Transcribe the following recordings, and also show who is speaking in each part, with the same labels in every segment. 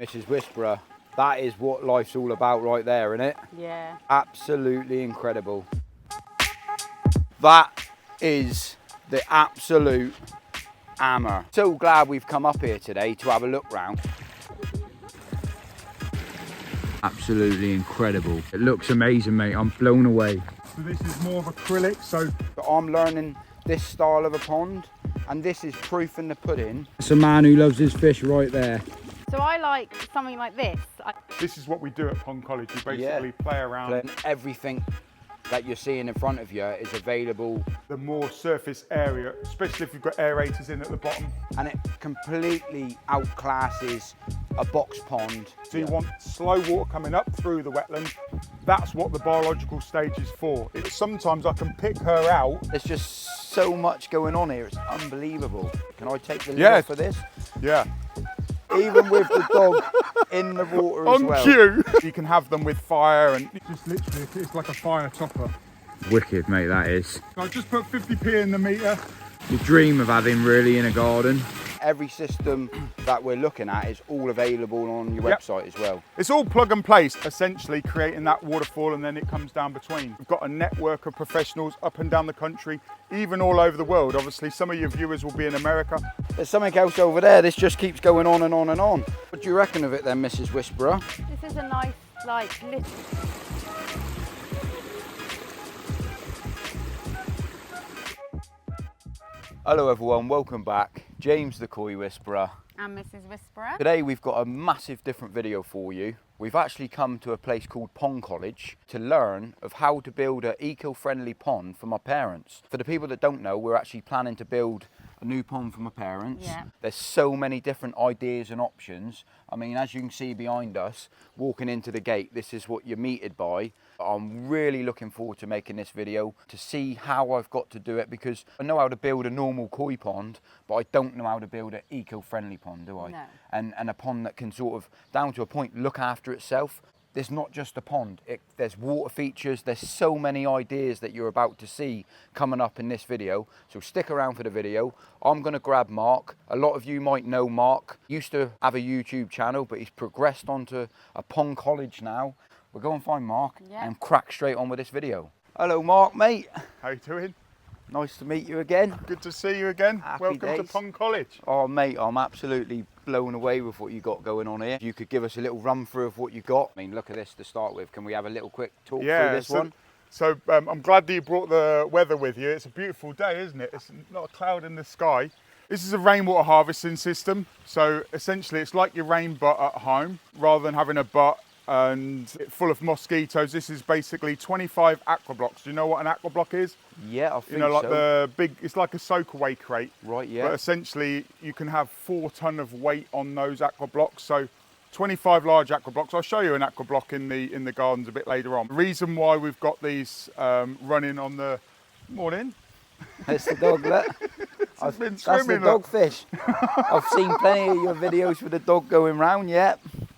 Speaker 1: Mrs. Whisperer, that is what life's all about right there, isn't it?
Speaker 2: Yeah.
Speaker 1: Absolutely incredible. That is the absolute hammer. So glad we've come up here today to have a look round. Absolutely incredible. It looks amazing, mate. I'm blown away.
Speaker 3: So this is more of acrylic, so
Speaker 1: I'm learning this style of a pond, and this is proof in the pudding. It's a man who loves his fish right there.
Speaker 2: So I like something like this.
Speaker 3: this is what we do at Pond College. We basically play around.
Speaker 1: And everything that you're seeing in front of you is available.
Speaker 3: The more surface area, especially if you've got aerators in at the bottom.
Speaker 1: And it completely outclasses a box pond.
Speaker 3: So you want slow water coming up through the wetland. That's what the biological stage is for. Sometimes I can pick her out.
Speaker 1: There's just so much going on here. It's unbelievable. Can I take the lid off for this?
Speaker 3: Yeah.
Speaker 1: Even with the dog in the water as well.
Speaker 3: On cue. You can have them with fire and just literally, it's like a fire topper.
Speaker 1: Wicked, mate, that is.
Speaker 3: So I just put 50p in the meter.
Speaker 1: The dream of having really in a garden. Every system that we're looking at is all available on your website as well.
Speaker 3: It's all plug and place, essentially creating that waterfall, and then it comes down between. We've got a network of professionals up and down the country, even all over the world. Obviously, some of your viewers will be in America.
Speaker 1: There's something else over there. This just keeps going on and on and on. What do you reckon of it then, Mrs. Whisperer?
Speaker 2: This is a nice, like, little...
Speaker 1: Hello everyone, welcome back. James the Koi Whisperer.
Speaker 2: And Mrs. Whisperer.
Speaker 1: Today we've got a massive different video for you. We've actually come to a place called Pond College to learn of how to build an eco-friendly pond for my parents. For the people that don't know, we're actually planning to build a new pond for my parents.
Speaker 2: Yeah.
Speaker 1: There's so many different ideas and options. I mean, as you can see behind us, walking into the gate, this is what you're meted by. I'm really looking forward to making this video to see how I've got to do it, because I know how to build a normal koi pond, but I don't know how to build an eco-friendly pond, do I?
Speaker 2: No.
Speaker 1: And a pond that can sort of, down to a point, look after itself. There's not just a pond, there's water features, there's so many ideas that you're about to see coming up in this video. So stick around for the video. I'm gonna grab Mark. A lot of you might know Mark. Used to have a YouTube channel, but he's progressed onto a Pond College now. We'll go and find Mark and crack straight on with this video. Hello Mark, mate.
Speaker 3: How you doing?
Speaker 1: Nice to meet you again.
Speaker 3: Good to see you again.
Speaker 1: Happy
Speaker 3: Welcome
Speaker 1: days.
Speaker 3: to Pond College.
Speaker 1: Oh mate, I'm absolutely blown away with what you got going on here. If you could give us a little run through of what you got. I mean, look at this to start with. Can we have a little quick talk through this one?
Speaker 3: So I'm glad that you brought the weather with you. It's a beautiful day, isn't it? It's not a cloud in the sky. This is a rainwater harvesting system. So essentially it's like your rain butt at home. Rather than having a butt and full of mosquitoes, this is basically 25 aqua blocks. Do you know what an aqua block is?
Speaker 1: Yeah, I think so.
Speaker 3: You know, like the big, it's like a soak away crate.
Speaker 1: Right, yeah.
Speaker 3: But essentially you can have 4 ton of weight on those aqua blocks. So 25 large aqua blocks. I'll show you an aqua block in the gardens a bit later on. The reason why we've got these running on the morning.
Speaker 1: That's the dog, look.
Speaker 3: It's been
Speaker 1: That's
Speaker 3: swimming,
Speaker 1: the dogfish. I've seen plenty of your videos with the dog going round,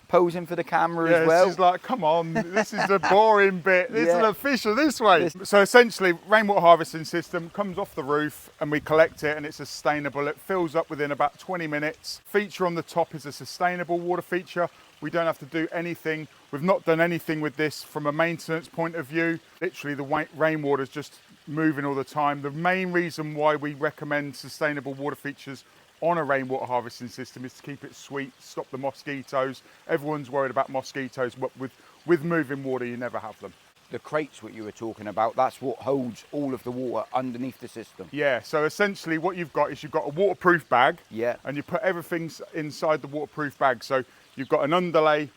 Speaker 1: posing for the camera as well.
Speaker 3: It's like, come on, this is the boring bit. This is the fish are this way.
Speaker 1: This...
Speaker 3: So essentially, rainwater harvesting system comes off the roof and we collect it, and it's sustainable. It fills up within about 20 minutes. Feature on the top is a sustainable water feature. We don't have to do anything. We've not done anything with this from a maintenance point of view. Literally, the rainwater is just moving all the time. The main reason why we recommend sustainable water features on a rainwater harvesting system is to keep it sweet, stop the mosquitoes. Everyone's worried about mosquitoes, but with moving water, you never have them.
Speaker 1: The crates what you were talking about, that's what holds all of the water underneath the system.
Speaker 3: Yeah, so essentially what you've got is you've got a waterproof bag, and you put everything inside the waterproof bag. So you've got an underlay,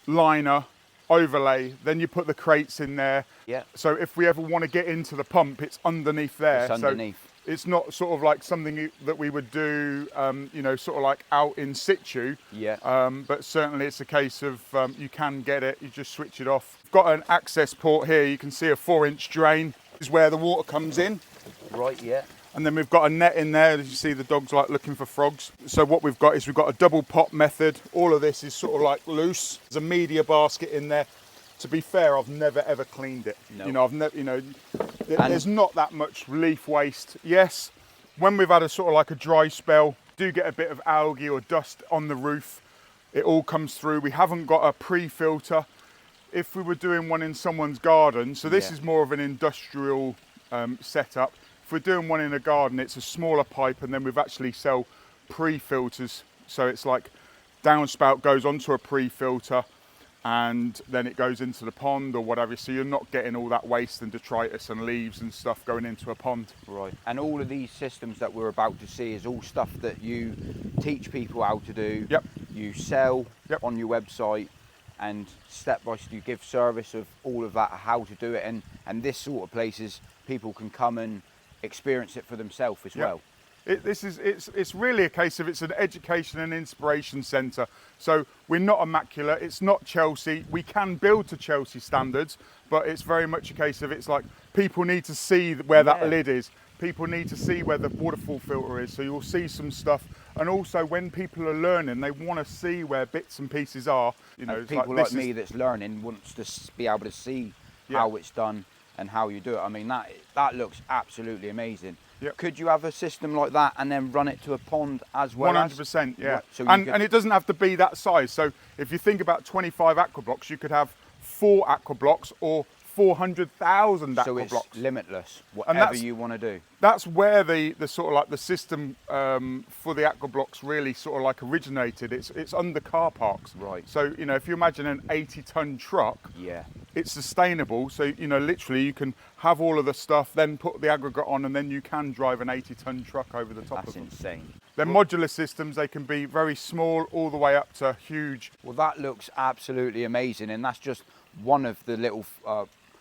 Speaker 3: liner, overlay, then you put the crates in there.
Speaker 1: Yeah.
Speaker 3: So if we ever want to get into the pump, it's underneath there.
Speaker 1: It's underneath.
Speaker 3: So it's not sort of like something that we would do, you know, sort of like out in situ.
Speaker 1: Yeah.
Speaker 3: But certainly it's a case of you can get it, you just switch it off. We've got an access port here. You can see a 4-inch drain is where the water comes in.
Speaker 1: Right, yeah.
Speaker 3: And then we've got a net in there. As you see, the dog's like looking for frogs. So what we've got is we've got a double pot method. All of this is sort of like loose. There's a media basket in there. To be fair, I've never ever cleaned it. No. You know, I've never, you know, there's not that much leaf waste. Yes, when we've had a sort of like a dry spell, do get a bit of algae or dust on the roof. It all comes through. We haven't got a pre-filter. If we were doing one in someone's garden, so this is more of an industrial setup. If we're doing one in a garden, it's a smaller pipe, and then we've actually sell pre-filters. So it's like downspout goes onto a pre-filter, and then it goes into the pond or whatever. So you're not getting all that waste and detritus and leaves and stuff going into a pond.
Speaker 1: Right. And all of these systems that we're about to see is all stuff that you teach people how to do.
Speaker 3: Yep.
Speaker 1: You sell
Speaker 3: Yep.
Speaker 1: on your website, and step by step you give service of all of that, how to do it, and this sort of places people can come and experience it for themselves as well.
Speaker 3: It's really a case of it's an education and inspiration centre. So we're not immaculate, it's not Chelsea. We can build to Chelsea standards, but it's very much a case of it's like people need to see where that lid is. People need to see where the waterfall filter is. So you'll see some stuff. And also when people are learning, they want to see where bits and pieces are. You know,
Speaker 1: and people like me that's learning wants to be able to see how it's done and how you do it. I mean, that looks absolutely amazing.
Speaker 3: Yep.
Speaker 1: Could you have a system like that and then run it to a pond as well?
Speaker 3: 100%, yeah.
Speaker 1: Right, so
Speaker 3: and it doesn't have to be that size. So if you think about 25 aqua blocks, you could have 4 aqua blocks or 400,000 aqua
Speaker 1: so it's
Speaker 3: blocks.
Speaker 1: Limitless, whatever you want to do.
Speaker 3: That's where the sort of like the system for the aqua blocks really sort of like originated. It's under car parks.
Speaker 1: Right.
Speaker 3: So, you know, if you imagine an 80-ton truck, it's sustainable. So, you know, literally you can have all of the stuff, then put the aggregate on, and then you can drive an 80-ton truck over the top of them.
Speaker 1: That's insane.
Speaker 3: They're modular systems. They can be very small all the way up to huge.
Speaker 1: Well, that looks absolutely amazing, and that's just one of the little,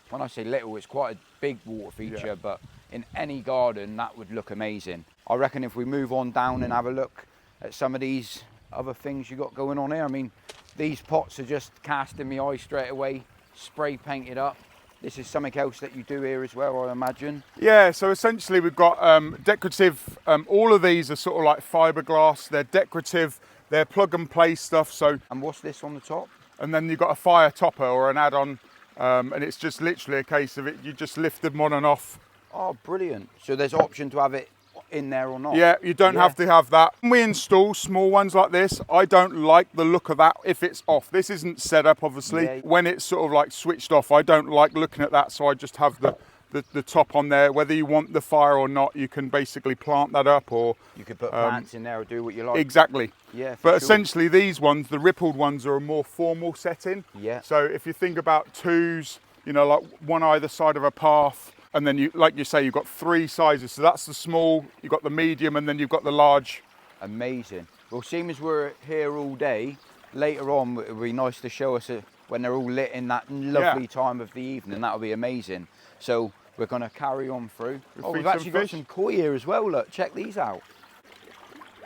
Speaker 1: when I say little, it's quite a big water feature, but in any garden that would look amazing. I reckon if we move on down and have a look at some of these other things you got going on here, I mean, these pots are just casting me eye straight away, spray painted up. This is something else that you do here as well, I imagine.
Speaker 3: Yeah, so essentially we've got decorative, all of these are sort of like fiberglass, they're decorative, they're plug and play stuff. So,
Speaker 1: and what's this on the top?
Speaker 3: And then you've got a fire topper or an add-on, and it's just literally a case of it, you just lift them on and off.
Speaker 1: Oh, brilliant. So there's option to have it in there or not?
Speaker 3: Yeah, you don't have to have that. When we install small ones like this, I don't like the look of that if it's off. This isn't set up, obviously.
Speaker 1: Yeah.
Speaker 3: When it's sort of like switched off, I don't like looking at that, so I just have the top on there. Whether you want the fire or not, you can basically plant that up, or
Speaker 1: you could put plants in there or do what you like.
Speaker 3: Exactly.
Speaker 1: Yeah.
Speaker 3: But essentially these ones, the rippled ones, are a more formal setting.
Speaker 1: Yeah.
Speaker 3: So if you think about twos, you know, like one either side of a path, and then you, like you say, you've got 3 sizes. So that's the small, you've got the medium, and then you've got the large.
Speaker 1: Amazing. Well, seeing as we're here all day, later on it would be nice to show us when they're all lit in that lovely time of the evening. That'll be amazing. So we're going to carry on through. We've actually got some koi here as well. Look, check these out.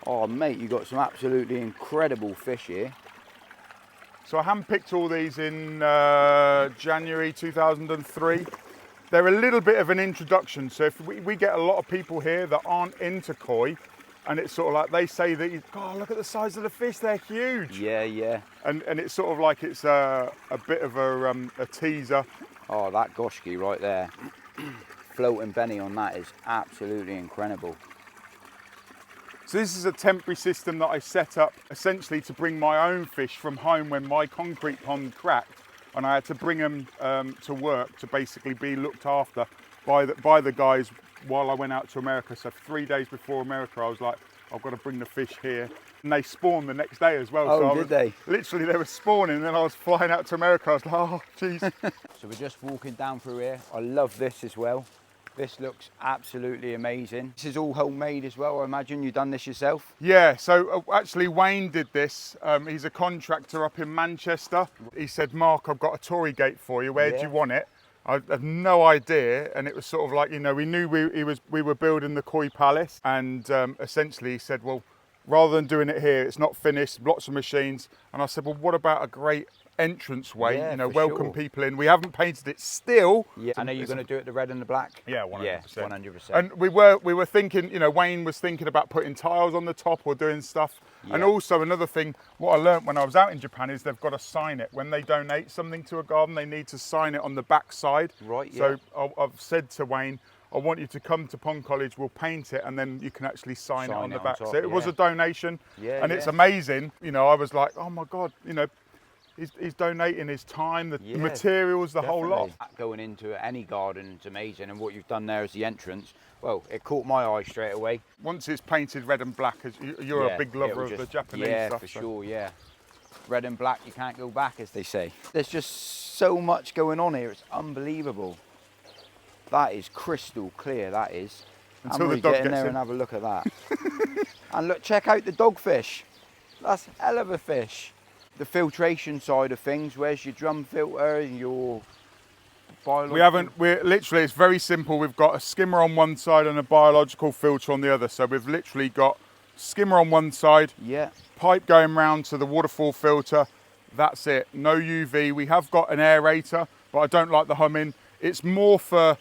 Speaker 1: Oh, mate, you've got some absolutely incredible fish here.
Speaker 3: So I handpicked all these in January 2003. They're a little bit of an introduction. So if we get a lot of people here that aren't into koi, and it's sort of like they say that, God, look at the size of the fish, they're huge.
Speaker 1: Yeah, yeah.
Speaker 3: And it's sort of like it's a bit of a teaser.
Speaker 1: Oh, that goshki right there. Floating Benny on that is absolutely incredible.
Speaker 3: So this is a temporary system that I set up essentially to bring my own fish from home when my concrete pond cracked, and I had to bring them to work to basically be looked after by the guys while I went out to America. So 3 days before America, I was like, I've got to bring the fish here. And they spawned the next day as well.
Speaker 1: Oh, did they?
Speaker 3: Literally, they were spawning, and then I was flying out to America. I was like, oh, jeez.
Speaker 1: So we're just walking down through here. I love this as well. This looks absolutely amazing. This is all homemade as well, I imagine. You've done this yourself?
Speaker 3: Yeah, so actually Wayne did this. He's a contractor up in Manchester. He said, Mark, I've got a Tory gate for you. Where do you want it? I had no idea, and it was sort of like, you know, we knew we were building the Koi Palace, and essentially he said, well, rather than doing it here, it's not finished, lots of machines. And I said, well, what about a great entrance way, you know, welcome people in. We haven't painted it still.
Speaker 1: Yeah, and are you going to do it the red and the black?
Speaker 3: Yeah, 100%.
Speaker 1: Yeah, 100%.
Speaker 3: And we were thinking, you know, Wayne was thinking about putting tiles on the top or doing stuff. Yeah. And also another thing, what I learned when I was out in Japan is they've got to sign it. When they donate something to a garden, they need to sign it on the back side.
Speaker 1: Right, yeah.
Speaker 3: So I've said to Wayne, I want you to come to Pond College, we'll paint it, and then you can actually sign it on the back.
Speaker 1: top,
Speaker 3: So it was a donation,
Speaker 1: Yeah,
Speaker 3: and it's amazing. You know, I was like, oh my God, you know, he's donating his time, the materials, the whole lot.
Speaker 1: Going into any garden, it's amazing. And what you've done there is the entrance. Well, it caught my eye straight away.
Speaker 3: Once it's painted red and black, as you're a big lover of the Japanese stuff.
Speaker 1: Yeah, for sure, yeah. Red and black, you can't go back, as they say. There's just so much going on here, it's unbelievable. That is crystal clear, that is.
Speaker 3: Until the dog
Speaker 1: get in
Speaker 3: gets
Speaker 1: there
Speaker 3: in.
Speaker 1: and have a look at that. And look, check out the dogfish. That's a hell of a fish. The filtration side of things, where's your drum filter and your biological?
Speaker 3: We're literally, it's very simple. We've got a skimmer on one side and a biological filter on the other. So we've literally got skimmer on one side, pipe going round to the waterfall filter. That's it, no UV. We have got an aerator, but I don't like the humming. It's more for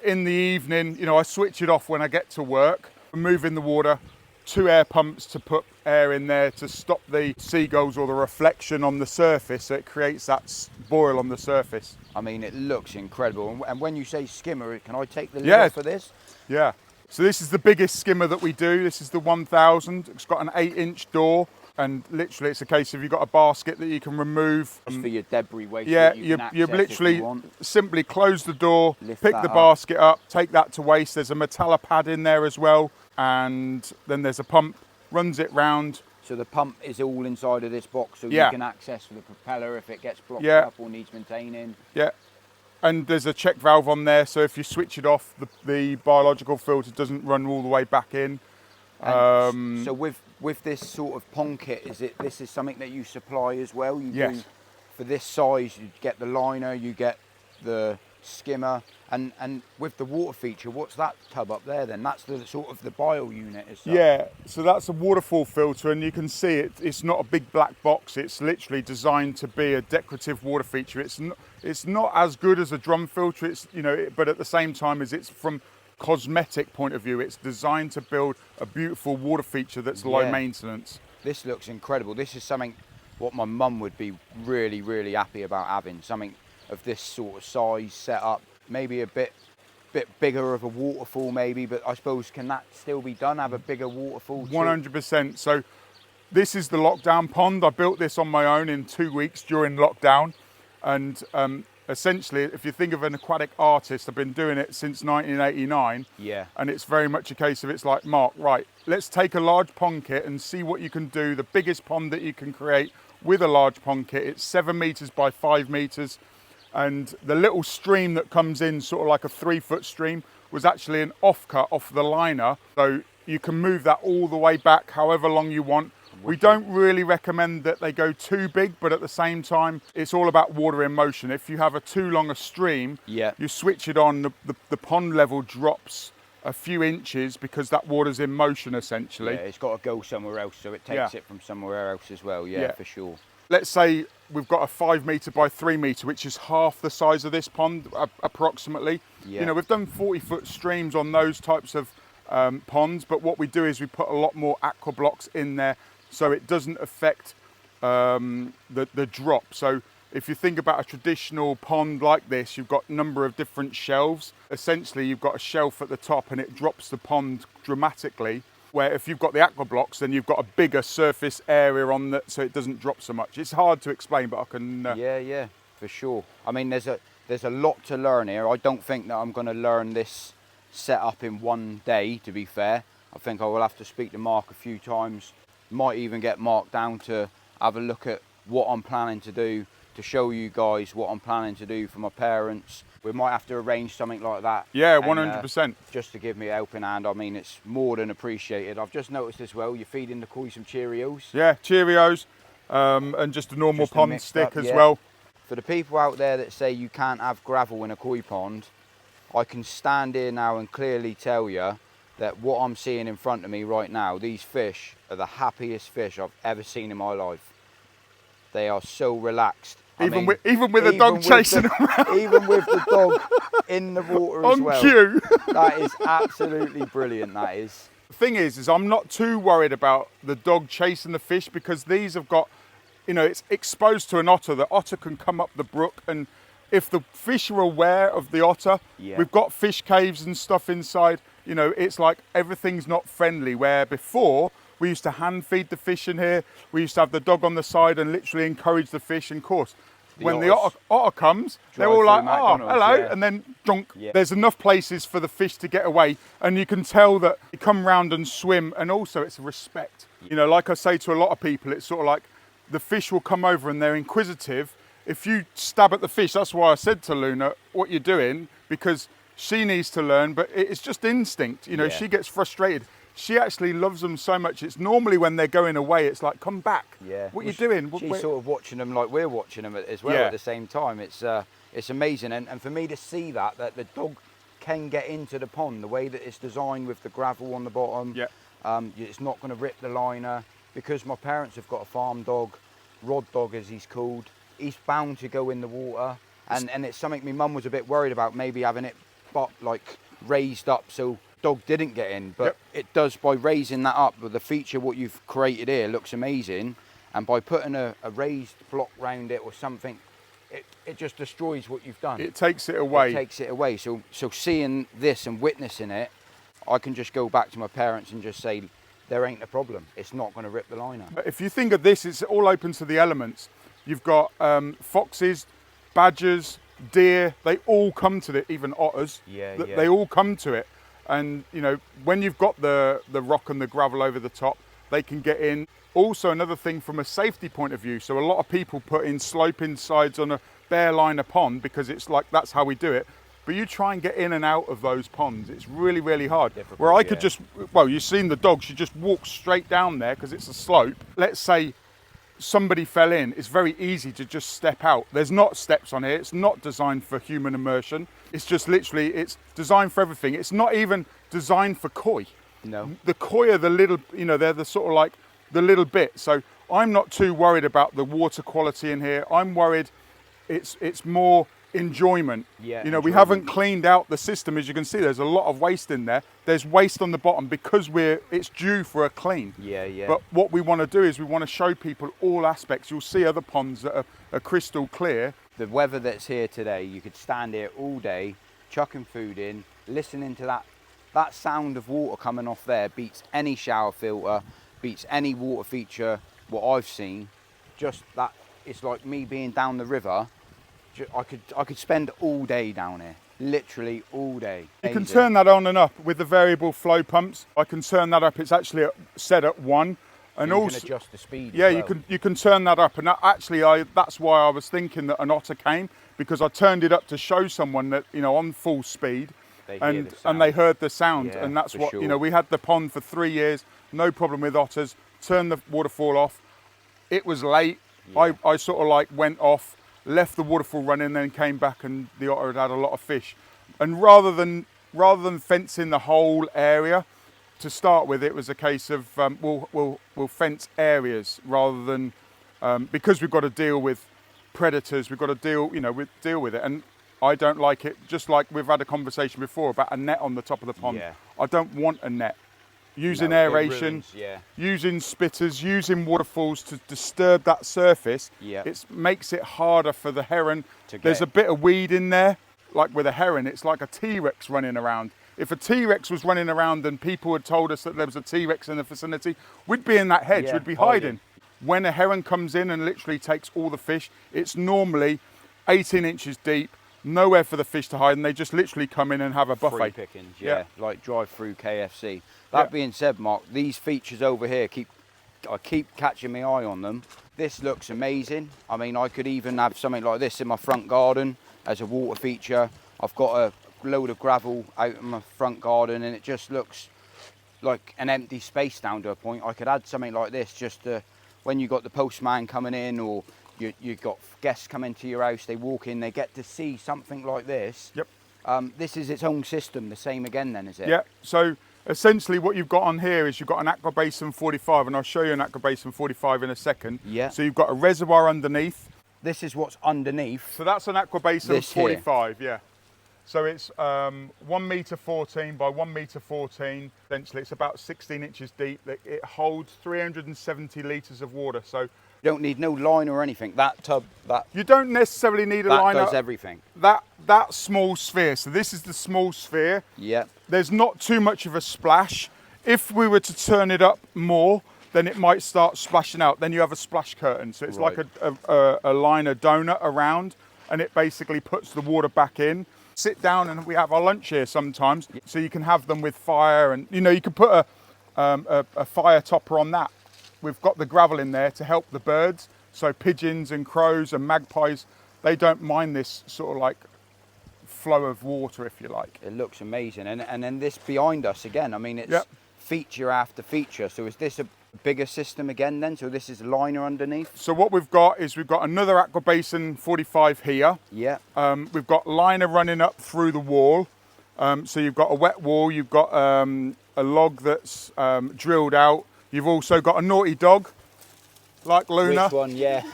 Speaker 3: in the evening, you know, I switch it off when I get to work, move in the water, 2 air pumps to put air in there to stop the seagulls or the reflection on the surface, so it creates that boil on the surface.
Speaker 1: I mean, it looks incredible. And when you say skimmer, can I take the lid off for this?
Speaker 3: Yeah. So this is the biggest skimmer that we do. This is the 1000. It's got an 8-inch door, and literally it's a case of you've got a basket that you can remove.
Speaker 1: Just for your debris waste.
Speaker 3: Yeah,
Speaker 1: that you
Speaker 3: you literally simply close the door,
Speaker 1: Lift
Speaker 3: pick
Speaker 1: that
Speaker 3: the
Speaker 1: up.
Speaker 3: basket up, take that to waste. There's a Metalla pad in there as well, and then there's a pump, runs it round.
Speaker 1: So the pump is all inside of this box, so you can access the propeller if it gets blocked up or needs maintaining.
Speaker 3: Yeah. And there's a check valve on there, so if you switch it off, the biological filter doesn't run all the way back in.
Speaker 1: So with this sort of pond kit, this is something that you supply as well? You do, for this size, you get the liner, you get the skimmer, and with the water feature, what's that tub up there then? That's the sort of the bio unit as such.
Speaker 3: Yeah, so that's a waterfall filter, and you can see it's not a big black box. It's literally designed to be a decorative water feature. It's not as good as a drum filter. It's, you know, but at the same time, as it's from cosmetic point of view, it's designed to build a beautiful water feature that's low maintenance.
Speaker 1: This looks incredible. This is something what my mum would be really, really happy about having, something of this sort of size set up, maybe a bit bigger of a waterfall maybe, but I suppose can that still be done, have a bigger waterfall too?
Speaker 3: 100%. So this is the lockdown pond. I built this on my own in 2 weeks during lockdown, and essentially, if you think of an aquatic artist, I've been doing it since 1989.
Speaker 1: Yeah. And
Speaker 3: it's very much a case of, it's like, Mark, right, let's take a large pond kit and see what you can do. The biggest pond that you can create with a large pond kit, it's 7 meters by 5 meters. And the little stream that comes in, sort of like a 3-foot stream, was actually an offcut off the liner. So you can move that all the way back however long you want. We don't really recommend that they go too big, but at the same time, it's all about water in motion. If you have too long a stream, you switch it on, the pond level drops a few inches because that water's in motion essentially.
Speaker 1: Yeah, it's got to go somewhere else, so it takes it from somewhere else as well, for sure.
Speaker 3: Let's say we've got a 5 meter by 3 meter, which is half the size of this pond, approximately. Yeah. You know, we've done 40-foot streams on those types of ponds, but what we do is we put a lot more aqua blocks in there, so it doesn't affect the drop. So if you think about a traditional pond like this, you've got a number of different shelves. Essentially, you've got a shelf at the top and it drops the pond dramatically. Where if you've got the aqua blocks, then you've got a bigger surface area on that, so it doesn't drop so much. It's hard to explain, but I can.
Speaker 1: Yeah, for sure. I mean, there's a lot to learn here. I don't think that I'm going to learn this setup in one day. To be fair, I think I will have to speak to Mark a few times. Might even get Mark down to have a look at what I'm planning to do, to show you guys what I'm planning to do for my parents. We might have to arrange something like that.
Speaker 3: Yeah, 100%.
Speaker 1: Just to give me a helping hand. I mean, it's more than appreciated. I've just noticed as well, you're feeding the koi some Cheerios.
Speaker 3: Yeah, Cheerios, and just a normal pond stick as well.
Speaker 1: For the people out there that say you can't have gravel in a koi pond, I can stand here now and clearly tell you that what I'm seeing in front of me right now, these fish are the happiest fish I've ever seen in my life. They are so relaxed.
Speaker 3: Even with the dog chasing them around.
Speaker 1: Even with the dog in the water as well.
Speaker 3: On cue.
Speaker 1: That is absolutely brilliant, that is.
Speaker 3: The thing is I'm not too worried about the dog chasing the fish, because these have got, you know, it's exposed to an otter. The otter can come up the brook, and if the fish are aware of the otter,
Speaker 1: Yeah.
Speaker 3: we've got fish caves and stuff inside, you know, it's like everything's not friendly, where before we used to hand feed the fish in here, we used to have the dog on the side and literally encourage the fish. And of course, when the otter comes, they're all like, oh, hello, and then junk.
Speaker 1: Yeah.
Speaker 3: There's enough places for the fish to get away, and you can tell that you come round and swim, and also it's a respect. You know, like I say to a lot of people, it's sort of like the fish will come over and they're inquisitive. If you stab at the fish, that's why I said to Luna, what you're doing, because she needs to learn, but it's just instinct. You know, she gets frustrated. She actually loves them so much. It's normally when they're going away, it's like, come back.
Speaker 1: Yeah.
Speaker 3: What are you doing?
Speaker 1: She's sort of watching them like we're watching them as well at the same time. It's amazing. And for me to see that the dog can get into the pond, the way that it's designed with the gravel on the bottom.
Speaker 3: Yeah.
Speaker 1: It's not going to rip the liner. Because my parents have got a farm dog, Rod Dog as he's called, he's bound to go in the water. And it's something my mum was a bit worried about, maybe having it like raised up so dog didn't get in, but it does by raising that up. With the feature what you've created here looks amazing, and by putting a raised block round it or something, it just destroys what you've done.
Speaker 3: It takes it away.
Speaker 1: It takes it away. So seeing this and witnessing it, I can just go back to my parents and just say, there ain't a problem. It's not going to rip the liner.
Speaker 3: If you think of this, it's all open to the elements. You've got foxes, badgers, deer, they all come to it, even otters. They all come to it. And you know, when you've got the rock and the gravel over the top, they can get in. Also, another thing from a safety point of view, so a lot of people put in sloping sides on a bare liner pond because it's like, that's how we do it. But you try and get in and out of those ponds, it's really, really hard.
Speaker 1: Difficult,
Speaker 3: where I could just, well, you've seen the dog, she just walks straight down there because it's a slope. Let's say somebody fell in, it's very easy to just step out. There's not steps on here, it's not designed for human immersion. It's just literally, it's designed for everything. It's not even designed for koi.
Speaker 1: No.
Speaker 3: The koi are the little, you know, they're the sort of like the little bit. So I'm not too worried about the water quality in here. I'm worried it's more enjoyment.
Speaker 1: Yeah,
Speaker 3: you know, we haven't cleaned out the system. As you can see, there's a lot of waste in there. There's waste on the bottom because it's due for a clean.
Speaker 1: Yeah.
Speaker 3: But what we want to do is we want to show people all aspects. You'll see other ponds that are crystal clear.
Speaker 1: The weather that's here today, you could stand here all day, chucking food in, listening to that sound of water coming off there beats any shower filter, beats any water feature what I've seen. Just that, it's like me being down the river. I could spend all day down here, literally all day.
Speaker 3: You can turn that on and up with the variable flow pumps. I can turn that up. It's actually set at 1. And
Speaker 1: you
Speaker 3: also
Speaker 1: can adjust the speed.
Speaker 3: Yeah,
Speaker 1: as well.
Speaker 3: you can turn that up. And that's why I was thinking that an otter came, because I turned it up to show someone that, you know, on full speed, and they heard the sound.
Speaker 1: Yeah,
Speaker 3: and that's what,
Speaker 1: sure.
Speaker 3: you know, we had the pond for 3 years, no problem with otters. Turned the waterfall off. It was late.
Speaker 1: Yeah.
Speaker 3: I sort of like went off, left the waterfall running, then came back, and the otter had a lot of fish. And rather than fencing the whole area, to start with, it was a case of we'll fence areas rather than because we've got to deal with predators. We've got to deal with it, and I don't like it. Just like we've had a conversation before about a net on the top of the pond.
Speaker 1: Yeah.
Speaker 3: I don't want a net. Using
Speaker 1: No, it
Speaker 3: aeration,
Speaker 1: ruins,
Speaker 3: using spitters, using waterfalls to disturb that surface, it makes it harder for the heron. There's a bit of weed in there, like with a heron, it's like a T-Rex running around. If a T-Rex was running around and people had told us that there was a T-Rex in the vicinity, we'd be in that hedge, we'd be hiding. When a heron comes in and literally takes all the fish, it's normally 18 inches deep, nowhere for the fish to hide, and they just literally come in and have a buffet.
Speaker 1: Free pickings, like drive through KFC. That being said, Mark, these features over here I keep catching my eye on them. This looks amazing. I mean, I could even have something like this in my front garden as a water feature. I've got a load of gravel out in my front garden, and it just looks like an empty space down to a point. I could add something like this just to, when you got the postman coming in, or you got guests coming to your house, they walk in, they get to see something like this. This is its own system, the same again then, is it?
Speaker 3: Yeah, so essentially what you've got on here is you've got an Aqua Basin 45, and I'll show you an Aqua Basin 45 in a second.
Speaker 1: Yeah.
Speaker 3: So you've got a reservoir underneath.
Speaker 1: This is what's underneath.
Speaker 3: So that's an Aqua Basin
Speaker 1: This
Speaker 3: 45, yeah. So it's 1 metre 14 by 1 metre 14. Essentially, it's about 16 inches deep. It holds 370 litres of water. So
Speaker 1: You don't need no liner or anything. That tub,
Speaker 3: You don't necessarily need a
Speaker 1: that
Speaker 3: liner.
Speaker 1: does everything.
Speaker 3: That small sphere, so this is the small sphere.
Speaker 1: Yep.
Speaker 3: There's not too much of a splash. If we were to turn it up more, then it might start splashing out. Then you have a splash curtain. So it's like a liner donut around, and it basically puts the water back in. Sit down, and we have our lunch here sometimes. So you can have them with fire, and you know, you can put a fire topper on that. We've got the gravel in there to help the birds. So pigeons and crows and magpies, they don't mind this sort of like flow of water, if you like.
Speaker 1: It looks amazing. And then this behind us again, I mean, it's feature after feature. So is this a bigger system again then? So this is a liner underneath?
Speaker 3: So what we've got is we've got another Aqua Basin 45 here.
Speaker 1: Yeah.
Speaker 3: We've got liner running up through the wall. So you've got a wet wall, you've got a log that's drilled out. You've also got a naughty dog, like Luna.
Speaker 1: Which one, yeah.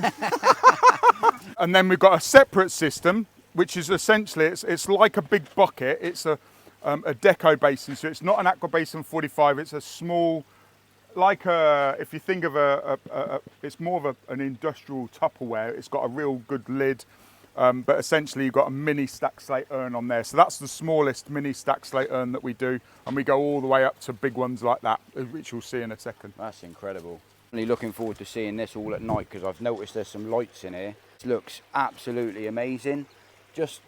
Speaker 3: And then we've got a separate system, which is essentially, it's like a big bucket. It's a deco basin, so it's not an Aqua Basin 45. It's a small, like if you think of it's more of an industrial Tupperware. It's got a real good lid, but essentially you've got a mini stack slate urn on there. So that's the smallest mini stack slate urn that we do, and we go all the way up to big ones like that, which you'll see in a second.
Speaker 1: That's incredible. Really looking forward to seeing this all at night, because I've noticed there's some lights in here. It looks absolutely amazing. Just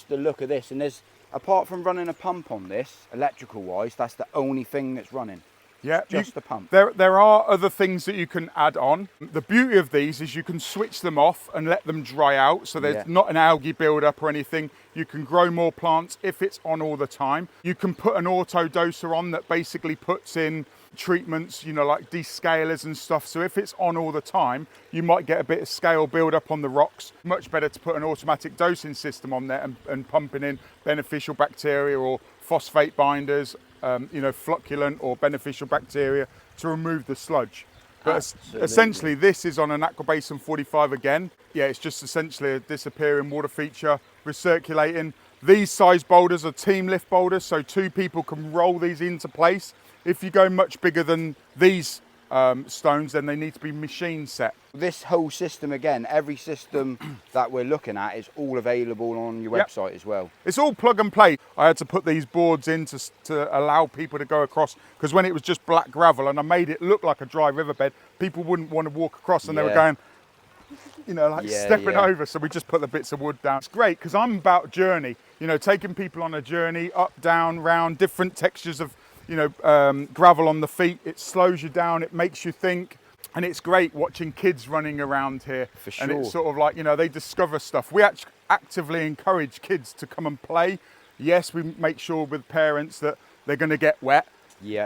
Speaker 1: the look of this, and there's, apart from running a pump on this, electrical wise, that's the only thing that's running.
Speaker 3: Yeah,
Speaker 1: just the pump.
Speaker 3: There are other things that you can add on. The beauty of these is you can switch them off and let them dry out, so there's not an algae build-up or anything. You can grow more plants if it's on all the time. You can put an auto doser on that basically puts in treatments, you know, like descalers and stuff. So if it's on all the time, you might get a bit of scale build up on the rocks. Much better to put an automatic dosing system on there and pumping in beneficial bacteria or phosphate binders, you know, flocculant or beneficial bacteria to remove the sludge. But essentially this is on an Aqua Basin 45 again. Yeah, it's just essentially a disappearing water feature, recirculating. These size boulders are team lift boulders, so 2 people can roll these into place. If you go much bigger than these stones, then they need to be machine set.
Speaker 1: This whole system again, every system that we're looking at is all available on your website as well.
Speaker 3: It's all plug and play. I had to put these boards in to allow people to go across, because when it was just black gravel and I made it look like a dry riverbed, people wouldn't want to walk across, and they were going, you know, like stepping over. So we just put the bits of wood down. It's great because I'm about journey, you know, taking people on a journey, up, down, round, different textures of, you know, gravel on the feet. It slows you down, it makes you think, and it's great watching kids running around here.
Speaker 1: For sure.
Speaker 3: And it's sort of like, you know, they discover stuff. We actively encourage kids to come and play. Yes, we make sure with parents that they're going to get wet,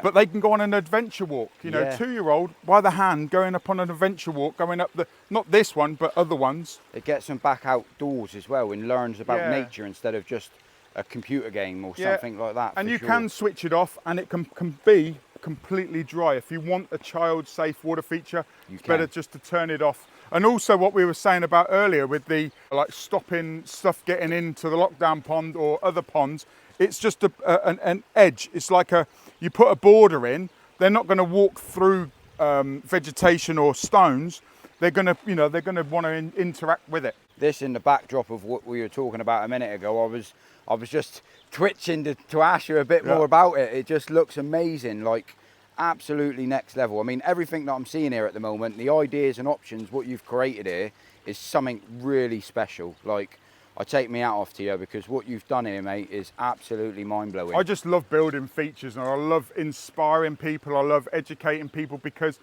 Speaker 3: but they can go on an adventure walk. You know, 2-year-old by the hand going up on an adventure walk, going up not this one, but other ones.
Speaker 1: It gets them back outdoors as well and learns about nature instead of just a computer game or something like that.
Speaker 3: And you can switch it off, and it can be completely dry. If you want a child-safe water feature, it's better just to turn it off. And also what we were saying about earlier with the like stopping stuff getting into the lockdown pond or other ponds, it's just an edge. It's like you put a border in. They're not going to walk through vegetation or stones. They're going to, you know, they're going to want to interact with it.
Speaker 1: This in the backdrop of what we were talking about a minute ago, I was just twitching to ask you a bit more about it. It just looks amazing, like absolutely next level. I mean, everything that I'm seeing here at the moment, the ideas and options, what you've created here is something really special. Like, I take my hat off to you, because what you've done here, mate, is absolutely mind-blowing.
Speaker 3: I just love building features, and I love inspiring people. I love educating people, because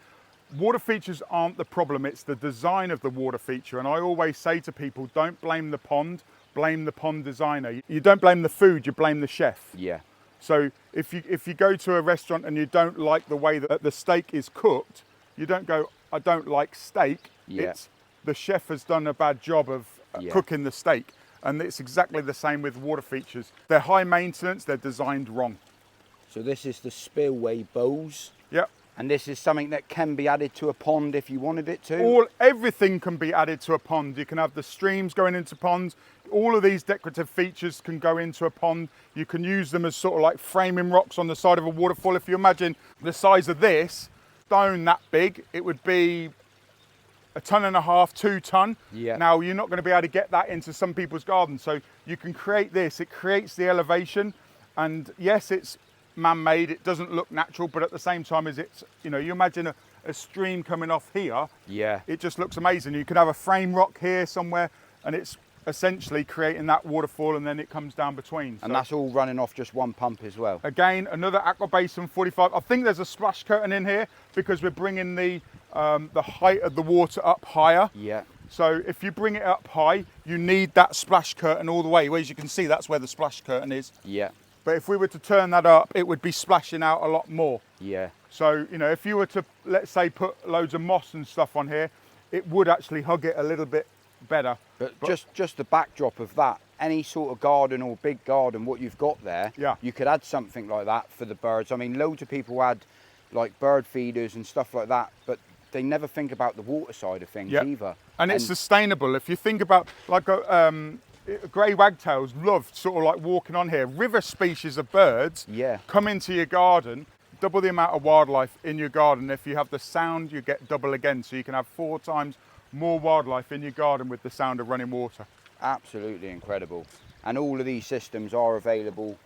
Speaker 3: water features aren't the problem, it's the design of the water feature. And I always say to people, don't blame the pond, blame the pond designer. You don't blame the food, you blame the chef.
Speaker 1: Yeah.
Speaker 3: So if you go to a restaurant and you don't like the way that the steak is cooked, you don't go, I don't like steak. It's the chef has done a bad job of cooking the steak. And it's exactly the same with water features. They're high maintenance, they're designed wrong.
Speaker 1: So this is the spillway bows.
Speaker 3: Yep.
Speaker 1: And this is something that can be added to a pond if you wanted it to?
Speaker 3: Everything can be added to a pond. You can have the streams going into ponds. All of these decorative features can go into a pond. You can use them as sort of like framing rocks on the side of a waterfall. If you imagine the size of this stone that big, it would be 1.5 tons, 2 ton.
Speaker 1: Yeah.
Speaker 3: Now you're not going to be able to get that into some people's gardens. So you can create this. It creates the elevation, and yes, it's man-made. It doesn't look natural, but at the same time, as it's, you know, you imagine a stream coming off here.
Speaker 1: Yeah.
Speaker 3: It just looks amazing. You could have a frame rock here somewhere, and it's essentially creating that waterfall, and then it comes down between.
Speaker 1: And that's all running off just one pump as well.
Speaker 3: Again, another Aqua Basin 45. I think there's a splash curtain in here because we're bringing the height of the water up higher.
Speaker 1: Yeah.
Speaker 3: So if you bring it up high, you need that splash curtain all the way. Well, as you can see, that's where the splash curtain is.
Speaker 1: Yeah.
Speaker 3: But if we were to turn that up, it would be splashing out a lot more.
Speaker 1: Yeah.
Speaker 3: So, you know, if you were to, let's say, put loads of moss and stuff on here, it would actually hug it a little bit better.
Speaker 1: But just the backdrop of that, any sort of garden or big garden, what you've got there,
Speaker 3: Yeah.
Speaker 1: you could add something like that for the birds. I mean, loads of people add like bird feeders and stuff like that, but they never think about the water side of things either.
Speaker 3: And it's sustainable. If you think about like grey wagtails love sort of like walking on here. River species of birds come into your garden, double the amount of wildlife in your garden. If you have the sound, you get double again. So you can have 4 times more wildlife in your garden with the sound of running water.
Speaker 1: Absolutely incredible. And all of these systems are available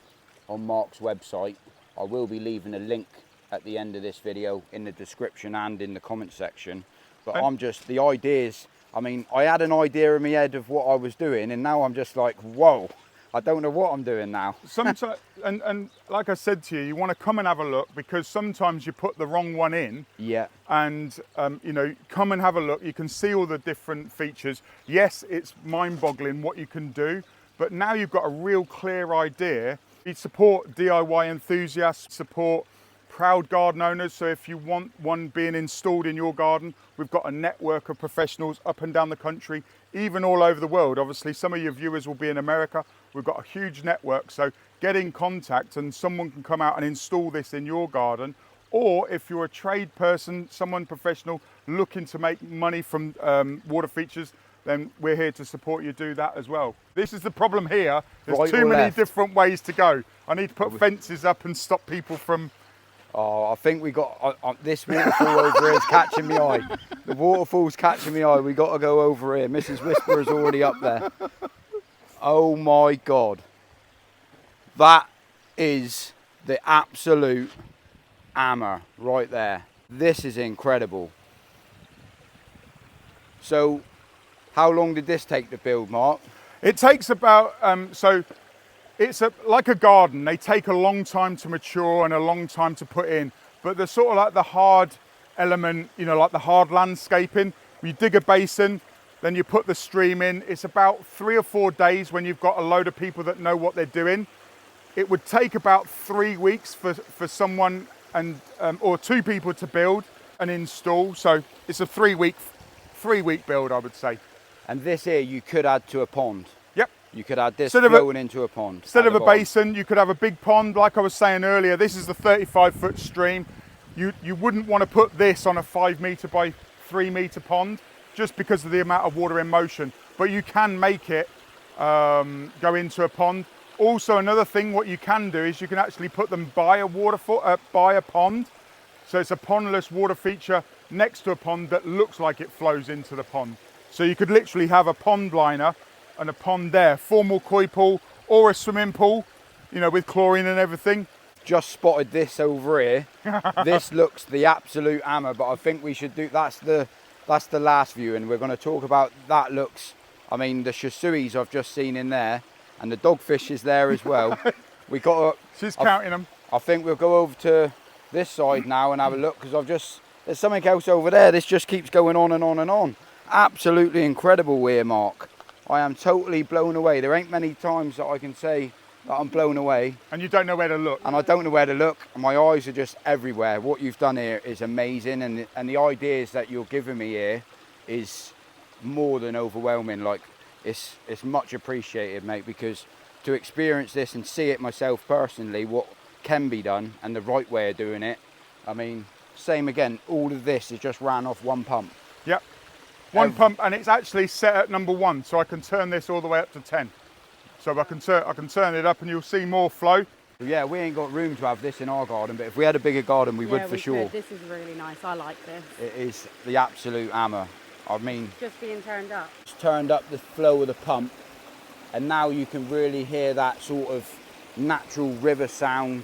Speaker 1: on Mark's website. I will be leaving a link at the end of this video in the description and in the comment section. But I'm just, the ideas, I mean, I had an idea in my head of what I was doing, and now I'm just like, whoa, I don't know what I'm doing now.
Speaker 3: Sometimes, and like I said to you, you want to come and have a look, because sometimes you put the wrong one in.
Speaker 1: Yeah.
Speaker 3: And, you know, come and have a look. You can see all the different features. Yes, it's mind-boggling what you can do, but now you've got a real clear idea. You support DIY enthusiasts, support proud garden owners. So if you want one being installed in your garden, we've got a network of professionals up and down the country, even all over the world. Obviously, some of your viewers will be in America. We've got a huge network. So get in contact and someone can come out and install this in your garden. Or if you're a trade person, someone professional looking to make money from water features, then we're here to support you do that as well. This is the problem here. There's
Speaker 1: Right
Speaker 3: too
Speaker 1: or
Speaker 3: many
Speaker 1: left?
Speaker 3: different ways to go. I need to put fences up and stop people from...
Speaker 1: Oh, I think we got, this waterfall over here is catching me eye. The waterfall's catching me eye. We got to go over here. Mrs. Whisperer's already up there. Oh my God. That is the absolute hammer right there. This is incredible. So, how long did this take to build, Mark?
Speaker 3: It takes about, so it's like a garden. They take a long time to mature and a long time to put in, but they're sort of like the hard element, you know, like the hard landscaping. You dig a basin, then you put the stream in. It's about 3 or 4 days when you've got a load of people that know what they're doing. It would take about 3 weeks for someone and or 2 people to build and install. So it's a 3 week build, I would say.
Speaker 1: And this here you could add to a pond.
Speaker 3: Yep.
Speaker 1: You could add this
Speaker 3: Instead of a-
Speaker 1: flowing into a pond.
Speaker 3: Instead
Speaker 1: at
Speaker 3: of
Speaker 1: the
Speaker 3: a
Speaker 1: bottom.
Speaker 3: basin, you could have a big pond. Like I was saying earlier, this is the 35-foot stream. You wouldn't want to put this on a 5 metre by 3 metre pond just because of the amount of water in motion. But you can make it go into a pond. Also, another thing, what you can do is you can actually put them by a waterfall, by a pond. So it's a pondless water feature next to a pond that looks like it flows into the pond. So you could literally have a pond liner and a pond there, formal koi pool or a swimming pool, you know, with chlorine and everything.
Speaker 1: Just spotted this over here. This looks the absolute hammer, but I think we should do, that's the last view, and we're going to talk about that looks, I mean, the shasuis I've just seen in there, and the dogfish is there as well. We got to,
Speaker 3: She's counting them.
Speaker 1: I think we'll go over to this side now and have a look, because there's something else over there. This just keeps going on and on and on. Absolutely incredible here, Mark. I am totally blown away. There ain't many times that I can say that I'm blown away.
Speaker 3: And you don't know where to look.
Speaker 1: And I don't know where to look. My eyes are just everywhere. What you've done here is amazing, and the ideas that you're giving me here is more than overwhelming. Like, it's much appreciated, mate, because to experience this and see it myself personally, what can be done and the right way of doing it. I mean, same again, all of this is just ran off one pump.
Speaker 3: Yep. One pump, and it's actually set at number 1, so I can turn this all the way up to 10. So I can turn it up and you'll see more flow.
Speaker 1: Yeah, we ain't got room to have this in our garden, but if we had a bigger garden, we would for sure.
Speaker 2: This is really nice. I like this.
Speaker 1: It is the absolute hammer. I mean,
Speaker 2: Just being turned up.
Speaker 1: it's turned up the flow of the pump, and now you can really hear that sort of natural river sound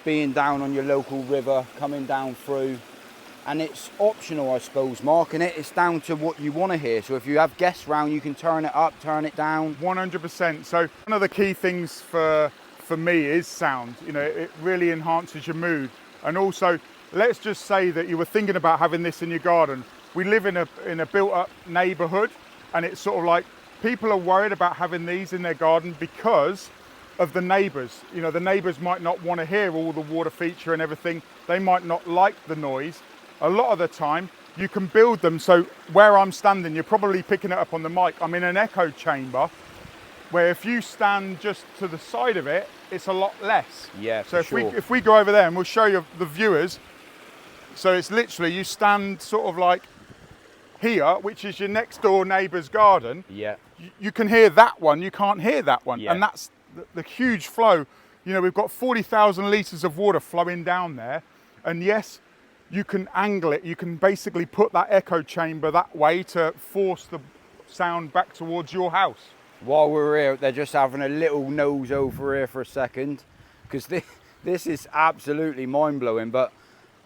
Speaker 1: being down on your local river, coming down through. And it's optional, I suppose, Mark, and it's down to what you want to hear. So if you have guests round, you can turn it up, turn it down.
Speaker 3: 100%. So one of the key things for me is sound. You know, it really enhances your mood. And also, let's just say that you were thinking about having this in your garden. We live in a built-up neighbourhood, and it's sort of like people are worried about having these in their garden because of the neighbours. You know, the neighbours might not want to hear all the water feature and everything. They might not like the noise. A lot of the time, you can build them so where I'm standing, you're probably picking it up on the mic. I'm in an echo chamber where if you stand just to the side of it, it's a lot less.
Speaker 1: Yeah,
Speaker 3: so
Speaker 1: for sure.
Speaker 3: if we go over there and we'll show you the viewers. So it's literally, you stand sort of like here, which is your next door neighbour's garden.
Speaker 1: Yeah.
Speaker 3: You can hear that one, you can't hear that one.
Speaker 1: Yeah.
Speaker 3: And that's the huge flow. You know, we've got 40,000 litres of water flowing down there. And yes, you can angle it. You can basically put that echo chamber that way to force the sound back towards your house.
Speaker 1: While we're here, they're just having a little nose over here for a second, because this is absolutely mind-blowing, but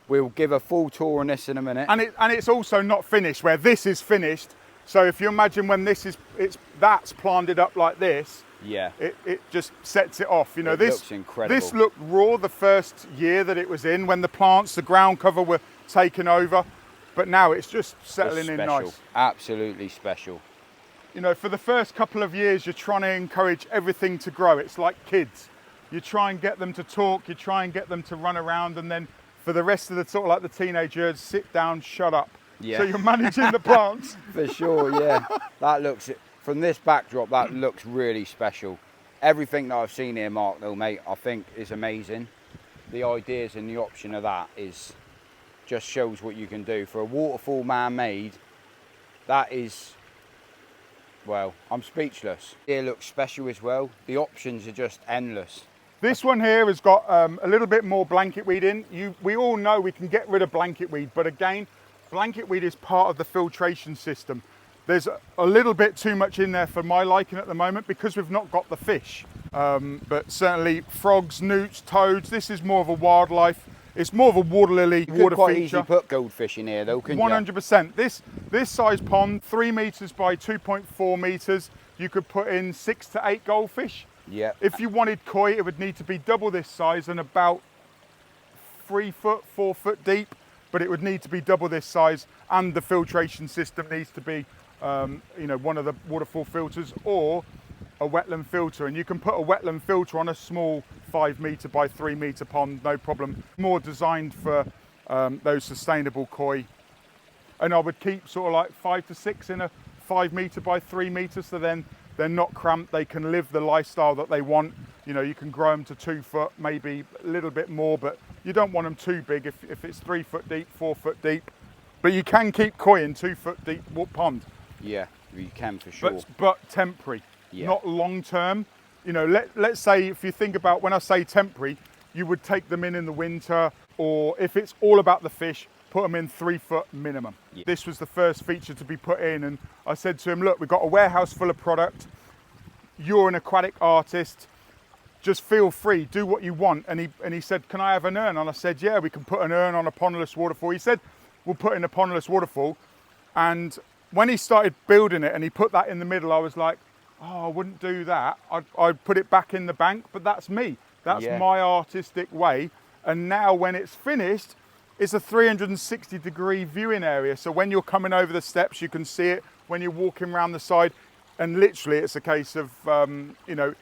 Speaker 1: we'll give a full tour on this in a minute.
Speaker 3: And it's also not finished, where this is finished. So if you imagine when that's planted up like this,
Speaker 1: yeah,
Speaker 3: it just sets it off. You know,
Speaker 1: it
Speaker 3: this
Speaker 1: looks incredible.
Speaker 3: This looked raw the first year that it was in, when the plants, the ground cover were taken over, but now it's just settling in
Speaker 1: special.
Speaker 3: nice.
Speaker 1: Absolutely special.
Speaker 3: You know, for the first couple of years, you're trying to encourage everything to grow. It's like kids. You try and get them to talk, you try and get them to run around, and then for the rest of the sort of like the teenage years, sit down, shut up.
Speaker 1: Yeah.
Speaker 3: So you're managing the plants.
Speaker 1: For sure, yeah. That looks, from this backdrop, that looks really special. Everything that I've seen here, Mark, though, mate, I think is amazing. The ideas and the option of that just shows what you can do. For a waterfall man-made, that is, well, I'm speechless. Here looks special as well. The options are just endless.
Speaker 3: This one here has got a little bit more blanket weed in. We all know we can get rid of blanket weed, but again, blanket weed is part of the filtration system. There's a little bit too much in there for my liking at the moment because we've not got the fish. But certainly frogs, newts, toads, this is more of a wildlife. It's more of a water lily
Speaker 1: You
Speaker 3: water
Speaker 1: could quite
Speaker 3: feature.
Speaker 1: easily put goldfish in here though, couldn't you?
Speaker 3: 100%. This size pond, 3 metres by 2.4 metres, you could put in 6 to 8 goldfish.
Speaker 1: Yeah.
Speaker 3: If you wanted koi, it would need to be double this size and about 3 foot, 4 foot deep, but it would need to be double this size, and the filtration system needs to be, you know, one of the waterfall filters or a wetland filter. And you can put a wetland filter on a small 5 metre by 3 metre pond, no problem. More designed for those sustainable koi. And I would keep sort of like 5 to 6 in a 5 metre by 3 metres, so then they're not cramped, they can live the lifestyle that they want. You know, you can grow them to 2 foot, maybe a little bit more, but you don't want them too big if it's 3 foot deep, 4 foot deep. But you can keep koi in 2 foot deep pond.
Speaker 1: Yeah, you can for sure.
Speaker 3: But temporary,
Speaker 1: Yeah.
Speaker 3: not long term. You know, let's say if you think about when I say temporary, you would take them in the winter, or if it's all about the fish, put them in 3 foot minimum.
Speaker 1: Yeah.
Speaker 3: This was the first feature to be put in, and I said to him, look, we've got a warehouse full of product. You're an aquatic artist. Just feel free, do what you want. And he said, can I have an urn? And I said, yeah, we can put an urn on a pondless waterfall. He said, we'll put in a pondless waterfall. And when he started building it and he put that in the middle, I was like, oh, I wouldn't do that. I'd put it back in the bank, but that's me. That's
Speaker 1: Yeah.
Speaker 3: my artistic way. And now when it's finished, it's a 360-degree viewing area. So when you're coming over the steps, you can see it. When you're walking around the side, and literally it's a case of, you know,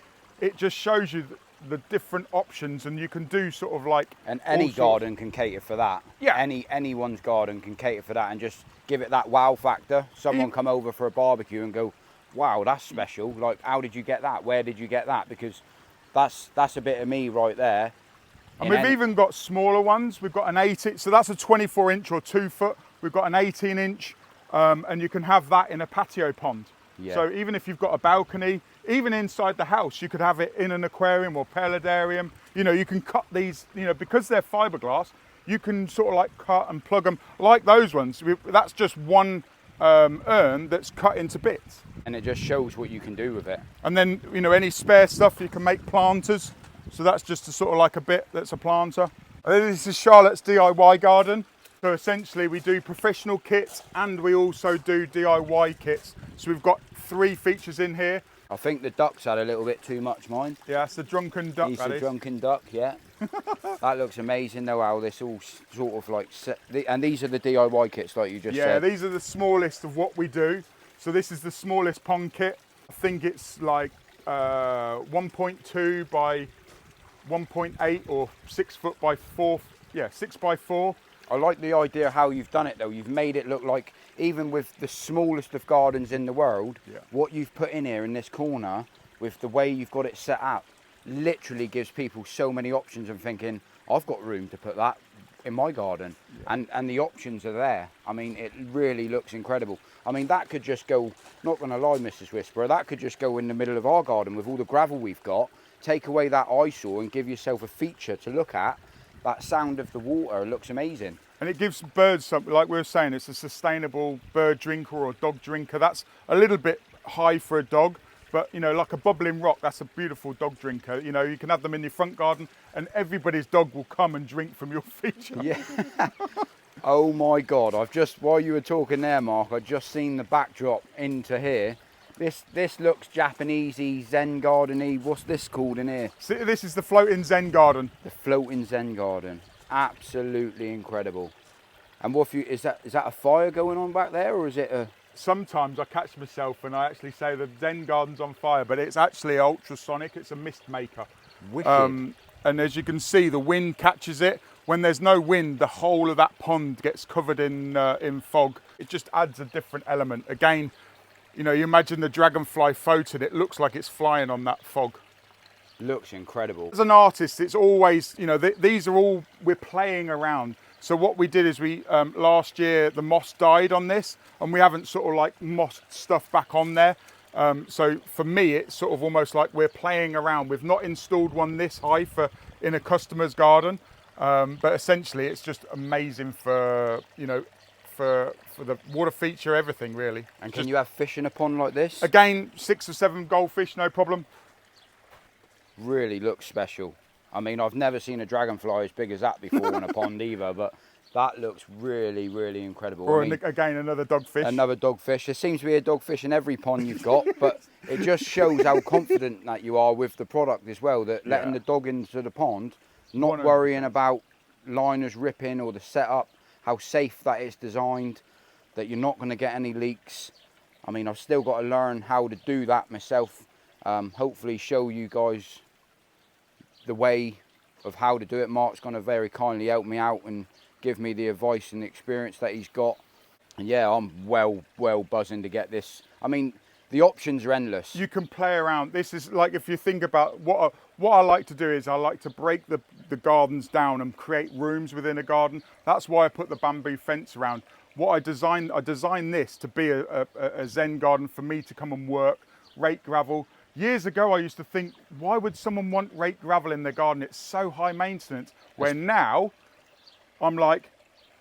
Speaker 3: it just shows you the different options, and you can do sort of like...
Speaker 1: And any
Speaker 3: all sorts.
Speaker 1: garden can cater for that.
Speaker 3: Yeah.
Speaker 1: Anyone's garden can cater for that and just give it that wow factor. Someone come over for a barbecue and go, wow, that's special. Like, how did you get that? Where did you get that? Because that's a bit of me right there.
Speaker 3: And we've even got smaller ones. We've got an 8-inch, so that's a 24-inch or 2 foot. We've got an 18-inch, and you can have that in a patio pond.
Speaker 1: Yeah.
Speaker 3: So even if you've got a balcony, even inside the house, you could have it in an aquarium or paludarium. You know, you can cut these, you know, because they're fiberglass, you can sort of like cut and plug them like those ones. That's just one urn that's cut into bits.
Speaker 1: And it just shows what you can do with it.
Speaker 3: And then, you know, any spare stuff, you can make planters. So that's just a sort of like a bit that's a planter. And then this is Charlotte's DIY garden. So essentially we do professional kits and we also do DIY kits. So we've got 3 features in here.
Speaker 1: I think the duck's had a little bit too much, mine.
Speaker 3: Yeah, that's the drunken duck.
Speaker 1: He's the drunken duck, yeah. That looks amazing though, how this all sort of like set. And these are the DIY kits like you just said.
Speaker 3: Yeah, these are the smallest of what we do. So this is the smallest pond kit. I think it's like 1.2 by 1.8 or 6 foot by 4. Yeah, 6 by 4.
Speaker 1: I like the idea how you've done it though. You've made it look like, even with the smallest of gardens in the world, what you've put in here in this corner with the way you've got it set up literally gives people so many options and thinking, I've got room to put that in my garden. And the options are there. I mean, it really looks incredible. I mean, that could just go, not gonna lie, Mrs. Whisperer, that could just go in the middle of our garden with all the gravel we've got, take away that eyesore and give yourself a feature to look at. That sound of the water looks amazing. And
Speaker 3: it gives birds something, like we were saying, it's a sustainable bird drinker or dog drinker. That's a little bit high for a dog, but you know, like a bubbling rock, that's a beautiful dog drinker. You know, you can have them in your front garden and everybody's dog will come and drink from your feature.
Speaker 1: Yeah. Oh my God, while you were talking there, Mark, I've just seen the backdrop into here. This looks Japanesey, Zen garden-y. What's this called in here?
Speaker 3: See, this is the floating Zen garden.
Speaker 1: The floating Zen garden. Absolutely incredible. And what if you, is that a fire going on back there, or is it a...
Speaker 3: Sometimes I catch myself and I actually say the Zen garden's on fire, but it's actually ultrasonic. It's a mist maker.
Speaker 1: Wicked.
Speaker 3: And as you can see, the wind catches it. When there's no wind, the whole of that pond gets covered in fog. It just adds a different element. Again, you know, you imagine the dragonfly floating, it looks like it's flying on that fog.
Speaker 1: Looks incredible.
Speaker 3: As an artist, it's always, you know, these are all, we're playing around. So what we did is we, last year, the moss died on this, and we haven't sort of like mossed stuff back on there. So for me, it's sort of almost like we're playing around. We've not installed one this high in a customer's garden, but essentially it's just amazing for, you know, for the water feature, everything really.
Speaker 1: And can you have fish in a pond like this?
Speaker 3: Again, 6 or 7 goldfish, no problem.
Speaker 1: Really looks special. I mean, I've never seen a dragonfly as big as that before in a pond either, but that looks really, really incredible.
Speaker 3: Or again, another dogfish.
Speaker 1: Another dogfish. There seems to be a dogfish in every pond you've got, but it just shows how confident that you are with the product as well, that letting the dog into the pond, not
Speaker 3: 100%.
Speaker 1: worrying about liners ripping or the setup, how safe that is designed, that you're not going to get any leaks. I mean, I've still got to learn how to do that myself. Hopefully show you guys the way of how to do it. Mark's going to very kindly help me out and give me the advice and the experience that he's got. And yeah, I'm well buzzing to get this. I mean, the options are endless.
Speaker 3: You can play around. This is like, if you think about what I like to do is I like to break the gardens down and create rooms within a garden. That's why I put the bamboo fence around. What I designed this to be a Zen garden for me to come and work, rake gravel. Years ago, I used to think, why would someone want rake gravel in their garden? It's so high maintenance. Where now, I'm like,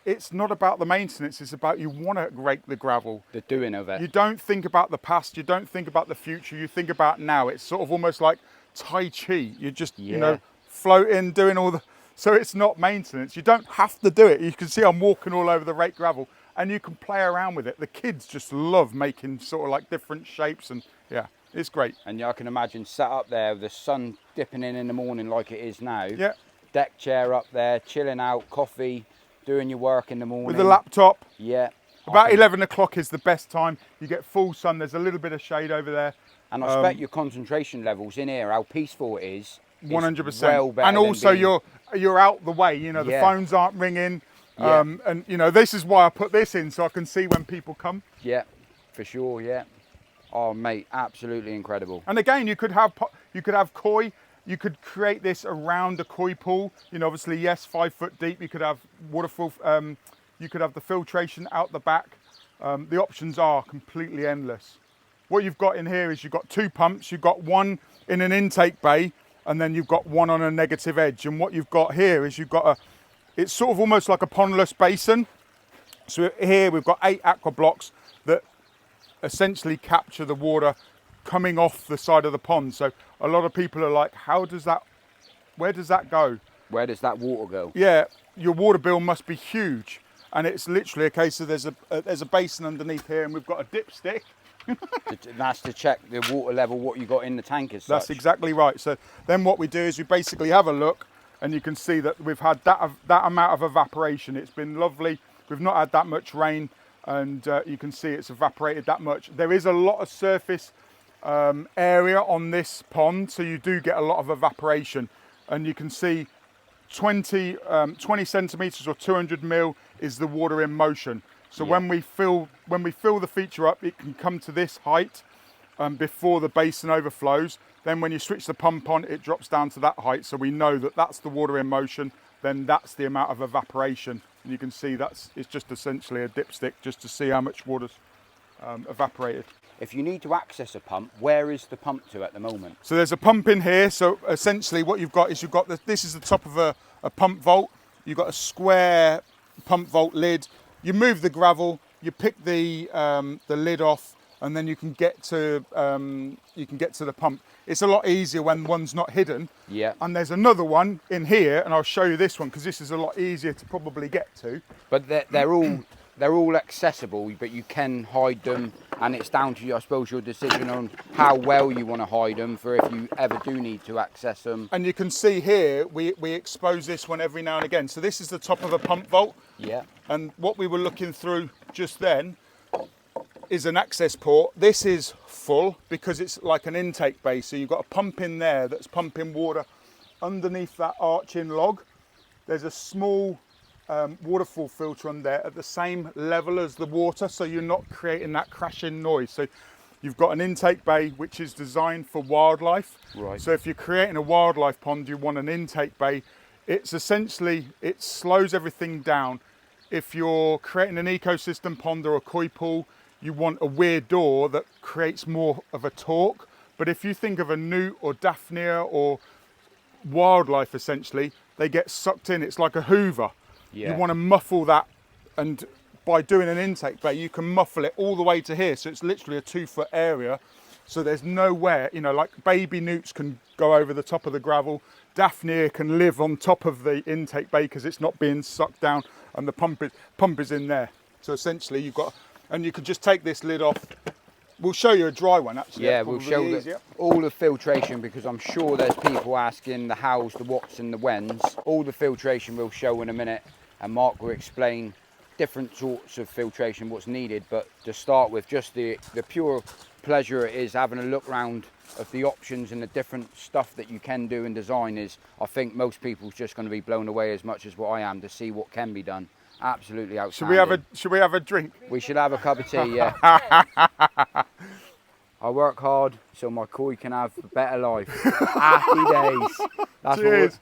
Speaker 3: it's not about the maintenance, it's about you want to rake the gravel.
Speaker 1: The doing of it.
Speaker 3: You don't think about the past, you don't think about the future, you think about now. It's sort of almost like Tai Chi. You're just, you know, floating, doing all the... So it's not maintenance. You don't have to do it. You can see I'm walking all over the rake gravel and you can play around with it. The kids just love making sort of like different shapes and yeah, it's great.
Speaker 1: And yeah, I can imagine sat up there with the sun dipping in the morning like it is now.
Speaker 3: Yeah.
Speaker 1: Deck chair up there, chilling out, coffee, doing your work in the morning.
Speaker 3: With the laptop.
Speaker 1: Yeah.
Speaker 3: About 11 o'clock is the best time. You get full sun. There's a little bit of shade over there.
Speaker 1: And I expect your concentration levels in here, how peaceful it is.
Speaker 3: 100%.
Speaker 1: Well better
Speaker 3: and also
Speaker 1: than
Speaker 3: you're out the way. You know, the phones aren't ringing.
Speaker 1: Yeah.
Speaker 3: And you know, this is why I put this in, so I can see when people come.
Speaker 1: Yeah, for sure. Yeah. Oh, mate, absolutely incredible.
Speaker 3: And again, you could have koi. You could create this around a koi pool. You know, obviously, yes, 5 foot deep. You could have waterfall. You could have the filtration out the back. The options are completely endless. What you've got in here is you've got 2 pumps. You've got one in an intake bay, and then you've got one on a negative edge. And what you've got here is you've got it's sort of almost like a pondless basin. So here we've got 8 aqua blocks that essentially capture the water coming off the side of the pond. So a lot of people are like, where does that go?
Speaker 1: Where does that water go?
Speaker 3: Yeah, your water bill must be huge. And it's literally a case of there's a basin underneath here, and we've got a dipstick.
Speaker 1: That's to check the water level, what you got in the tank as such.
Speaker 3: That's exactly right. So then what we do is we basically have a look, and you can see that we've had that amount of evaporation. It's been lovely. We've not had that much rain, and you can see it's evaporated that much. There is a lot of surface area on this pond, so you do get a lot of evaporation, and you can see 20 centimeters or 200 mil is the water in motion. So when we fill the feature up, it can come to this height before the basin overflows. Then when you switch the pump on, it drops down to that height. So we know that that's the water in motion. Then that's the amount of evaporation. And you can see it's just essentially a dipstick just to see how much water's evaporated.
Speaker 1: If you need to access a pump, where is the pump to at the moment?
Speaker 3: So there's a pump in here. So essentially what you've got is this is the top of a pump vault. You've got a square pump vault lid. You move the gravel, you pick the lid off, and then you can get to the pump. It's a lot easier when one's not hidden.
Speaker 1: Yeah.
Speaker 3: And there's another one in here, and I'll show you this one because this is a lot easier to probably get to.
Speaker 1: But they're all accessible, but you can hide them, and it's down to, I suppose, your decision on how well you want to hide them for if you ever do need to access them.
Speaker 3: And you can see here, we expose this one every now and again. So this is the top of a pump vault.
Speaker 1: Yeah.
Speaker 3: And what we were looking through just then is an access port. This is full because it's like an intake bay. So you've got a pump in there that's pumping water underneath that arching log. There's a small waterfall filter on there at the same level as the water, so you're not creating that crashing noise. So you've got an intake bay which is designed for wildlife.
Speaker 1: Right.
Speaker 3: So if you're creating a wildlife pond, you want an intake bay. It's essentially, it slows everything down. If you're creating an ecosystem pond or a koi pool, you want a weird door that creates more of a torque. But if you think of a newt or daphnia or wildlife, essentially, they get sucked in. It's like a hoover.
Speaker 1: Yeah.
Speaker 3: You want to muffle that, and by doing an intake bay, you can muffle it all the way to here. So it's literally a 2-foot area. So there's nowhere, like baby newts can go over the top of the gravel. Daphnia can live on top of the intake bay because it's not being sucked down, and the pump is in there. So essentially you've got, and you could just take this lid off. We'll show you a dry one actually.
Speaker 1: Yeah, we'll show all the filtration, because I'm sure there's people asking the hows, the whats and the whens. All the filtration we'll show in a minute, and Mark will explain different sorts of filtration, what's needed. But to start with, just the pure pleasure it is having a look round of the options and the different stuff that you can do and design is, I think most people's just going to be blown away as much as what I am to see what can be done. Absolutely outstanding.
Speaker 3: Should we have a drink?
Speaker 1: We should have a cup of tea, yeah. I work hard so my koi can have a better life. Happy days. That's
Speaker 3: Cheers.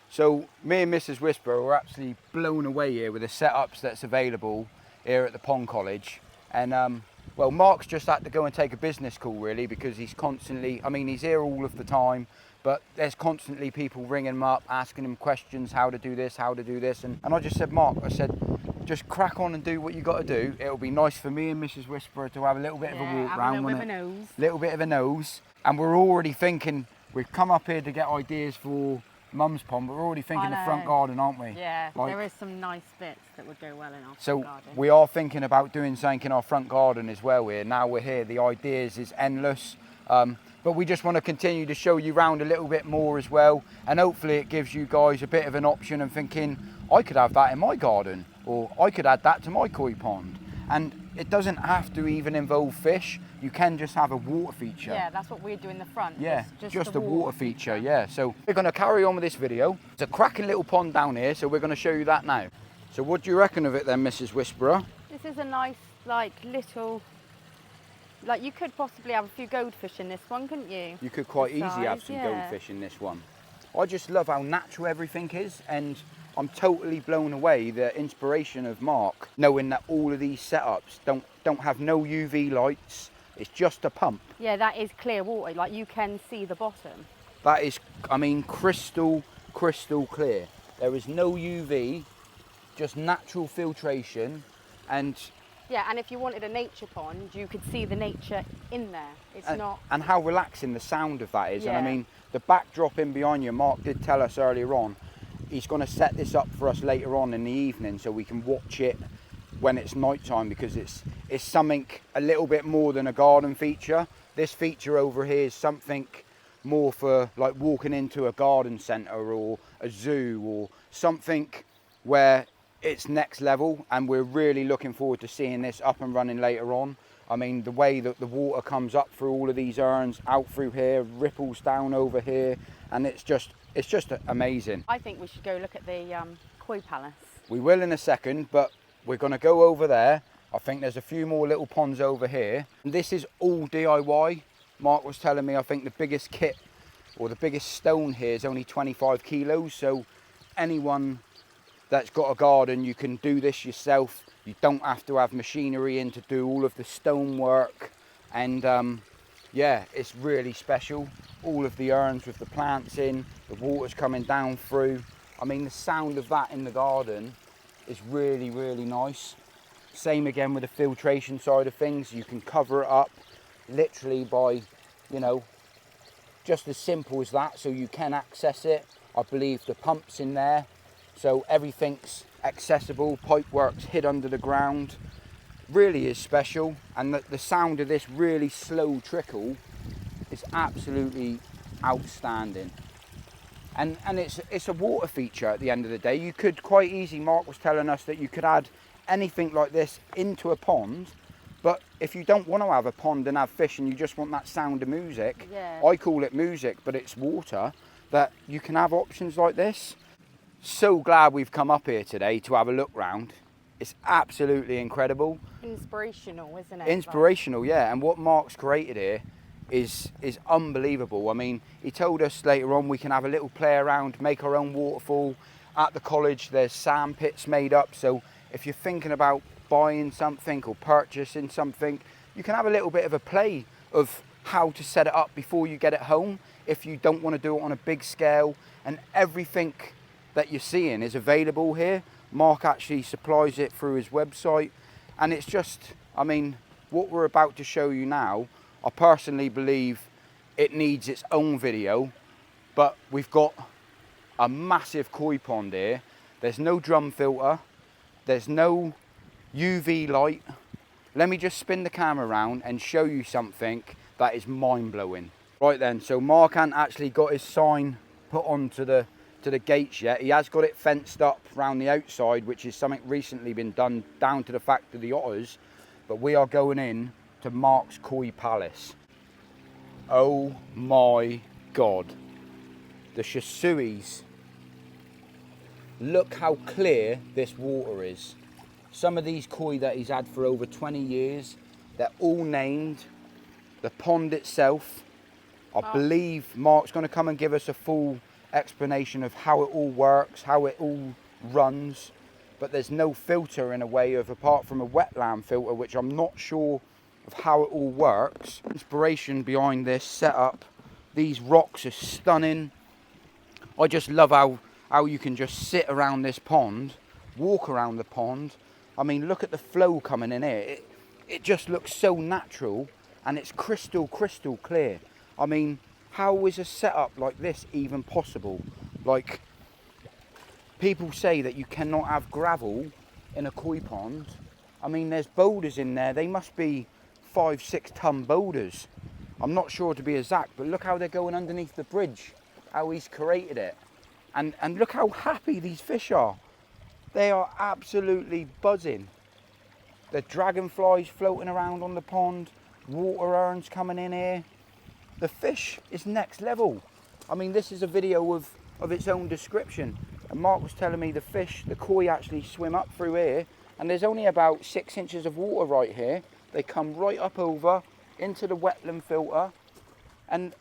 Speaker 1: So me and Mrs. Whisperer were absolutely blown away here with the setups that's available here at the Pond College. And well, Mark's just had to go and take a business call really, because he's constantly, he's here all of the time, but there's constantly people ringing him up, asking him questions, how to do this. And I just said, Mark, just crack on and do what you got to do. It'll be nice for me and Mrs. Whisperer to have a little bit of a walk round. Little bit of a nose. And we're already thinking, we've come up here to get ideas for Mum's Pond, but we're already thinking the front garden, aren't we?
Speaker 2: Yeah, there is some nice bits that would go well in our
Speaker 1: so
Speaker 2: front garden.
Speaker 1: We are thinking about doing something in our front garden as well here. Now we're here, the ideas is endless. But we just want to continue to show you around a little bit more as well. And hopefully it gives you guys a bit of an option and thinking, I could have that in my garden, or I could add that to my koi pond. And it doesn't have to even involve fish. You can just have a water feature.
Speaker 2: Yeah, that's what we do in the front.
Speaker 1: Yeah, just a water feature, yeah. So we're going to carry on with this video. It's a cracking little pond down here, so we're going to show you that now. So what do you reckon of it then, Mrs. Whisperer?
Speaker 2: This is a nice, little... you could possibly have a few goldfish in this one, couldn't you?
Speaker 1: You could quite easily have some goldfish in this one. I just love how natural everything is, and I'm totally blown away the inspiration of Mark, knowing that all of these setups don't have no UV lights. It's just a pump.
Speaker 2: Yeah, that is clear water. You can see the bottom.
Speaker 1: That is, crystal clear. There is no UV, just natural filtration, and
Speaker 2: Yeah, and if you wanted a nature pond, you could see the nature in there. It's not...
Speaker 1: And how relaxing the sound of that is. And I
Speaker 2: Yeah.
Speaker 1: mean, the backdrop in behind you, Mark did tell us earlier on, he's going to set this up for us later on in the evening so we can watch it when it's night time, because it's something a little bit more than a garden feature. This feature over here is something more for like walking into a garden centre or a zoo or something where it's next level, and we're really looking forward to seeing this up and running later on. I mean, the way that the water comes up through all of these urns, out through here, ripples down over here, and it's just amazing.
Speaker 2: I think we should go look at the koi palace.
Speaker 1: We will in a second, but we're going to go over there. I think there's a few more little ponds over here. This is all DIY. Mark was telling me I think the biggest kit or the biggest stone here is only 25 kilos. So anyone that's got a garden, you can do this yourself. You don't have to have machinery in to do all of the stone work. And yeah, it's really special. All of the urns with the plants in, the water's coming down through. I mean, the sound of that in the garden is really, really nice. Same again with the filtration side of things. You can cover it up literally by, you know, just as simple as that, so you can access it. I believe the pump's in there, so everything's accessible. Pipework's hid under the ground. Really is special, and the sound of this really slow trickle is absolutely outstanding. And it's a water feature at the end of the day. You could quite easily, Mark was telling us that you could add anything like this into a pond, but if you don't want to have a pond and have fish and you just want that sound of music,
Speaker 2: Yeah.
Speaker 1: I call it music, but it's water, that you can have options like this. So glad we've come up here today to have a look round. It's absolutely incredible.
Speaker 2: Inspirational, isn't it?
Speaker 1: Inspirational, yeah. And what Mark's created here is unbelievable. I mean, he told us later on we can have a little play around, make our own waterfall. At the college there's sand pits made up, so if you're thinking about buying something or purchasing something, you can have a little bit of a play of how to set it up before you get it home if you don't want to do it on a big scale. And everything that you're seeing is available here. Mark actually supplies it through his website, and it's just, I mean, what we're about to show you now, I personally believe it needs its own video. But we've got a massive koi pond here. There's no drum filter, there's no UV light. Let me just spin the camera around and show you something that is mind-blowing. Right then, so Mark hasn't actually got his sign put onto the gates yet. He has got it fenced up around the outside, which is something recently been done down to the fact of the otters. But we are going in to Mark's koi palace. Oh my God. The shasuis. Look how clear this water is. Some of these koi that he's had for over 20 years, they're all named. The pond itself, I believe Mark's going to come and give us a full explanation of how it all works, how it all runs. But there's no filter in a way of, apart from a wetland filter, which I'm not sure of how it all works. Inspiration behind this setup. These rocks are stunning. I just love how you can just sit around this pond, walk around the pond. I mean, look at the flow coming in here. It just looks so natural, and it's crystal clear. I mean, how is a setup like this even possible? Like, people say that you cannot have gravel in a koi pond. I mean, there's boulders in there. They must be 5-6 ton boulders. I'm not sure to be exact, but look how they're going underneath the bridge, how he's created it. And look how happy these fish are. They are absolutely buzzing. The dragonflies floating around on the pond, water urns coming in here. The fish is next level. I mean, this is a video of its own description. And Mark was telling me the fish, the koi actually swim up through here, and there's only about 6 inches of water right here. They come right up over into the wetland filter, and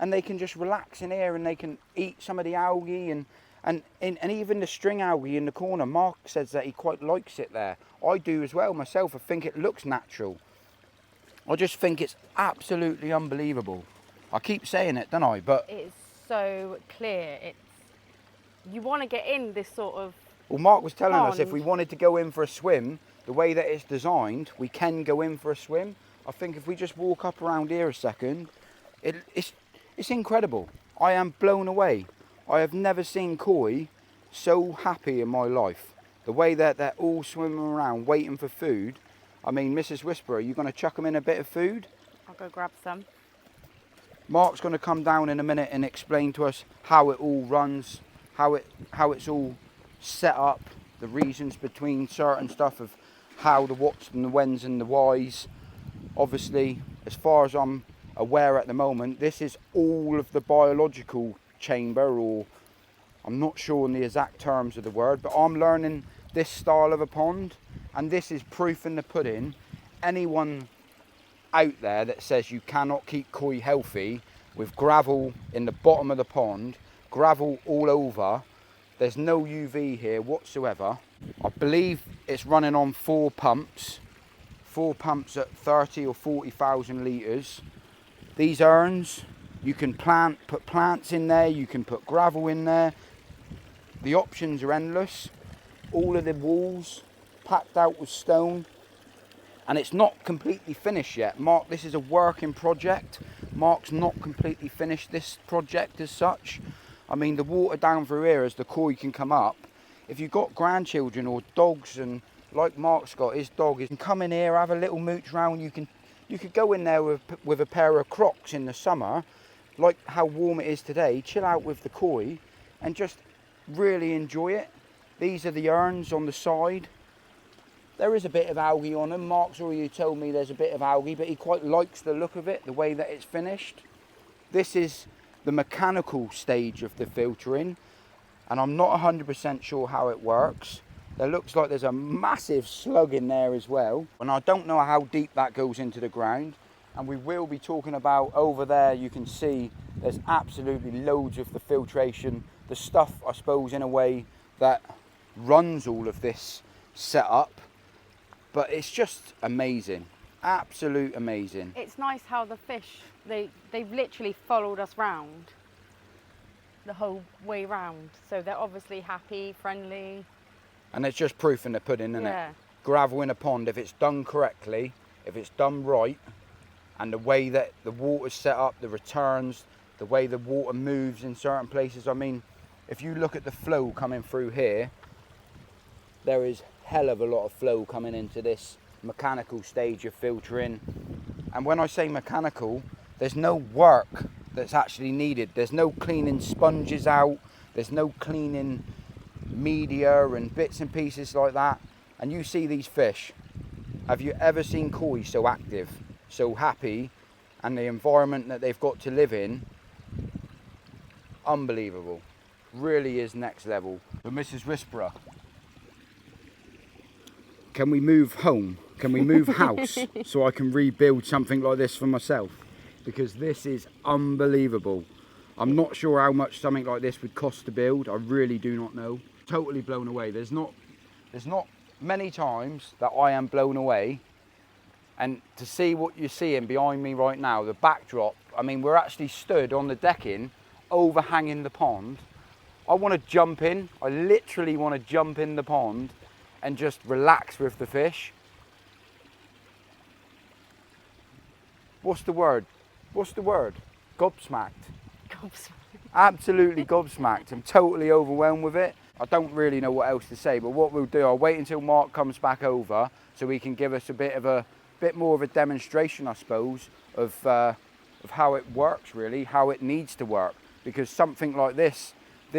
Speaker 1: they can just relax in here, and they can eat some of the algae and even the string algae in the corner. Mark says that he quite likes it there. I do as well myself. I think it looks natural. I just think it's absolutely unbelievable. I keep saying it, don't I? But
Speaker 2: It's so clear. You want to get in this sort of...
Speaker 1: well, Mark was telling us if
Speaker 2: pond.
Speaker 1: we wanted to go in for a swim, the way that it's designed, we can go in for a swim. I think if we just walk up around here a second, it's incredible. I am blown away. I have never seen koi so happy in my life. The way that they're all swimming around waiting for food. I mean, Mrs. Whisperer, are you going to chuck them in a bit of food?
Speaker 2: I'll go grab some.
Speaker 1: Mark's going to come down in a minute and explain to us how it all runs, how it's all set up, the reasons between certain stuff of how the whats and the whens and the whys. Obviously, as far as I'm aware at the moment, this is all of the biological chamber, or I'm not sure on the exact terms of the word, but I'm learning this style of a pond, and this is proof in the pudding. Anyone out there that says you cannot keep koi healthy with gravel in the bottom of the pond, gravel all over, there's no UV here whatsoever. I believe it's running on 4 pumps at 30 or 40,000 litres. These urns, you can put plants in there, you can put gravel in there. The options are endless. All of the walls packed out with stone. And it's not completely finished yet. Mark, this is a working project. Mark's not completely finished this project as such. I mean, the water down through here as the koi can come up. If you've got grandchildren or dogs, and like Mark's got his dog, you can come in here, have a little mooch round. You could go in there with a pair of Crocs in the summer, like how warm it is today, chill out with the koi and just really enjoy it. These are the urns on the side. There is a bit of algae on them. Mark's already told me there's a bit of algae, but he quite likes the look of it, the way that it's finished. This is the mechanical stage of the filtering, and I'm not 100% sure how it works. There looks like there's a massive slug in there as well, and I don't know how deep that goes into the ground. And we will be talking about over there, you can see there's absolutely loads of the filtration, the stuff, I suppose, in a way that runs all of this setup. But it's just amazing, absolute amazing.
Speaker 2: It's nice how the fish, they've literally followed us round the whole way round. So they're obviously happy, friendly.
Speaker 1: And it's just proof in the pudding, isn't
Speaker 2: Yeah.
Speaker 1: it? Gravel in a pond, if it's done correctly, if it's done right, and the way that the water's set up, the returns, the way the water moves in certain places. I mean, if you look at the flow coming through here, there is hell of a lot of flow coming into this mechanical stage of filtering. And when I say mechanical, there's no work that's actually needed. There's no cleaning sponges out, there's no cleaning media and bits and pieces like that. And you see these fish, have you ever seen koi so active, so happy, and the environment that they've got to live in? Unbelievable, really is next level. But Mrs. Whisperer, can we move home? Can we move house so I can rebuild something like this for myself? Because this is unbelievable. I'm not sure how much something like this would cost to build. I really do not know. Totally blown away. There's not many times that I am blown away. And to see what you're seeing behind me right now, the backdrop, I mean, we're actually stood on the decking overhanging the pond. I want to jump in. I literally want to jump in the pond and just relax with the fish. What's the word? What's the word? Gobsmacked. Absolutely gobsmacked. I'm totally overwhelmed with it. I don't really know what else to say, but what we'll do, I'll wait until Mark comes back over so he can give us a bit more of a demonstration, I suppose, of how it works, really, how it needs to work. Because something like this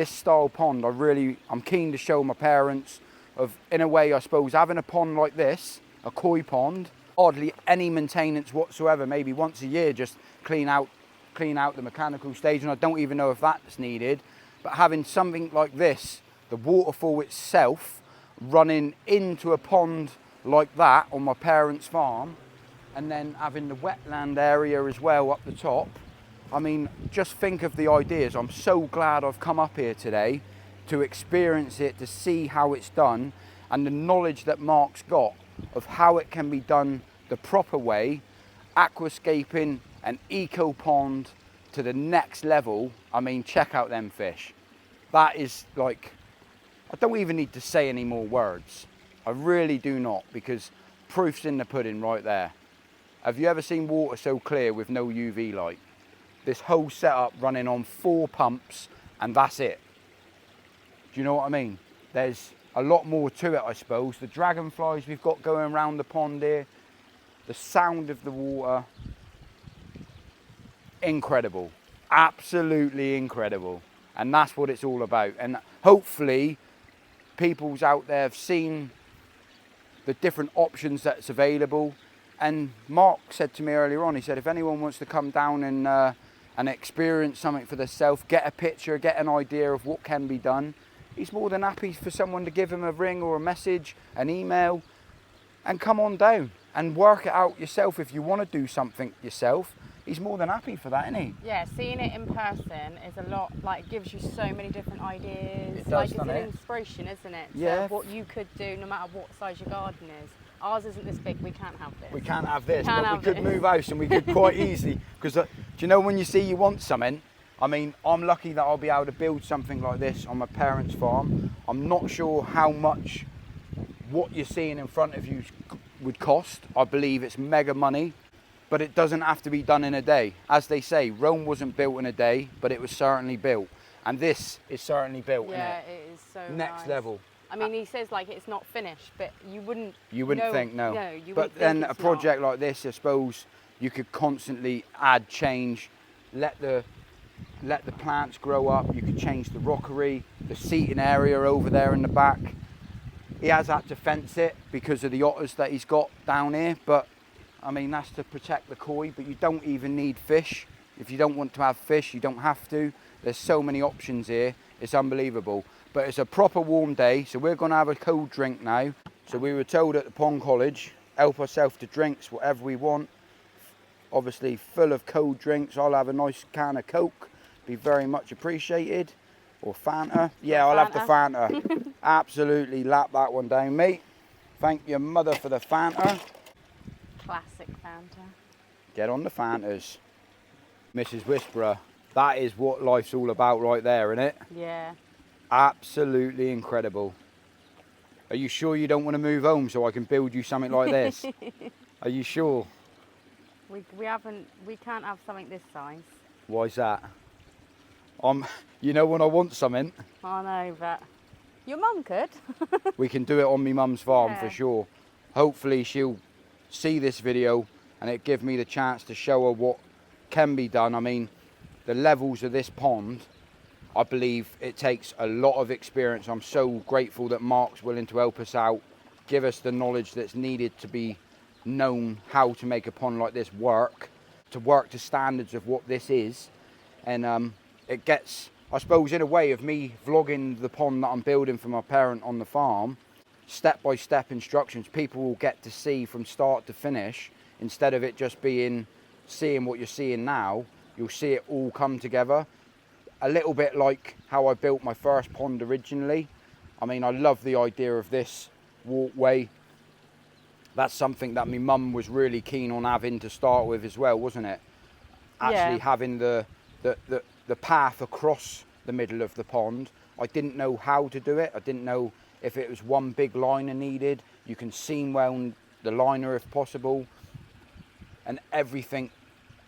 Speaker 1: style pond, I'm keen to show my parents of, in a way, I suppose, having a pond like this, a koi pond, hardly any maintenance whatsoever, maybe once a year, just clean out the mechanical stage, and I don't even know if that's needed. But having something like this, the waterfall itself, running into a pond like that on my parents' farm, and then having the wetland area as well up the top. I mean, just think of the ideas. I'm so glad I've come up here today to experience it, to see how it's done, and the knowledge that Mark's got of how it can be done the proper way, aquascaping an eco pond to the next level. I mean, check out them fish. That is like, I don't even need to say any more words. I really do not, because proof's in the pudding right there. Have you ever seen water so clear with no UV light? This whole setup running on 4 pumps, and that's it. Do you know what I mean? There's a lot more to it, I suppose. The dragonflies we've got going around the pond here, the sound of the water, incredible, absolutely incredible. And that's what it's all about. And hopefully people's out there have seen the different options that's available. And Mark said to me earlier on, he said, if anyone wants to come down and experience something for themselves, get a picture, get an idea of what can be done, he's more than happy for someone to give him a ring or a message, an email, and come on down and work it out yourself. If you want to do something yourself, he's more than happy for that, isn't he?
Speaker 2: Yeah, seeing it in person is a lot, like, gives you so many different ideas.
Speaker 1: It does,
Speaker 2: like, it's
Speaker 1: doesn't
Speaker 2: an
Speaker 1: it?
Speaker 2: inspiration, isn't it?
Speaker 1: Yeah.
Speaker 2: So what you could do, no matter what size your garden is. Ours isn't this big, we can't have this.
Speaker 1: We can't have this,
Speaker 2: Can't
Speaker 1: but we
Speaker 2: have
Speaker 1: could
Speaker 2: this.
Speaker 1: move house and we could quite easily, because do you know when you see you want something, I mean, I'm lucky that I'll be able to build something like this on my parents' farm. I'm not sure how much what you're seeing in front of you would cost. I believe it's mega money, but it doesn't have to be done in a day. As they say, Rome wasn't built in a day, but it was certainly built. And this is certainly built,
Speaker 2: Yeah,
Speaker 1: isn't it?
Speaker 2: it is so
Speaker 1: Next
Speaker 2: nice.
Speaker 1: level.
Speaker 2: I mean, he says like it's not finished, but you wouldn't
Speaker 1: think, no.
Speaker 2: No, you
Speaker 1: But
Speaker 2: wouldn't
Speaker 1: then
Speaker 2: think
Speaker 1: a
Speaker 2: it's
Speaker 1: project like this, I suppose, you could constantly add, change, let the plants grow up. You could change the rockery, the seating area over there in the back. He has had to fence it because of the otters that he's got down here, but I mean, that's to protect the koi, but you don't even need fish. If you don't want to have fish, you don't have to. There's so many options here, it's unbelievable. But it's a proper warm day, so we're gonna have a cold drink now. So we were told at the Pond College, help ourselves to drinks, whatever we want. Obviously full of cold drinks. I'll have a nice can of Coke, be very much appreciated. Or Fanta. Yeah, I'll have the Fanta. Absolutely lap that one down, mate. Thank your mother for the Fanta.
Speaker 2: Classic Fanta.
Speaker 1: Get on the Fantas. Mrs. Whisperer, that is what life's all about right there, isn't it?
Speaker 2: Yeah.
Speaker 1: Absolutely incredible. Are you sure you don't want to move home so I can build you something like this? Are you sure?
Speaker 2: We can't have something this size.
Speaker 1: Why's that? You know when I want something,
Speaker 2: I know, but your mum could.
Speaker 1: we can do it on me mum's farm
Speaker 2: Yeah.
Speaker 1: for sure. Hopefully she'll see this video and it give me the chance to show her what can be done. I mean, the levels of this pond, I believe it takes a lot of experience. I'm so grateful that Mark's willing to help us out, give us the knowledge that's needed to be known how to make a pond like this work to standards of what this is. And it gets, I suppose, in a way of me vlogging the pond that I'm building for my parent on the farm, step-by-step instructions people will get to see from start to finish, instead of it just being seeing what you're seeing now. You'll see it all come together. A little bit like how I built my first pond originally. I mean, I love the idea of this walkway. That's something that my mum was really keen on having to start with as well, wasn't it? Actually having the path across the middle of the pond. I didn't know how to do it. I didn't know if it was one big liner needed. You can seam weld the liner if possible. And everything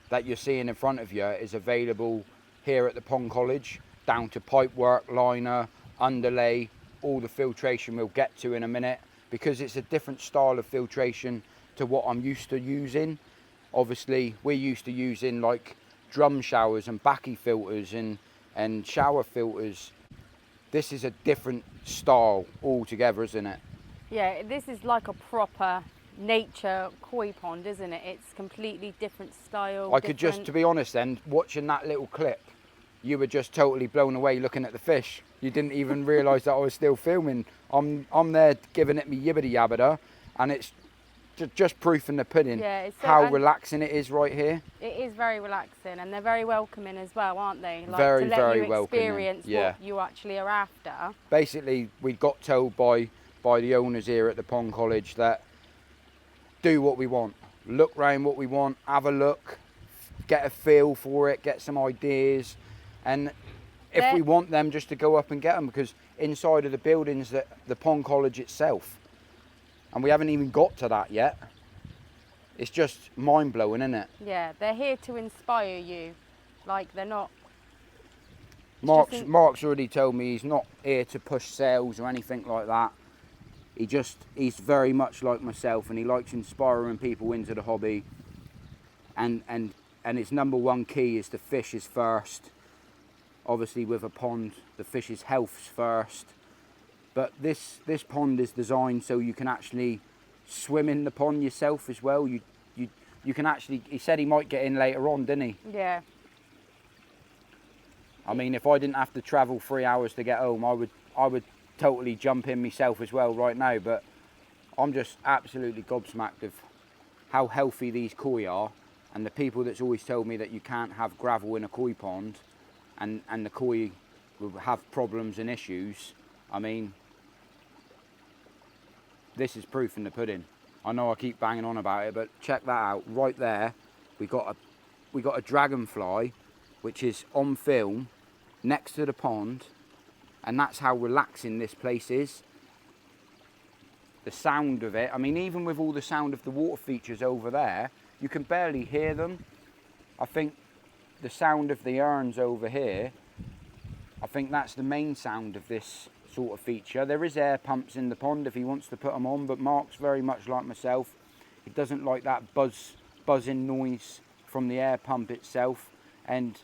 Speaker 1: that you're seeing in front of you is available here at the Pond College, down to pipe work, liner, underlay, all the filtration we'll get to in a minute, because it's a different style of filtration to what I'm used to using. Obviously, we're used to using like drum showers and backy filters and shower filters. This is a different style altogether, isn't it?
Speaker 2: Yeah, this is like a proper nature koi pond, isn't it? It's completely different style.
Speaker 1: I could just, to be honest then, watching that little clip, you were just totally blown away looking at the fish. You didn't even realise that I was still filming. I'm there giving it me yibbity yabbada, and it's just proof in the pudding how relaxing it is right here.
Speaker 2: It is very relaxing, and they're very welcoming as well, aren't they? Like,
Speaker 1: very,
Speaker 2: to let
Speaker 1: very
Speaker 2: you
Speaker 1: welcoming.
Speaker 2: experience what you actually are after.
Speaker 1: Basically, we got told by the owners here at the Pond College that do what we want, look round what we want, have a look, get a feel for it, get some ideas, and if we want them, just to go up and get them, because inside of the buildings, that the Pond College itself, and we haven't even got to that yet. It's just mind-blowing, isn't it?
Speaker 2: Yeah, they're here to inspire you. Like, they're not...
Speaker 1: Mark's already told me he's not here to push sales or anything like that. He's very much like myself, and he likes inspiring people into the hobby. And his number one key is the fish is first. Obviously, with a pond, the fish's health's first. But this pond is designed so you can actually swim in the pond yourself as well. You can actually. He said he might get in later on, didn't he?
Speaker 2: Yeah.
Speaker 1: I mean, if I didn't have to travel 3 hours to get home, I would totally jump in myself as well right now. But I'm just absolutely gobsmacked of how healthy these koi are, and the people that's always told me that you can't have gravel in a koi pond, and the koi will have problems and issues. I mean, this is proof in the pudding. I know I keep banging on about it, but check that out. Right there, we got a dragonfly, which is on film next to the pond, and that's how relaxing this place is. The sound of it, I mean, even with all the sound of the water features over there, you can barely hear them. I think the sound of the urns over here, I think that's the main sound of this sort of feature. There is air pumps in the pond if he wants to put them on, but Mark's very much like myself. He doesn't like that buzzing noise from the air pump itself, and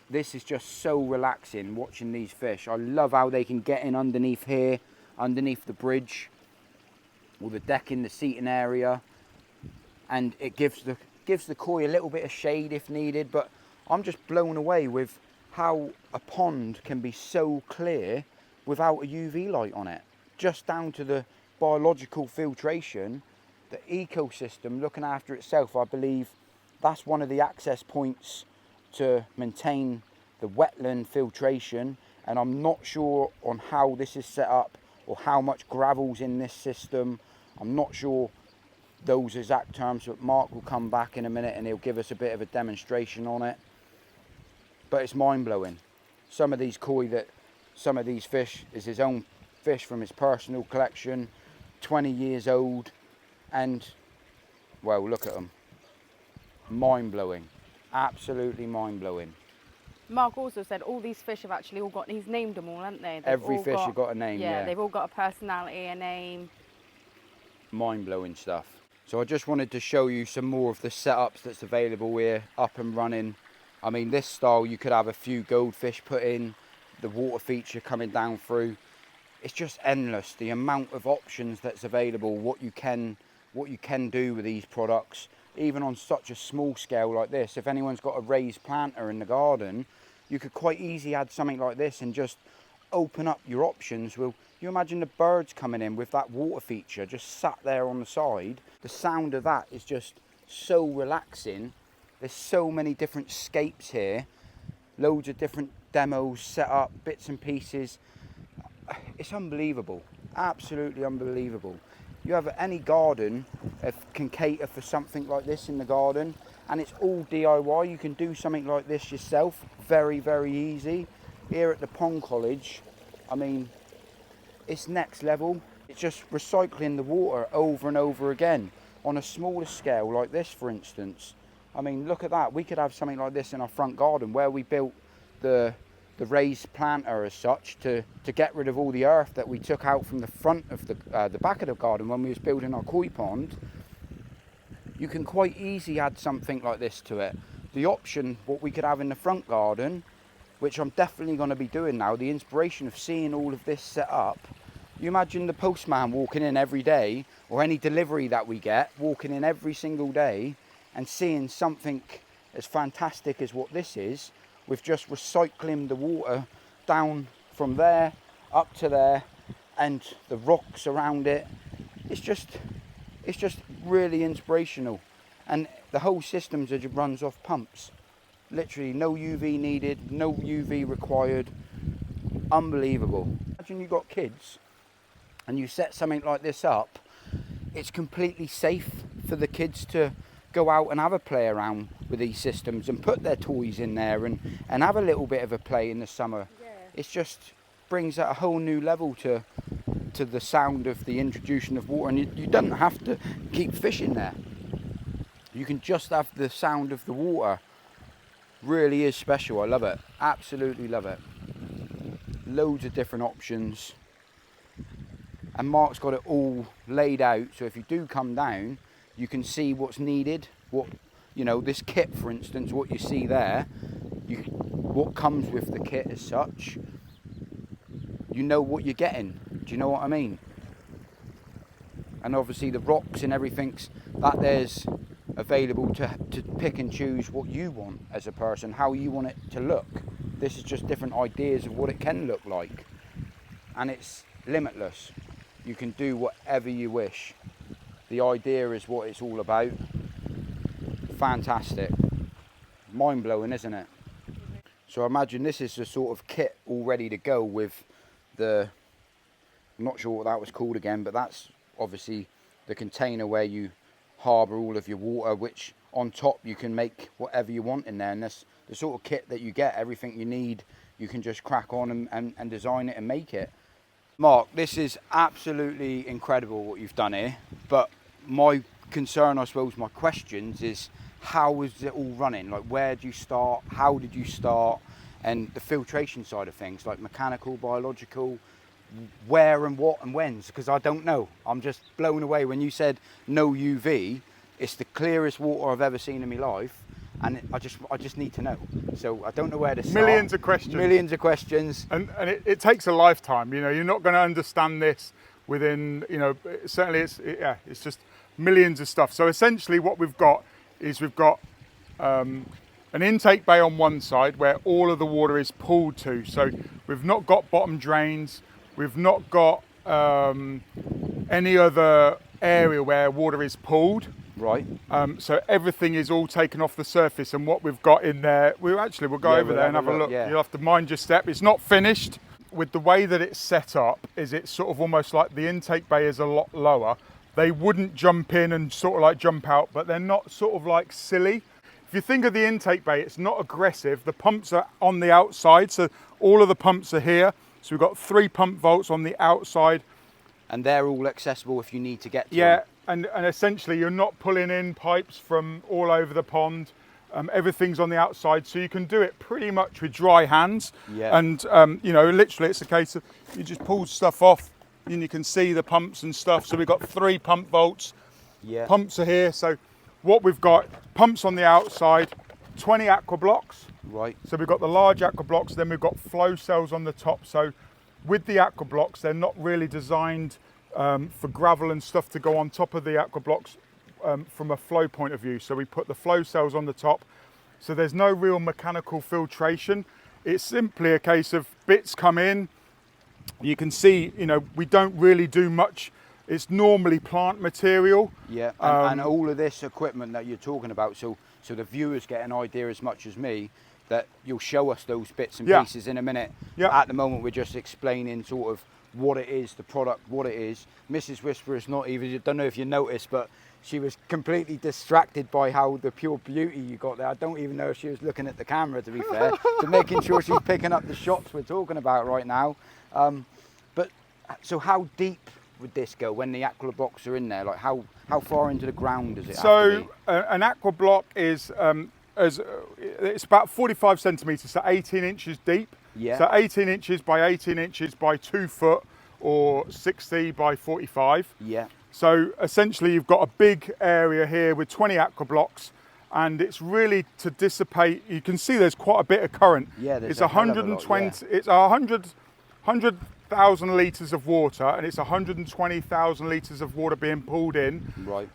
Speaker 1: this is just so relaxing watching these fish. I love how they can get in underneath here, underneath the bridge, or the deck in the seating area, and it gives the koi a little bit of shade if needed. But I'm just blown away with how a pond can be so clear without a UV light on it. Just down to the biological filtration, the ecosystem looking after itself. I believe that's one of the access points to maintain the wetland filtration, and I'm not sure on how this is set up or how much gravel's in this system. I'm not sure those exact terms, but Mark will come back in a minute and he'll give us a bit of a demonstration on it. But it's mind-blowing. Some of these fish is his own fish from his personal collection, 20 years old, and well, look at them. Mind-blowing, absolutely mind-blowing.
Speaker 2: Mark also said all these fish have actually all got, he's named them all, haven't they?
Speaker 1: Every fish has got a name, yeah.
Speaker 2: They've all got a personality, a name.
Speaker 1: Mind-blowing stuff. So I just wanted to show you some more of the setups that's available here, up and running. I mean, this style, you could have a few goldfish put in, the water feature coming down through. It's just endless, the amount of options that's available, what you can do with these products, even on such a small scale like this. If anyone's got a raised planter in the garden, you could quite easily add something like this and just open up your options. Well, you imagine the birds coming in with that water feature just sat there on the side. The sound of that is just so relaxing. There's so many different scapes here, loads of different demos set up, bits and pieces. It's unbelievable, absolutely unbelievable. You have any garden can cater for something like this in the garden, and it's all DIY. You can do something like this yourself, very, very easy. Here at the Pond College, I mean, it's next level. It's just recycling the water over and over again on a smaller scale like this, for instance. I mean, look at that. We could have something like this in our front garden where we built the raised planter as such to get rid of all the earth that we took out from the front of the back of the garden when we was building our koi pond. You can quite easily add something like this to it. The option, what we could have in the front garden, which I'm definitely going to be doing now, the inspiration of seeing all of this set up. You imagine the postman walking in every day, or any delivery that we get, walking in every single day and seeing something as fantastic as what this is, with just recycling the water down from there up to there and the rocks around it. It's just really inspirational, and the whole system just runs off pumps. Literally no UV needed, no UV required. Unbelievable. Imagine you've got kids and you set something like this up. It's completely safe for the kids to go out and have a play around with these systems and put their toys in there and have a little bit of a play in the summer. Yeah. It's just brings at a whole new level to add to the sound of the introduction of water, and you don't have to keep fishing there. You can just have the sound of the water. Really is special. I love it. Absolutely love it. Loads of different options. And Mark's got it all laid out, so if you do come down, you can see what's needed. What, you know, this kit, for instance, what you see there, what comes with the kit as such. You know what you're getting. Do you know what I mean? And obviously the rocks and everything's that there's available to pick and choose what you want as a person, how you want it to look. This is just different ideas of what it can look like, and it's limitless. You can do whatever you wish. The idea is what it's all about. Fantastic. Mind-blowing, isn't it? So I imagine this is the sort of kit all ready to go with the, I'm not sure what that was called again, but that's obviously the container where you harbour all of your water, which on top you can make whatever you want in there. And that's the sort of kit that you get, everything you need, you can just crack on and design it and make it. Mark, this is absolutely incredible what you've done here, but my concern, I suppose, my questions is, how is it all running? Like, where do you start? How did you start? And the filtration side of things, like mechanical, biological, where and what and when's, because I don't know. I'm just blown away when you said no UV. It's the clearest water I've ever seen in my life, and I just need to know. So I don't know where to start.
Speaker 3: Millions of questions.
Speaker 1: Millions of questions.
Speaker 3: And it takes a lifetime. You know, you're not going to understand this within, you know, certainly it's just millions of stuff. So essentially what we've got is an intake bay on one side where all of the water is pooled to. So we've not got bottom drains. We've not got any other area where water is pooled.
Speaker 1: Right.
Speaker 3: So everything is all taken off the surface, and what we've got in there, we'll go over there and have a look.
Speaker 1: Yeah.
Speaker 3: You'll have to mind your step. It's not finished. With the way that it's set up, is it's sort of almost like the intake bay is a lot lower. They wouldn't jump in and sort of like jump out, but they're not sort of like silly. If you think of the intake bay, it's not aggressive. The pumps are on the outside, so all of the pumps are here. So we've got 3 pump vaults on the outside.
Speaker 1: And they're all accessible if you need to get to
Speaker 3: Yeah,
Speaker 1: them.
Speaker 3: and essentially you're not pulling in pipes from all over the pond. Everything's on the outside, so you can do it pretty much with dry hands.
Speaker 1: Yeah.
Speaker 3: And you know, literally it's a case of you just pull stuff off and you can see the pumps and stuff. So we've got 3 pump vaults.
Speaker 1: Yeah.
Speaker 3: Pumps are here. So what we've got, pumps on the outside, 20 aqua blocks.
Speaker 1: Right.
Speaker 3: So we've got the large aqua blocks, then we've got flow cells on the top. So with the aqua blocks, they're not really designed for gravel and stuff to go on top of the aqua blocks from a flow point of view. So we put the flow cells on the top. So there's no real mechanical filtration. It's simply a case of bits come in. You can see, you know, we don't really do much. It's normally plant material.
Speaker 1: Yeah, and all of this equipment that you're talking about, so the viewers get an idea as much as me, that you'll show us those bits and pieces in a minute.
Speaker 3: Yeah.
Speaker 1: At the moment, we're just explaining sort of what it is, the product, what it is. Mrs. Whisper is not even, I don't know if you noticed, but she was completely distracted by how the pure beauty you got there. I don't even know if she was looking at the camera, to be fair, to making sure she's picking up the shots we're talking about right now. But so how deep would this go when the aqua blocks are in there? Like how far into the ground does it have to be?
Speaker 3: An aqua block is it's about 45 centimetres, so 18 inches deep.
Speaker 1: Yeah.
Speaker 3: So 18 inches by 18 inches by 2 foot, or 60 by 45.
Speaker 1: Yeah.
Speaker 3: So essentially you've got a big area here with 20 aqua blocks, and it's really to dissipate. You can see there's quite a bit of current.
Speaker 1: Yeah, there's
Speaker 3: it's
Speaker 1: a hell of a
Speaker 3: 120.
Speaker 1: lot, yeah.
Speaker 3: It's 100,000 litres of water, and it's 120,000 litres of water being pulled in.
Speaker 1: Right.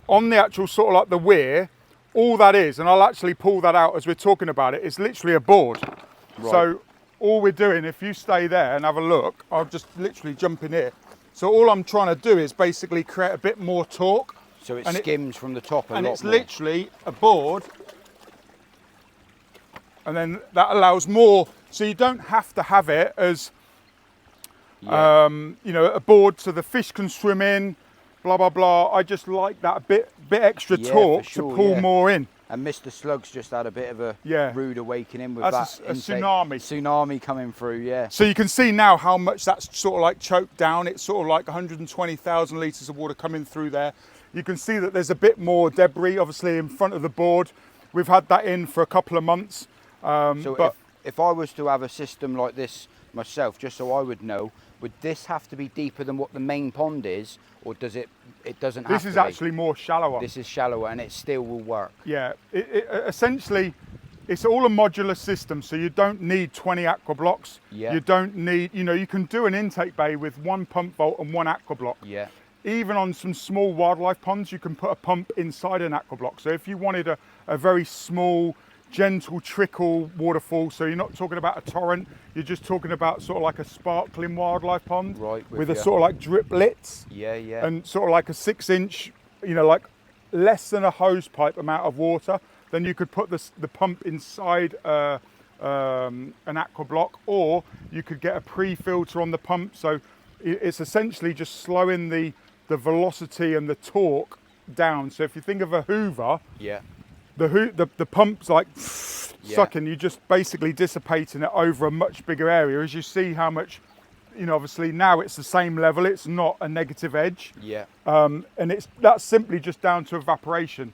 Speaker 3: On the actual sort of like the weir, all that is, and I'll actually pull that out as we're talking about it, is literally a board.
Speaker 1: Right.
Speaker 3: So all we're doing, if you stay there and have a look, I'll just literally jump in here. So all I'm trying to do is basically create a bit more torque.
Speaker 1: So it skims from the top a lot
Speaker 3: and it's
Speaker 1: more.
Speaker 3: literally a board, and then that allows more, so you don't have to have it as you know, a board so the fish can swim in, blah blah blah. I just like that bit extra torque
Speaker 1: for sure,
Speaker 3: to pull more in.
Speaker 1: And Mr. Slug's just had a bit of a
Speaker 3: Yeah.
Speaker 1: rude awakening with
Speaker 3: That's
Speaker 1: that
Speaker 3: a
Speaker 1: intake.
Speaker 3: tsunami.
Speaker 1: Tsunami coming through, yeah.
Speaker 3: So you can see now how much that's sort of like choked down. It's sort of like 120,000 litres of water coming through there. You can see that there's a bit more debris, obviously, in front of the board. We've had that in for a couple of months.
Speaker 1: So
Speaker 3: But
Speaker 1: if I was to have a system like this myself, just so I would know, would this have to be deeper than what the main pond is, or does it doesn't have to be?
Speaker 3: this is actually more shallower.
Speaker 1: This is shallower and it still will work.
Speaker 3: Yeah, essentially, it's all a modular system, so you don't need 20 aqua blocks.
Speaker 1: Yeah.
Speaker 3: You don't need, you can do an intake bay with one pump vault and one aqua block.
Speaker 1: Yeah.
Speaker 3: Even on some small wildlife ponds, you can put a pump inside an aqua block. So if you wanted a very small, gentle trickle waterfall, so you're not talking about a torrent, you're just talking about sort of like a sparkling wildlife pond,
Speaker 1: Right,
Speaker 3: with a
Speaker 1: you.
Speaker 3: sort of like driplets.
Speaker 1: Yeah, yeah.
Speaker 3: And sort of like a 6-inch, like less than a hose pipe amount of water, then you could put the pump inside an aqua block, or you could get a pre-filter on the pump. So it's essentially just slowing the velocity and the torque down. So if you think of a hoover,
Speaker 1: yeah.
Speaker 3: the pump's like sucking, you just basically dissipating it over a much bigger area. As you see how much, obviously now it's the same level, it's not a negative edge.
Speaker 1: Yeah.
Speaker 3: And that's simply just down to evaporation.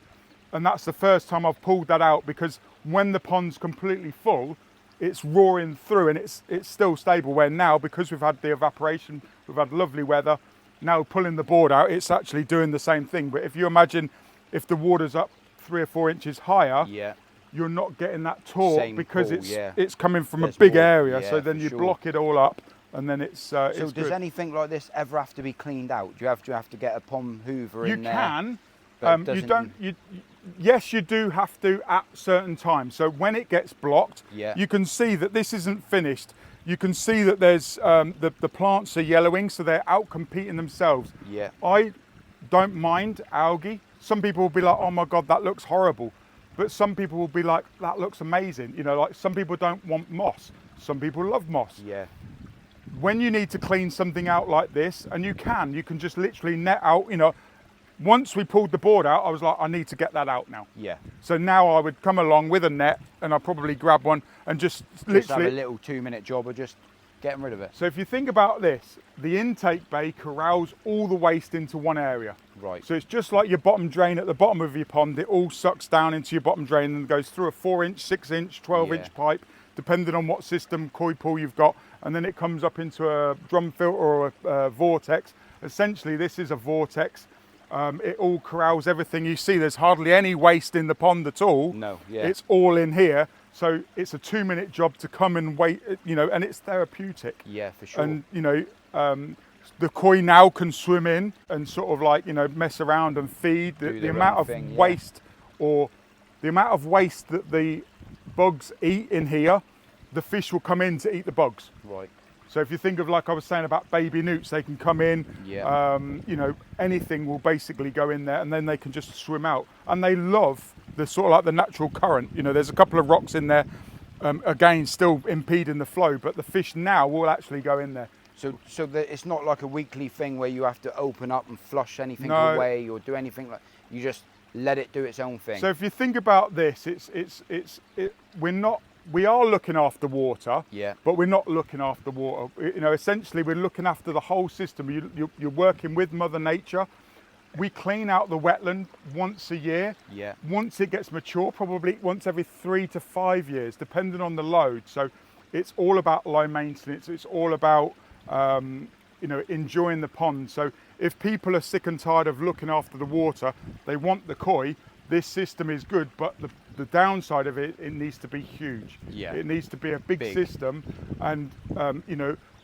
Speaker 3: And that's the first time I've pulled that out, because when the pond's completely full, it's roaring through and it's still stable. Where now, because we've had the evaporation, we've had lovely weather, now pulling the board out, it's actually doing the same thing. But if you imagine if the water's up 3 or 4 inches higher,
Speaker 1: Yeah.
Speaker 3: you're not getting that torque,
Speaker 1: Same
Speaker 3: because
Speaker 1: pull, yeah.
Speaker 3: it's coming from
Speaker 1: There's
Speaker 3: a big
Speaker 1: more,
Speaker 3: area.
Speaker 1: yeah,
Speaker 3: So then
Speaker 1: for
Speaker 3: you
Speaker 1: sure.
Speaker 3: block it all up, and then it's
Speaker 1: So
Speaker 3: it's
Speaker 1: does
Speaker 3: good.
Speaker 1: anything like this ever have to be cleaned out? Do you have to get a pond hoover
Speaker 3: You
Speaker 1: in there?
Speaker 3: can.
Speaker 1: but
Speaker 3: You
Speaker 1: doesn't-
Speaker 3: don't. Yes, you do have to at certain times. So when it gets blocked,
Speaker 1: Yeah.
Speaker 3: you can see that this isn't finished. You can see that there's the plants are yellowing, so they're out competing themselves.
Speaker 1: Yeah.
Speaker 3: I don't mind algae. Some people will be like, "Oh my God, that looks horrible," but some people will be like, "That looks amazing." Like some people don't want moss. Some people love moss.
Speaker 1: Yeah.
Speaker 3: When you need to clean something out like this, and you can just literally net out, once we pulled the board out, I was like, I need to get that out now.
Speaker 1: Yeah.
Speaker 3: So now I would come along with a net, and I'll probably grab one and just
Speaker 1: Just
Speaker 3: literally.
Speaker 1: have a little 2-minute job of just getting rid of it.
Speaker 3: So if you think about this, the intake bay corrals all the waste into one area.
Speaker 1: Right.
Speaker 3: So it's just like your bottom drain at the bottom of your pond. It all sucks down into your bottom drain and goes through a 4-inch, 6-inch, 12-inch
Speaker 1: Yeah.
Speaker 3: pipe, depending on what system koi pool you've got. And then it comes up into a drum filter or a vortex. Essentially, this is a vortex. It all corrals everything you see. There's hardly any waste in the pond at all.
Speaker 1: No, yeah.
Speaker 3: It's all in here. So it's a 2-minute job to come and wait, and it's therapeutic.
Speaker 1: Yeah, for sure.
Speaker 3: And, the koi now can swim in and sort of like, mess around and feed.
Speaker 1: Do
Speaker 3: The
Speaker 1: their
Speaker 3: amount
Speaker 1: own
Speaker 3: of
Speaker 1: thing, yeah.
Speaker 3: waste or the amount of waste that the bugs eat in here, the fish will come in to eat the bugs.
Speaker 1: Right.
Speaker 3: So if you think of, like I was saying about baby newts, they can come in,
Speaker 1: Yeah.
Speaker 3: anything will basically go in there and then they can just swim out. And they love the sort of like the natural current. There's a couple of rocks in there, again, still impeding the flow, but the fish now will actually go in there.
Speaker 1: So that it's not like a weekly thing where you have to open up and flush anything
Speaker 3: No.
Speaker 1: away or do anything like. You just let it do its own thing.
Speaker 3: So if you think about this, we are looking after water,
Speaker 1: Yeah.
Speaker 3: but we're not looking after water. Essentially we're looking after the whole system. You're working with Mother Nature. We clean out the wetland once a year.
Speaker 1: Yeah.
Speaker 3: Once it gets mature, probably once every 3 to 5 years, depending on the load. So it's all about low maintenance. It's all about enjoying the pond. So if people are sick and tired of looking after the water, they want the koi, this system is good, but the downside of it needs to be huge.
Speaker 1: Yeah.
Speaker 3: It needs to be a big
Speaker 1: Big.
Speaker 3: system. And,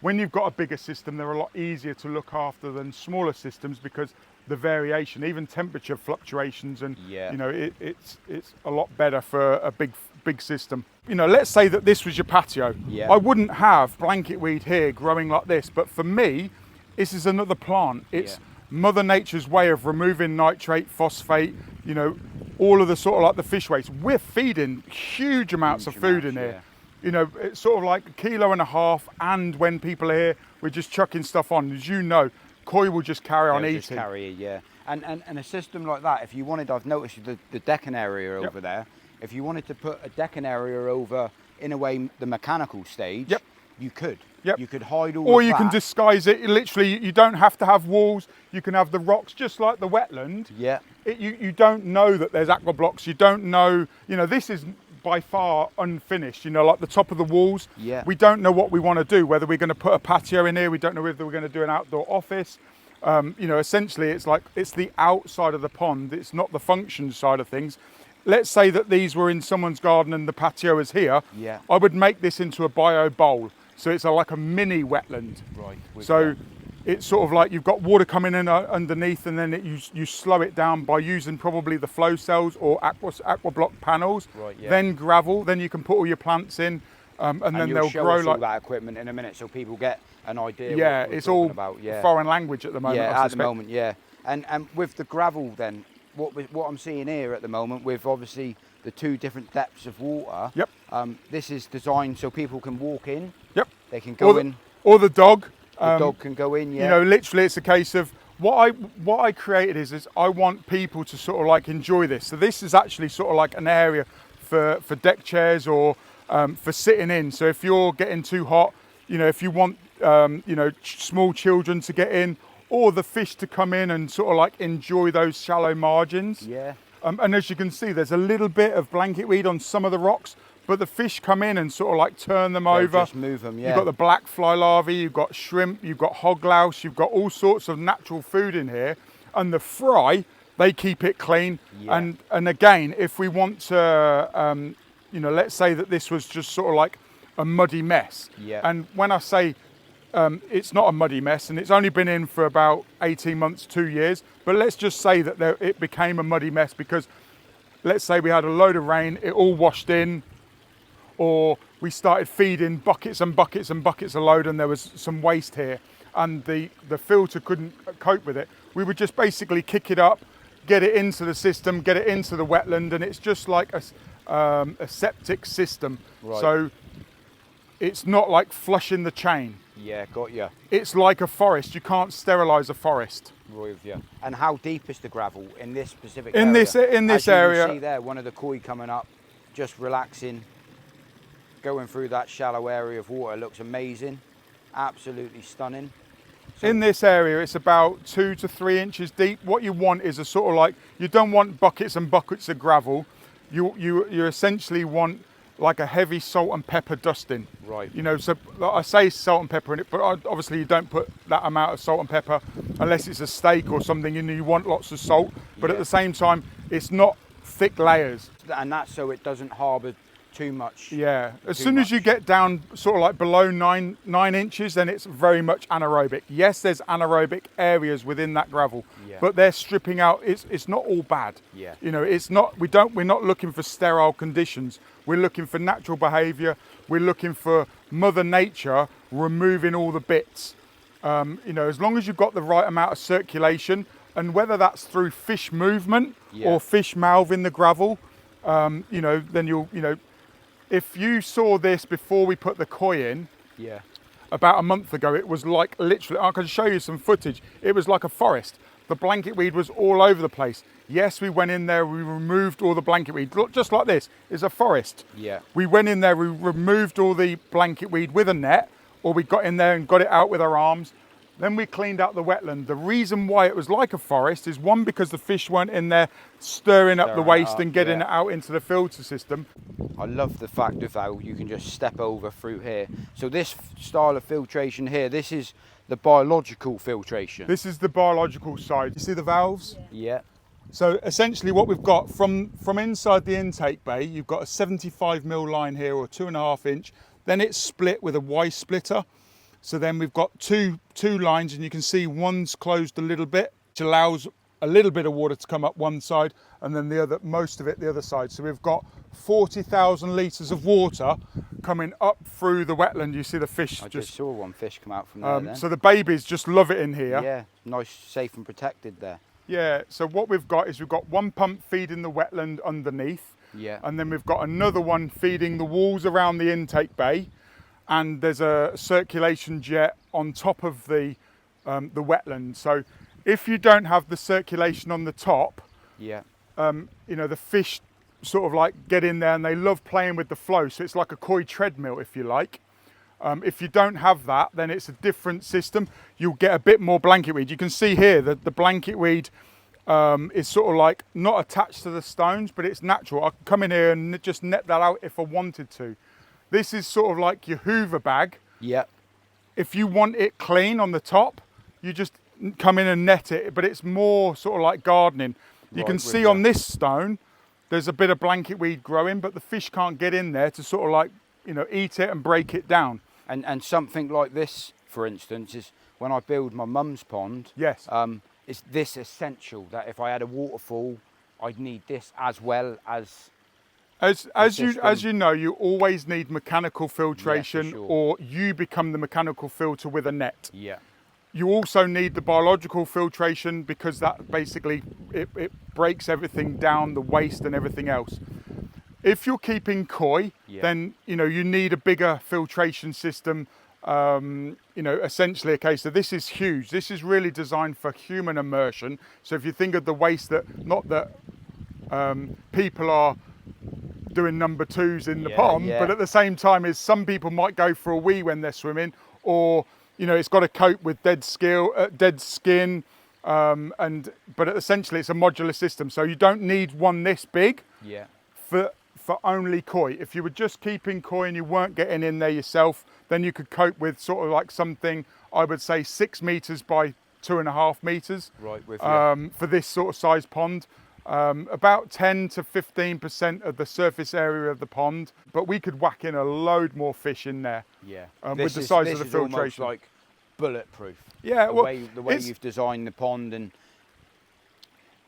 Speaker 3: when you've got a bigger system, they're a lot easier to look after than smaller systems, because the variation, even temperature fluctuations, and
Speaker 1: Yeah.
Speaker 3: it's a lot better for a big system. Let's say that this was your patio.
Speaker 1: Yeah.
Speaker 3: I wouldn't have blanket weed here growing like this, but for me, this is another plant. It's
Speaker 1: Yeah.
Speaker 3: Mother Nature's way of removing nitrate, phosphate, all of the sort of like the fish waste. We're feeding huge amounts of
Speaker 1: Huge
Speaker 3: food
Speaker 1: amounts,
Speaker 3: in here. It's sort of like 1.5 kilos, and when people are here, we're just chucking stuff on. As you know, koi will just carry on
Speaker 1: They'll
Speaker 3: eating.
Speaker 1: just carry it, yeah. And a system like that, if you wanted, I've noticed the decking area over there, if you wanted to put a decking area over, in a way, the mechanical stage, you could. You could hide all
Speaker 3: or
Speaker 1: of
Speaker 3: you
Speaker 1: that.
Speaker 3: can disguise it. Literally, you don't have to have walls. You can have the rocks, just like the wetland.
Speaker 1: Yeah.
Speaker 3: You don't know that there's aqua blocks. You don't know, this is by far unfinished, like the top of the walls.
Speaker 1: Yeah.
Speaker 3: We don't know what we want to do, whether we're going to put a patio in here. We don't know whether we're going to do an outdoor office. Essentially it's the outside of the pond. It's not the function side of things. Let's say that these were in someone's garden and the patio is here.
Speaker 1: Yeah.
Speaker 3: I would make this into a bio bowl. So it's like a mini wetland.
Speaker 1: Right.
Speaker 3: So it's sort of like you've got water coming in underneath, and then you slow it down by using probably the flow cells or aqua block panels.
Speaker 1: Right, yeah.
Speaker 3: Then gravel. Then you can put all your plants in, and then
Speaker 1: you'll
Speaker 3: they'll
Speaker 1: show
Speaker 3: grow
Speaker 1: us all
Speaker 3: like
Speaker 1: that equipment in a minute, so people get an idea.
Speaker 3: Yeah,
Speaker 1: what we're
Speaker 3: it's
Speaker 1: talking
Speaker 3: all
Speaker 1: about.
Speaker 3: foreign language at the moment.
Speaker 1: Yeah,
Speaker 3: I
Speaker 1: at the
Speaker 3: suspect.
Speaker 1: moment, yeah. And with the gravel, then what I'm seeing here at the moment, with obviously the two different depths of water.
Speaker 3: Yep.
Speaker 1: This is designed so people can walk in.
Speaker 3: Yep.
Speaker 1: They can go in.
Speaker 3: Or the dog.
Speaker 1: The dog can go in. Yeah.
Speaker 3: Literally, it's a case of what I created is I want people to sort of like enjoy this. So this is actually sort of like an area for deck chairs or for sitting in. So if you're getting too hot, if you want small children to get in, or the fish to come in and sort of like enjoy those shallow margins.
Speaker 1: Yeah.
Speaker 3: And as you can see, there's a little bit of blanket weed on some of the rocks, but the fish come in and sort of like turn them over.
Speaker 1: Just move them, yeah.
Speaker 3: You've got the black fly larvae, you've got shrimp, you've got hog louse, you've got all sorts of natural food in here. And the fry, they keep it clean.
Speaker 1: Yeah.
Speaker 3: And again, if we want to, let's say that this was just sort of like a muddy mess.
Speaker 1: Yeah.
Speaker 3: And when I say it's not a muddy mess, and it's only been in for about 18 months, 2 years, but let's just say that it became a muddy mess because let's say we had a load of rain, it all washed in, or we started feeding buckets and buckets and buckets of load and there was some waste here and the filter couldn't cope with it. We would just basically kick it up, get it into the system, get it into the wetland, and it's just like a septic system.
Speaker 1: Right.
Speaker 3: So it's not like flushing the chain.
Speaker 1: Yeah, got you.
Speaker 3: It's like a forest. You can't sterilise a forest.
Speaker 1: Right with you. And how deep is the gravel in this specific
Speaker 3: In
Speaker 1: area?
Speaker 3: this area,
Speaker 1: As you can see there, one of the koi coming up, just relaxing, going through that shallow area of water. Looks amazing, absolutely stunning. So
Speaker 3: in this area, it's about 2 to 3 inches deep. What you want is a sort of like, you don't want buckets and buckets of gravel. You essentially want like a heavy salt and pepper dusting.
Speaker 1: Right.
Speaker 3: So I say salt and pepper in it, but obviously you don't put that amount of salt and pepper unless it's a steak or something, you want lots of salt. But at the same time, it's not thick layers.
Speaker 1: And that's so it doesn't harbour too much.
Speaker 3: Yeah, as soon as you get down sort of like below 9 inches, then it's very much anaerobic. Yes, there's anaerobic areas within that gravel, but they're stripping out. It's not all bad.
Speaker 1: Yeah.
Speaker 3: It's not. We're not looking for sterile conditions. We're looking for natural behaviour. We're looking for Mother Nature removing all the bits. As long as you've got the right amount of circulation, and whether that's through fish movement or fish mouthing the gravel, then you'll. If you saw this before we put the koi in, about a month ago, it was like literally, I can show you some footage, it was like a forest. The blanket weed was all over the place. Yes, we went in there, we removed all the blanket weed. Look, just like this, is a forest.
Speaker 1: Yeah.
Speaker 3: We went in there, we removed all the blanket weed with a net, or we got in there and got it out with our arms. Then we cleaned out the wetland. The reason why it was like a forest is one, because the fish weren't in there stirring up the waste and getting it out into the filter system.
Speaker 1: I love the fact of how you can just step over through here. So this style of filtration here, this is the biological filtration.
Speaker 3: This is the biological side. You see the valves?
Speaker 1: Yeah.
Speaker 3: So essentially what we've got from inside the intake bay, you've got a 75mm line here, or 2.5 inch. Then it's split with a Y splitter. So then we've got two lines, and you can see one's closed a little bit, which allows a little bit of water to come up one side, and then most of it the other side. So we've got 40,000 litres of water coming up through the wetland. You see the fish.
Speaker 1: I just saw one fish come out from there then.
Speaker 3: So the babies just love it in here.
Speaker 1: Yeah, nice, safe and protected there.
Speaker 3: Yeah, so what we've got is we've got one pump feeding the wetland underneath.
Speaker 1: Yeah.
Speaker 3: And then we've got another one feeding the walls around the intake bay. And there's a circulation jet on top of the wetland. So If you don't have the circulation on the top,
Speaker 1: Yeah.
Speaker 3: you know, the fish sort of like get in there and they love playing with the flow. So it's like a koi treadmill, if you like. If you don't have that, then it's a different system. You'll get a bit more blanket weed. You can see here that the blanket weed is sort of like not attached to the stones, but it's natural. I can come in here and just net that out if I wanted to. This is sort of like your Hoover bag.
Speaker 1: Yeah.
Speaker 3: If you want it clean on the top, you just come in and net it, but it's more sort of like gardening. You
Speaker 1: Right,
Speaker 3: can
Speaker 1: with
Speaker 3: see
Speaker 1: you.
Speaker 3: on this stone, there's a bit of blanket weed growing, but the fish can't get in there to sort of like, you know, eat it and break it down.
Speaker 1: And something like this, for instance, is when I build my mum's pond.
Speaker 3: Yes.
Speaker 1: Is this essential that if I had a waterfall, I'd need this as well as.
Speaker 3: As
Speaker 1: system.
Speaker 3: you know, you always need mechanical filtration,
Speaker 1: sure.
Speaker 3: or you become the mechanical filter with a net.
Speaker 1: Yeah.
Speaker 3: You also need the biological filtration because that basically it breaks everything down, the waste and everything else. If you're keeping koi,
Speaker 1: Yeah.
Speaker 3: then you know you need a bigger filtration system. You know, essentially, okay, so this is huge. This is really designed for human immersion. So if you think of the waste that, not that people are doing number twos in the
Speaker 1: Yeah,
Speaker 3: pond,
Speaker 1: yeah.
Speaker 3: but at the same time is some people might go for a wee when they're swimming, or you know, it's got to cope with dead skin, but essentially it's a modular system. So you don't need one this big
Speaker 1: Yeah.
Speaker 3: for only koi. If you were just keeping koi and you weren't getting in there yourself, then you could cope with sort of like something, I would say 6 meters by 2.5 meters.
Speaker 1: Right, with you.
Speaker 3: For this sort of size pond. About 10 to 15% of the surface area of the pond, but we could whack in a load more fish in there.
Speaker 1: Yeah.
Speaker 3: With the size of the
Speaker 1: This is almost
Speaker 3: filtration.
Speaker 1: like bulletproof.
Speaker 3: Yeah,
Speaker 1: The
Speaker 3: well,
Speaker 1: way
Speaker 3: it's-
Speaker 1: you've designed the pond and.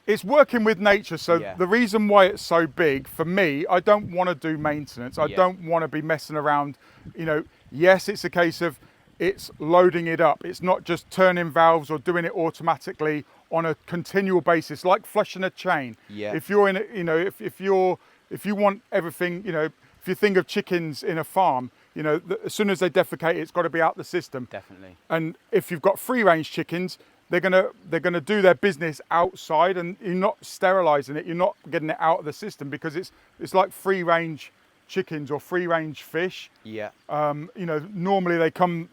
Speaker 3: It's working with nature, so
Speaker 1: Yeah.
Speaker 3: the reason why it's so big, for me, I don't want to do maintenance. I
Speaker 1: Yeah.
Speaker 3: don't want to be messing around. You know, yes, it's a case of it's loading it up. It's not just turning valves or doing it automatically on a continual basis, like flushing a chain.
Speaker 1: Yeah.
Speaker 3: If you're in, you know, if you want everything, you know, if you think of chickens in a farm, you know, as soon as they defecate, it's got to be out the system.
Speaker 1: Definitely.
Speaker 3: And if you've got free range chickens, they're gonna do their business outside, and you're not sterilising it. You're not getting it out of the system because it's like free range chickens or free range fish.
Speaker 1: Yeah.
Speaker 3: You know, normally they come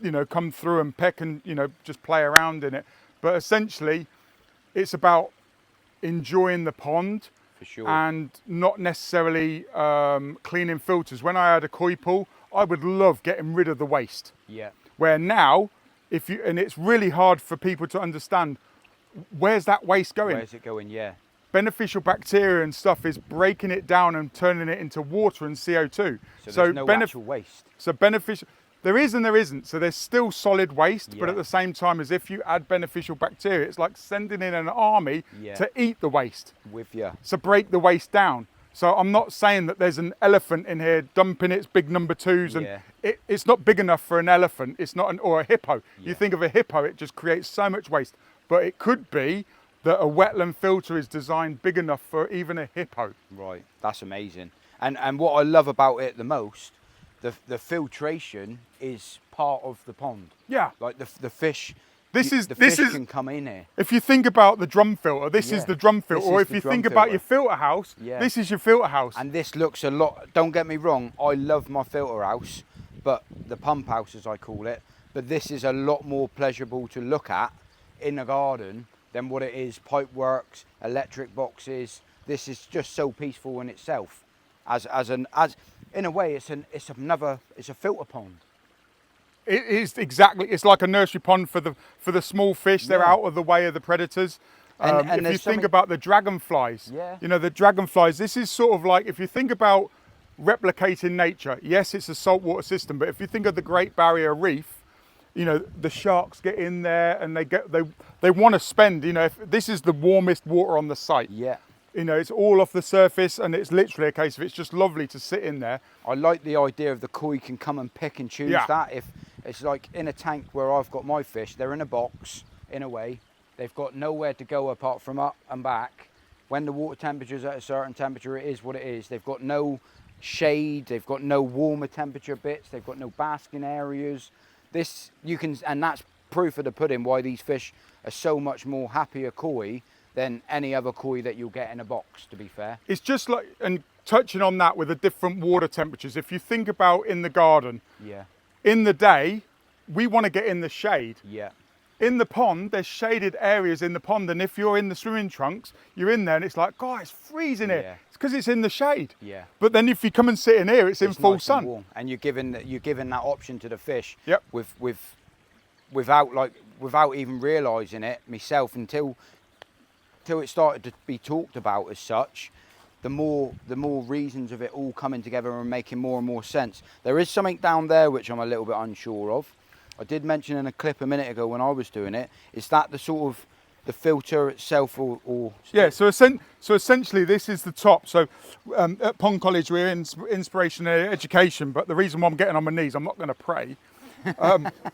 Speaker 3: through and peck and you know just play around in it. But essentially, it's about enjoying the pond
Speaker 1: For sure.
Speaker 3: and not necessarily cleaning filters. When I had a koi pool, I would love getting rid of the waste.
Speaker 1: Yeah.
Speaker 3: Where now, and it's really hard for people to understand, where's that waste going?
Speaker 1: Where's it going? Yeah.
Speaker 3: Beneficial bacteria and stuff is breaking it down and turning it into water and CO2.
Speaker 1: So there's no actual waste.
Speaker 3: So beneficial, there is and there isn't. So there's still solid waste, but
Speaker 1: Yeah.
Speaker 3: at the same time, as if you add beneficial bacteria, it's like sending in an army
Speaker 1: Yeah.
Speaker 3: to eat the waste,
Speaker 1: With you.
Speaker 3: so break the waste down. So I'm not saying that there's an elephant in here dumping its big number twos, and
Speaker 1: Yeah.
Speaker 3: it's not big enough for an elephant. It's not or a hippo.
Speaker 1: Yeah.
Speaker 3: You think of a hippo, it just creates so much waste. But it could be that a wetland filter is designed big enough for even a hippo.
Speaker 1: Right. That's amazing. And what I love about it the most, the filtration is part of the pond.
Speaker 3: Yeah.
Speaker 1: Like the fish.
Speaker 3: This is-
Speaker 1: the
Speaker 3: this
Speaker 1: fish
Speaker 3: is-
Speaker 1: can come in here.
Speaker 3: If you think about the drum filter, this is
Speaker 1: Yeah.
Speaker 3: the drum filter.
Speaker 1: This
Speaker 3: Or
Speaker 1: is
Speaker 3: if
Speaker 1: the
Speaker 3: you
Speaker 1: drum
Speaker 3: think about
Speaker 1: filter.
Speaker 3: your filter house,
Speaker 1: Yeah.
Speaker 3: this is your filter house.
Speaker 1: And this looks a lot. Don't get me wrong. I love my filter house, but the pump house, as I call it. But this is a lot more pleasurable to look at in a garden than what it is pipe works, electric boxes. This is just so peaceful in itself. As in a way, it's a filter pond.
Speaker 3: It is exactly. It's like a nursery pond for the small fish. They're
Speaker 1: Yeah.
Speaker 3: out of the way of the predators.
Speaker 1: And
Speaker 3: If you
Speaker 1: there's
Speaker 3: think
Speaker 1: something-
Speaker 3: about the dragonflies,
Speaker 1: Yeah.
Speaker 3: you know the dragonflies. This is sort of like if you think about replicating nature. Yes, it's a saltwater system, but if you think of the Great Barrier Reef, you know the sharks get in there and they want to spend. You know, if this is the warmest water on the site.
Speaker 1: Yeah.
Speaker 3: You know, it's all off the surface, and it's literally a case of it's just lovely to sit in there.
Speaker 1: I like the idea of the koi can come and pick and choose
Speaker 3: Yeah.
Speaker 1: that. If it's like in a tank where I've got my fish, they're in a box, in a way. They've got nowhere to go apart from up and back. When the water temperature's at a certain temperature, it is what it is. They've got no shade, they've got no warmer temperature bits, they've got no basking areas. This, you can, and that's proof of the pudding why these fish are so much more happier koi than any other koi that you'll get in a box, to be fair.
Speaker 3: It's just like, and touching on that with the different water temperatures, if you think about in the garden,
Speaker 1: Yeah,
Speaker 3: in the day, we want to get in the shade.
Speaker 1: yeah,
Speaker 3: In the pond, there's shaded areas in the pond, and if you're in the swimming trunks, you're in there and it's like, God, it's freezing here.
Speaker 1: Yeah.
Speaker 3: It's because it's in the shade.
Speaker 1: yeah.
Speaker 3: But then if you come and sit in here, it's in full
Speaker 1: nice and
Speaker 3: sun.
Speaker 1: warm. And you're giving that option to the fish.
Speaker 3: Yep.
Speaker 1: Without even realising it myself until it started to be talked about as such. The more reasons of it all coming together and making more and more sense. There is something down there which I'm a little bit unsure of. I did mention in a clip a minute ago when I was doing it. Is that the sort of the filter itself, or
Speaker 3: Yeah, so essentially this is the top. So at Pond College we're in inspiration and education, but the reason why I'm getting on my knees, I'm not going to pray.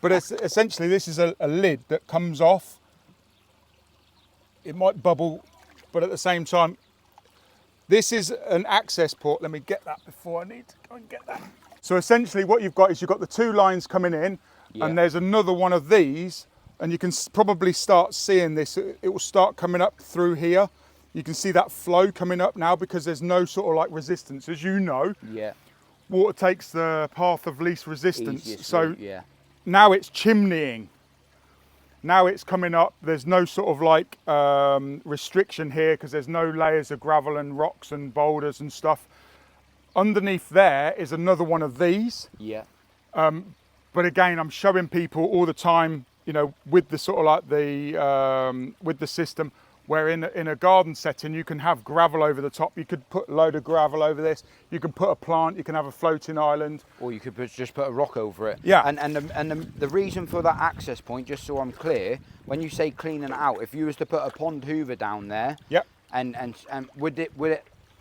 Speaker 3: But essentially this is a lid that comes off. It might bubble, but at the same time, this is an access port. Let me get that before I need to go and get that. So essentially what you've got is you've got the two lines coming in,
Speaker 1: Yeah.
Speaker 3: and there's another one of these, and you can probably start seeing this. It will start coming up through here. You can see that flow coming up now because there's no sort of like resistance. As you know,
Speaker 1: yeah,
Speaker 3: water takes the path of least resistance.
Speaker 1: easiest
Speaker 3: So
Speaker 1: route, yeah,
Speaker 3: now it's chimneying. Now it's coming up. There's no sort of like restriction here because there's no layers of gravel and rocks and boulders and stuff. Underneath there is another one of these.
Speaker 1: yeah,
Speaker 3: But again, I'm showing people all the time, you know, with the sort of like with the system, where in a garden setting you can have gravel over the top. You could put a load of gravel over this. You can put a plant. You can have a floating island.
Speaker 1: or you could just put a rock over it.
Speaker 3: Yeah.
Speaker 1: And the reason for that access point, just so I'm clear, when you say cleaning it out, if you was to put a pond hoover down there,
Speaker 3: Yep.
Speaker 1: and would it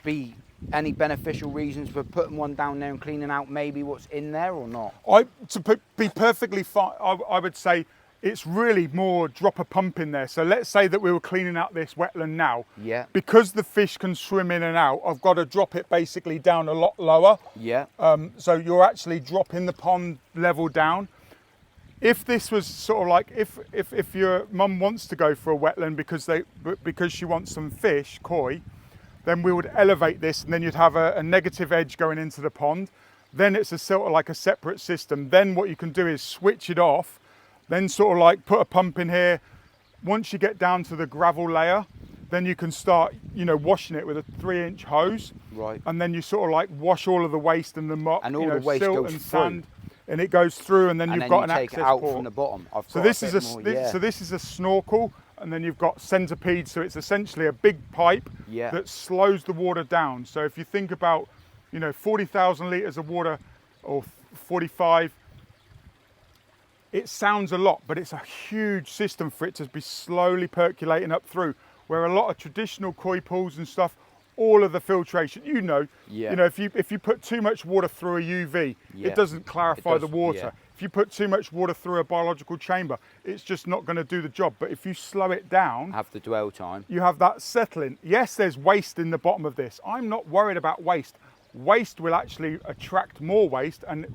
Speaker 1: be any beneficial reasons for putting one down there and cleaning out maybe what's in there or not?
Speaker 3: Be perfectly fine, I would say it's really more drop a pump in there. So let's say that we were cleaning out this wetland now.
Speaker 1: Yeah.
Speaker 3: Because the fish can swim in and out, I've got to drop it basically down a lot lower.
Speaker 1: Yeah.
Speaker 3: So you're actually dropping the pond level down. If this was sort of like, if your mum wants to go for a wetland because she wants some fish, koi, then we would elevate this, and then you'd have a negative edge going into the pond. Then it's a sort of like a separate system. Then what you can do is switch it off, then sort of like put a pump in here. Once you get down to the gravel layer, then you can start, you know, washing it with a 3-inch hose.
Speaker 1: Right.
Speaker 3: And then you sort of like wash all of the waste and the muck,
Speaker 1: And all
Speaker 3: you know,
Speaker 1: the waste
Speaker 3: silt
Speaker 1: goes
Speaker 3: and
Speaker 1: through.
Speaker 3: sand, and it goes through, and then
Speaker 1: And
Speaker 3: you've
Speaker 1: then
Speaker 3: got
Speaker 1: you
Speaker 3: an
Speaker 1: take
Speaker 3: access
Speaker 1: it out
Speaker 3: port.
Speaker 1: from the bottom.
Speaker 3: So this is so this is a snorkel, and then you've got centipede. So it's essentially a big pipe
Speaker 1: Yeah.
Speaker 3: that slows the water down. So if you think about, you know, 40,000 litres of water, or 45, it sounds a lot, but it's a huge system for it to be slowly percolating up through. Where a lot of traditional koi pools and stuff, all of the filtration, you know,
Speaker 1: Yeah.
Speaker 3: if you put too much water through a UV,
Speaker 1: Yeah.
Speaker 3: it doesn't clarify
Speaker 1: It
Speaker 3: the
Speaker 1: does,
Speaker 3: water.
Speaker 1: yeah.
Speaker 3: If you put too much water through a biological chamber, it's just not going to do the job. But if you slow it down,
Speaker 1: Have the dwell time.
Speaker 3: you have that settling. Yes, there's waste in the bottom of this. I'm not worried about waste. Waste will actually attract more waste and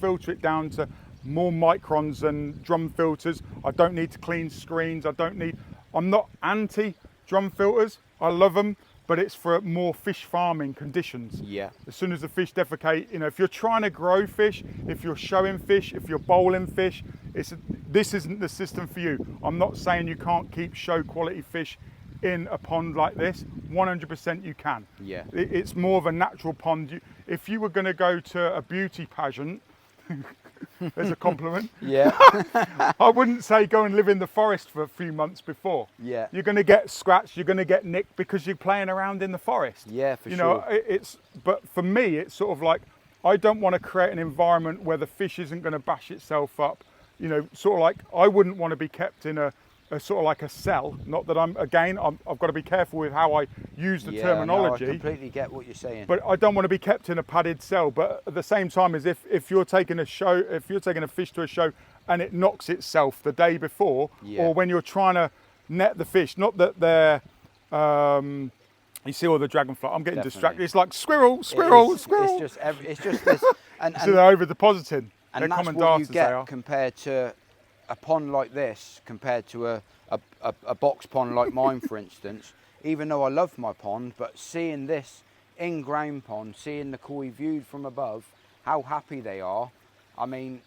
Speaker 3: filter it down to more microns and drum filters. I don't need to clean screens. I'm not anti drum filters. I love them, but it's for more fish farming conditions.
Speaker 1: Yeah.
Speaker 3: As soon as the fish defecate, you know, if you're trying to grow fish, if you're showing fish, if you're bowling fish, this isn't the system for you. I'm not saying you can't keep show quality fish in a pond like this. 100% you can.
Speaker 1: Yeah.
Speaker 3: It's more of a natural pond. If you were going to go to a beauty pageant, there's a compliment.
Speaker 1: Yeah.
Speaker 3: I wouldn't say go and live in the forest for a few months before.
Speaker 1: Yeah.
Speaker 3: You're going to get scratched, you're going to get nicked because you're playing around in the forest.
Speaker 1: Yeah, for
Speaker 3: You know,
Speaker 1: sure.
Speaker 3: but for me, it's sort of like, I don't want to create an environment where the fish isn't going to bash itself up. You know, sort of like, I wouldn't want to be kept in a sort of like a cell. Not that I've got to be careful with how I use the terminology.
Speaker 1: No, I completely get what you're saying.
Speaker 3: But I don't want to be kept in a padded cell. But at the same time, as if you're taking a fish to a show and it knocks itself the day before,
Speaker 1: Yeah.
Speaker 3: or when you're trying to net the fish, not that they're, you see all the dragonfly. I'm getting
Speaker 1: Definitely.
Speaker 3: distracted. It's like squirrel.
Speaker 1: It's just this, and
Speaker 3: So they're over depositing. They're
Speaker 1: and that's
Speaker 3: common
Speaker 1: what you
Speaker 3: darters, they are.
Speaker 1: get compared to a pond like this compared to a box pond like mine, for instance, even though I love my pond, but seeing this in-ground pond, seeing the koi viewed from above, how happy they are. I mean,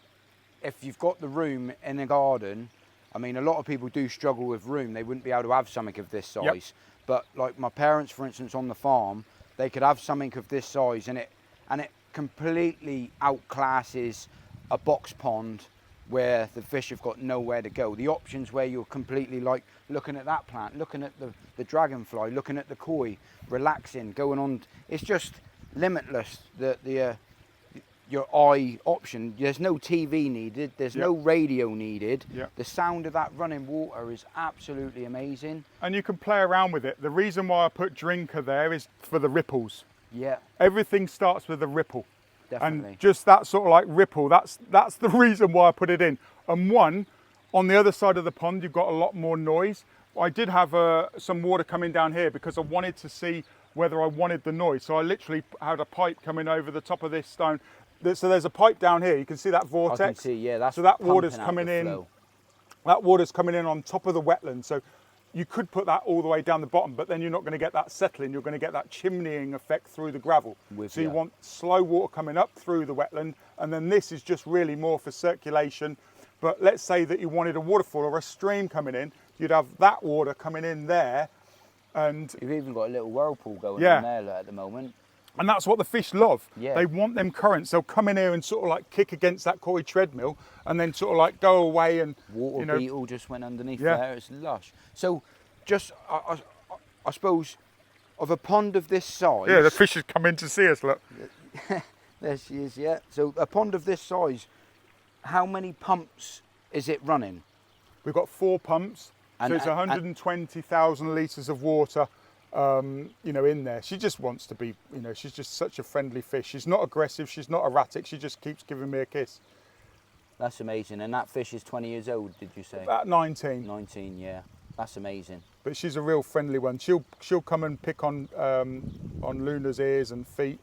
Speaker 1: if you've got the room in a garden, I mean, a lot of people do struggle with room. They wouldn't be able to have something of this size. Yep. But like my parents, for instance, on the farm, they could have something of this size, and it completely outclasses a box pond where the fish have got nowhere to go. The options where you're completely like looking at that plant, looking at the dragonfly, looking at the koi, relaxing, going on. It's just limitless, your eye option. There's no TV needed, there's no radio needed. The sound of that running water is absolutely amazing.
Speaker 3: And you can play around with it. The reason why I put drinker there is for the ripples.
Speaker 1: Yeah.
Speaker 3: Everything starts with a ripple.
Speaker 1: Definitely.
Speaker 3: And just that sort of like ripple, that's the reason why I put it in. And one, on the other side of the pond, you've got a lot more noise. I did have some water coming down here because I wanted to see whether I wanted the noise. So I literally had a pipe coming over the top of this stone. So there's a pipe down here. You can see that vortex.
Speaker 1: I can see, yeah. That's
Speaker 3: so that water's coming in. That water's coming in on top of the wetland. So you could put that all the way down the bottom, but then you're not going to get that settling. You're going to get that chimneying effect through the gravel. So you want slow water coming up through the wetland, and then this is just really more for circulation. But let's say that you wanted a waterfall or a stream coming in, you'd have that water coming in there. And
Speaker 1: you've even got a little whirlpool going on there at the moment.
Speaker 3: And that's what the fish love.
Speaker 1: Yeah.
Speaker 3: They want them currents. They'll come in here and sort of like kick against that koi treadmill and then sort of like go away and...
Speaker 1: Water beetle just went underneath there. It's lush. So just, I suppose, of a pond of this size...
Speaker 3: Yeah, the fish has come in to see us, look.
Speaker 1: There she is, yeah. So a pond of this size, how many pumps is it running?
Speaker 3: We've got 4 pumps. So it's 120,000 litres of water. In there. She just wants to be, she's just such a friendly fish. She's not aggressive, she's not erratic, she just keeps giving me a kiss.
Speaker 1: That's amazing. And that fish is 20 years old, did you say?
Speaker 3: About 19.
Speaker 1: 19, yeah. That's amazing.
Speaker 3: But she's a real friendly one. She'll come and pick on Luna's ears and feet.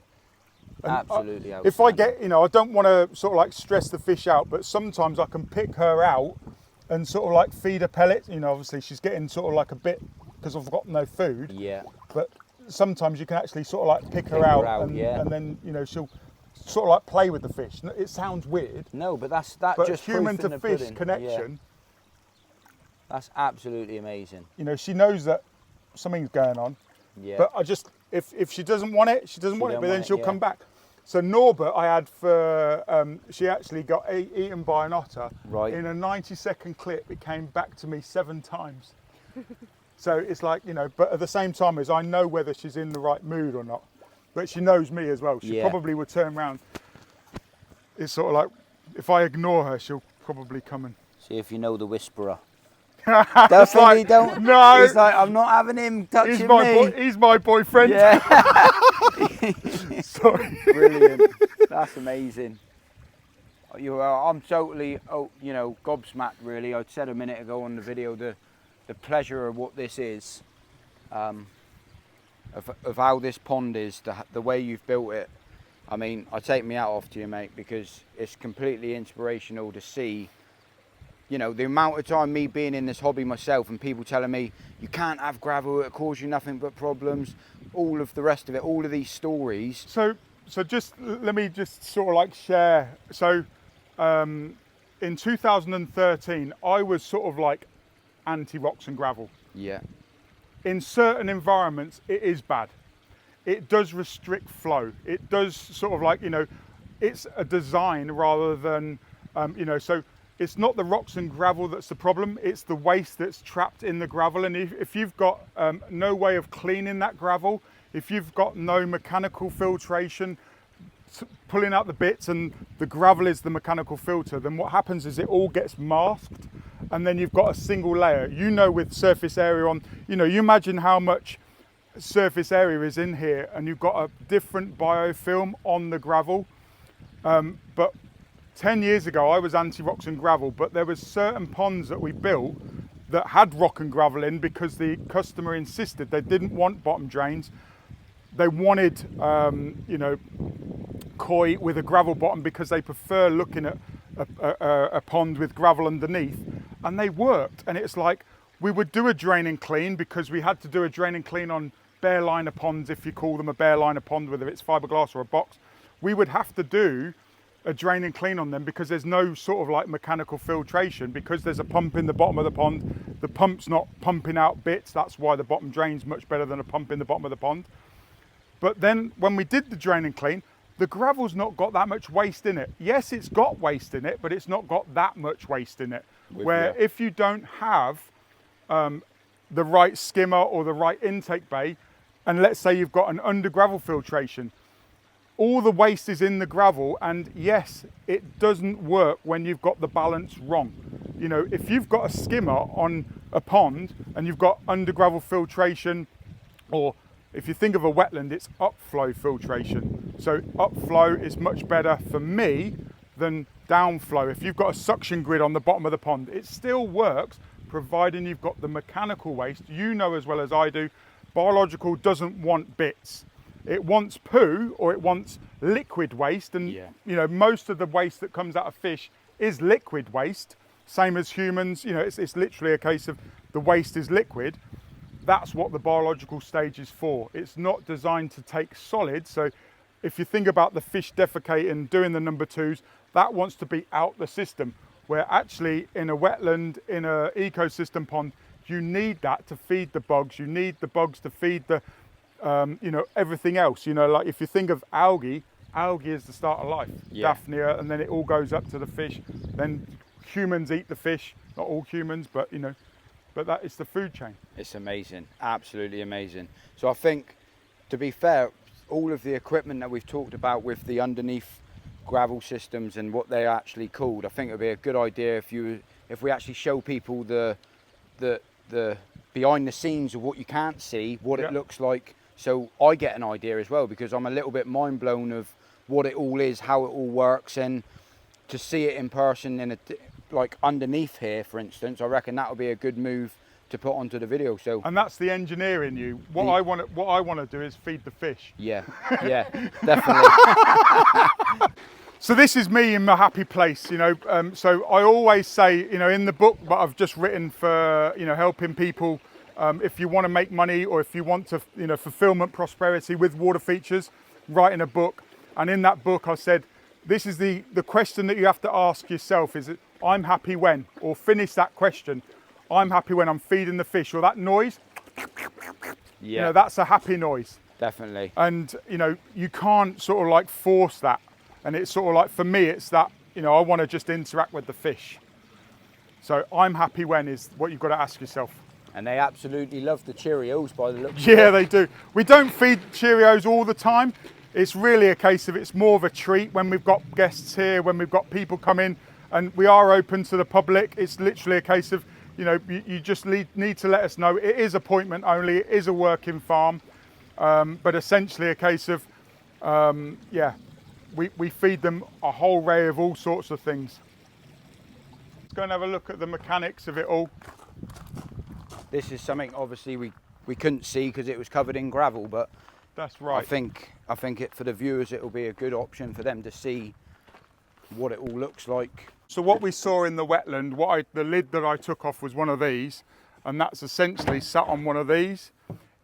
Speaker 3: And
Speaker 1: absolutely.
Speaker 3: If I get, I don't want to sort of like stress the fish out, but sometimes I can pick her out and sort of like feed her pellets. Obviously she's getting sort of like a bit, because I've got no food.
Speaker 1: Yeah.
Speaker 3: But sometimes you can actually sort of like pick her out and then she'll sort of like play with the fish. It sounds weird.
Speaker 1: No, but that's just
Speaker 3: human to fish connection.
Speaker 1: Yeah. That's absolutely amazing.
Speaker 3: She knows that something's going on.
Speaker 1: Yeah.
Speaker 3: But I just if she doesn't want it, she doesn't want it. But then she'll come back. So Norbert, I had for she actually got eaten by an otter.
Speaker 1: Right.
Speaker 3: In a 90-second clip, it came back to me 7 times. So it's like, but at the same time as I know whether she's in the right mood or not. But she knows me as well. She probably would turn around. It's sort of like, if I ignore her, she'll probably come and...
Speaker 1: See if you know the whisperer. Definitely don't.
Speaker 3: No.
Speaker 1: He's like, I'm not having him touching me.
Speaker 3: He's my boyfriend.
Speaker 1: Yeah.
Speaker 3: Sorry.
Speaker 1: Brilliant. That's amazing. I'm totally, gobsmacked really. I said a minute ago on the video the pleasure of what this is, of how this pond is, the way you've built it. I mean, I take me out off to you, mate, because it's completely inspirational to see, the amount of time me being in this hobby myself and people telling me you can't have gravel, it'll cause you nothing but problems, all of the rest of it, all of these stories.
Speaker 3: So just let me just sort of like share. So in 2013, I was sort of like anti-rocks and gravel.
Speaker 1: Yeah.
Speaker 3: In certain environments, it is bad. It does restrict flow. It does sort of like, it's a design rather than, so it's not the rocks and gravel that's the problem. It's the waste that's trapped in the gravel. And if you've got no way of cleaning that gravel, if you've got no mechanical filtration, pulling out the bits and the gravel is the mechanical filter, then what happens is it all gets masked and then you've got a single layer. With surface area on, you imagine how much surface area is in here and you've got a different biofilm on the gravel. But 10 years ago I was anti-rocks and gravel, but there was certain ponds that we built that had rock and gravel in because the customer insisted. They didn't want bottom drains. They wanted, koi with a gravel bottom because they prefer looking at a pond with gravel underneath, and they worked. And it's like, we would do a drain and clean because we had to do a drain and clean on bare liner ponds, if you call them a bare liner pond, whether it's fiberglass or a box. We would have to do a drain and clean on them because there's no sort of like mechanical filtration, because there's a pump in the bottom of the pond. The pump's not pumping out bits. That's why the bottom drains much better than a pump in the bottom of the pond. But then when we did the drain and clean, the gravel's not got that much waste in it. Yes, it's got waste in it, but it's not got that much waste in it. Where if you don't have the right skimmer or the right intake bay, and let's say you've got an under gravel filtration, all the waste is in the gravel, and yes, it doesn't work when you've got the balance wrong. You know, if you've got a skimmer on a pond and you've got under gravel filtration, or if you think of a wetland, it's upflow filtration. So upflow is much better for me than downflow. If you've got a suction grid on the bottom of the pond, it still works, providing you've got the mechanical waste. You know as well as I do, biological doesn't want bits. It wants poo, or it wants liquid waste, and you know, most of the waste that comes out of fish is liquid waste, same as humans. You know, it's literally a case of the waste is liquid. That's what the biological stage is for. It's not designed to take solid. So if you think about the fish defecating, doing the number twos, that wants to be out the system, where actually in a wetland, in an ecosystem pond, you need that to feed the bugs. You need the bugs to feed the you know, everything else. You know, like if you think of algae is the start of life. Daphnia, and then it all goes up to the fish. Then humans eat the fish, not all humans, but you know, but that is the food chain.
Speaker 1: It's amazing, absolutely amazing. So I think, to be fair, all of the equipment that we've talked about with the underneath gravel systems and what they're actually called, I think it would be a good idea if we actually show people the behind the scenes of what you can't see, what it looks like. So I get an idea as well, because I'm a little bit mind blown of what it all is, how it all works, and to see it in person in like underneath here, for instance, I reckon that would be a good move to put onto the video. So, and
Speaker 3: that's the engineer in you. What I want to do is feed the fish.
Speaker 1: Yeah, definitely.
Speaker 3: So this is me in my happy place, you know. So I always say, you know, in the book that I've just written for, you know, helping people, if you want to make money, or if you want to, you know, fulfillment, prosperity with water features, writing a book. And in that book I said, this is the question that you have to ask yourself, is it, I'm happy when, or finish that question, I'm happy when I'm feeding the fish, or that noise, you know, that's a happy noise.
Speaker 1: Definitely.
Speaker 3: And, you know, you can't sort of like force that. And it's sort of like, for me, it's that, you know, I want to just interact with the fish. So I'm happy when is what you've got to ask yourself.
Speaker 1: And they absolutely love the Cheerios by the looks of
Speaker 3: it. Yeah, they do. We don't feed Cheerios all the time. It's really a case of, it's more of a treat when we've got guests here, when we've got people come in, and we are open to the public. It's literally a case of, you know, you just need to let us know. It is appointment only, it is a working farm, but essentially a case of, we feed them a whole array of all sorts of things. Let's go and have a look at the mechanics of it all.
Speaker 1: This is something obviously we couldn't see because it was covered in gravel, but
Speaker 3: that's right.
Speaker 1: I think it, for the viewers, it will be a good option for them to see what it all looks like.
Speaker 3: So what we saw in the wetland, the lid that I took off was one of these, and that's essentially sat on one of these.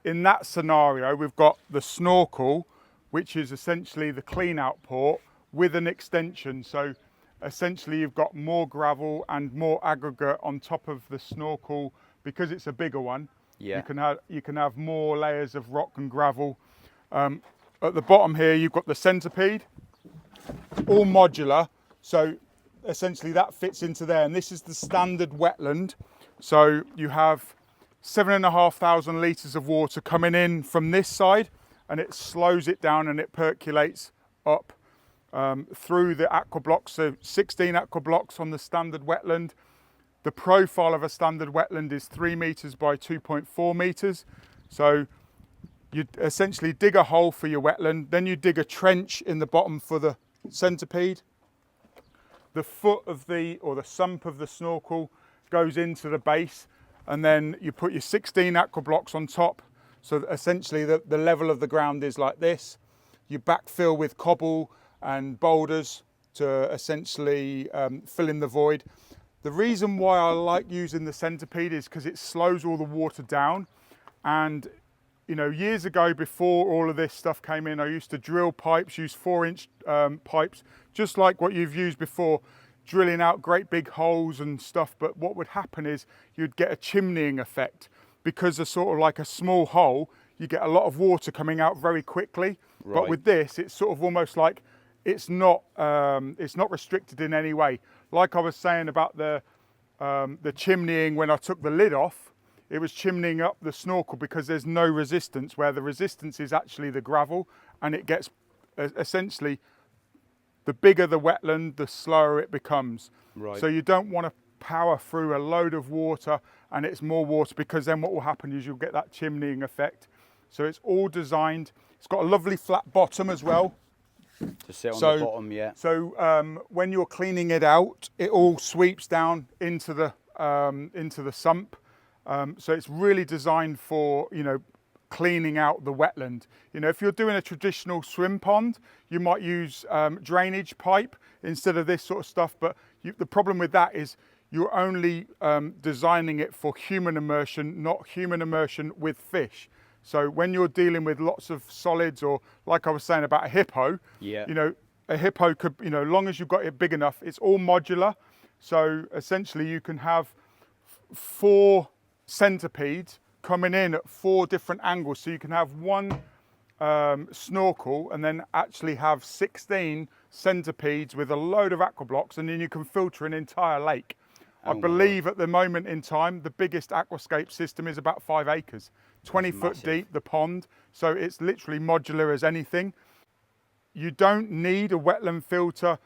Speaker 3: In that scenario, we've got the snorkel, which is essentially the clean out port with an extension. So essentially you've got more gravel and more aggregate on top of the snorkel, because it's a bigger one. You can have more layers of rock and gravel. At the bottom here, you've got the centipede, all modular. So essentially that fits into there. And this is the standard wetland. So you have 7,500 litres of water coming in from this side, and it slows it down and it percolates up through the aqua blocks. So 16 aqua blocks on the standard wetland. The profile of a standard wetland is 3 metres by 2.4 metres. So you essentially dig a hole for your wetland, then you dig a trench in the bottom for the centipede. The foot of the sump of the snorkel goes into the base, and then you put your 16 aqua blocks on top. So essentially the level of the ground is like this. You backfill with cobble and boulders to essentially fill in the void. The reason why I like using the centipede is because it slows all the water down. And you know, years ago, before all of this stuff came in, I used to drill pipes, use 4-inch pipes, just like what you've used before, drilling out great big holes and stuff. But what would happen is you'd get a chimneying effect because of sort of like a small hole, you get a lot of water coming out very quickly.
Speaker 1: Right.
Speaker 3: But with this, it's sort of almost like it's not restricted in any way. Like I was saying about the chimneying when I took the lid off, it was chimneying up the snorkel because there's no resistance, where the resistance is actually the gravel, and it gets essentially, the bigger the wetland, the slower it becomes.
Speaker 1: Right.
Speaker 3: So you don't want to power through a load of water and it's more water, because then what will happen is you'll get that chimneying effect. So it's all designed. It's got a lovely flat bottom as well.
Speaker 1: To sit on the bottom, yeah.
Speaker 3: So when you're cleaning it out, it all sweeps down into the sump. So it's really designed for, you know, cleaning out the wetland. You know, if you're doing a traditional swim pond, you might use drainage pipe instead of this sort of stuff. But the problem with that is you're only designing it for human immersion, not human immersion with fish. So when you're dealing with lots of solids, or like I was saying about a hippo,
Speaker 1: Yeah.
Speaker 3: you know, a hippo could, you know, as long as you've got it big enough, it's all modular. So essentially you can have 4 centipedes coming in at 4 different angles. So you can have one snorkel and then actually have 16 centipedes with a load of aqua blocks, and then you can filter an entire lake. I believe at the moment in time, the biggest aquascape system is about 5 acres, 20 foot deep, the pond. So it's literally modular as anything. You don't need a wetland filter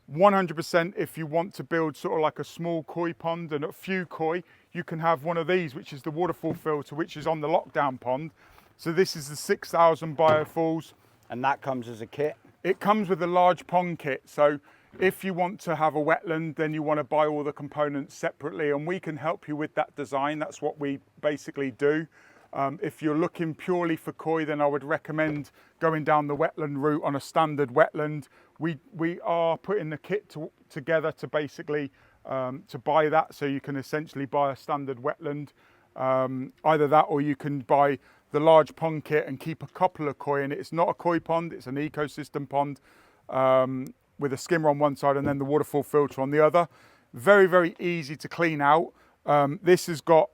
Speaker 3: 100% if you want to build sort of like a small koi pond and a few koi. You can have one of these, which is the Waterfall filter, which is on the lockdown pond. So this is the 6,000 biofalls.
Speaker 1: And that comes as a kit?
Speaker 3: It comes with a large pond kit. So if you want to have a wetland, then you want to buy all the components separately, and we can help you with that design. That's what we basically do. If you're looking purely for koi, then I would recommend going down the wetland route on a standard wetland. We are putting the kit together to basically to buy that, so you can essentially buy a standard wetland. Either that, or you can buy the large pond kit and keep a couple of koi in it. It's not a koi pond, it's an ecosystem pond with a skimmer on one side and then the waterfall filter on the other. Very, very easy to clean out. This has got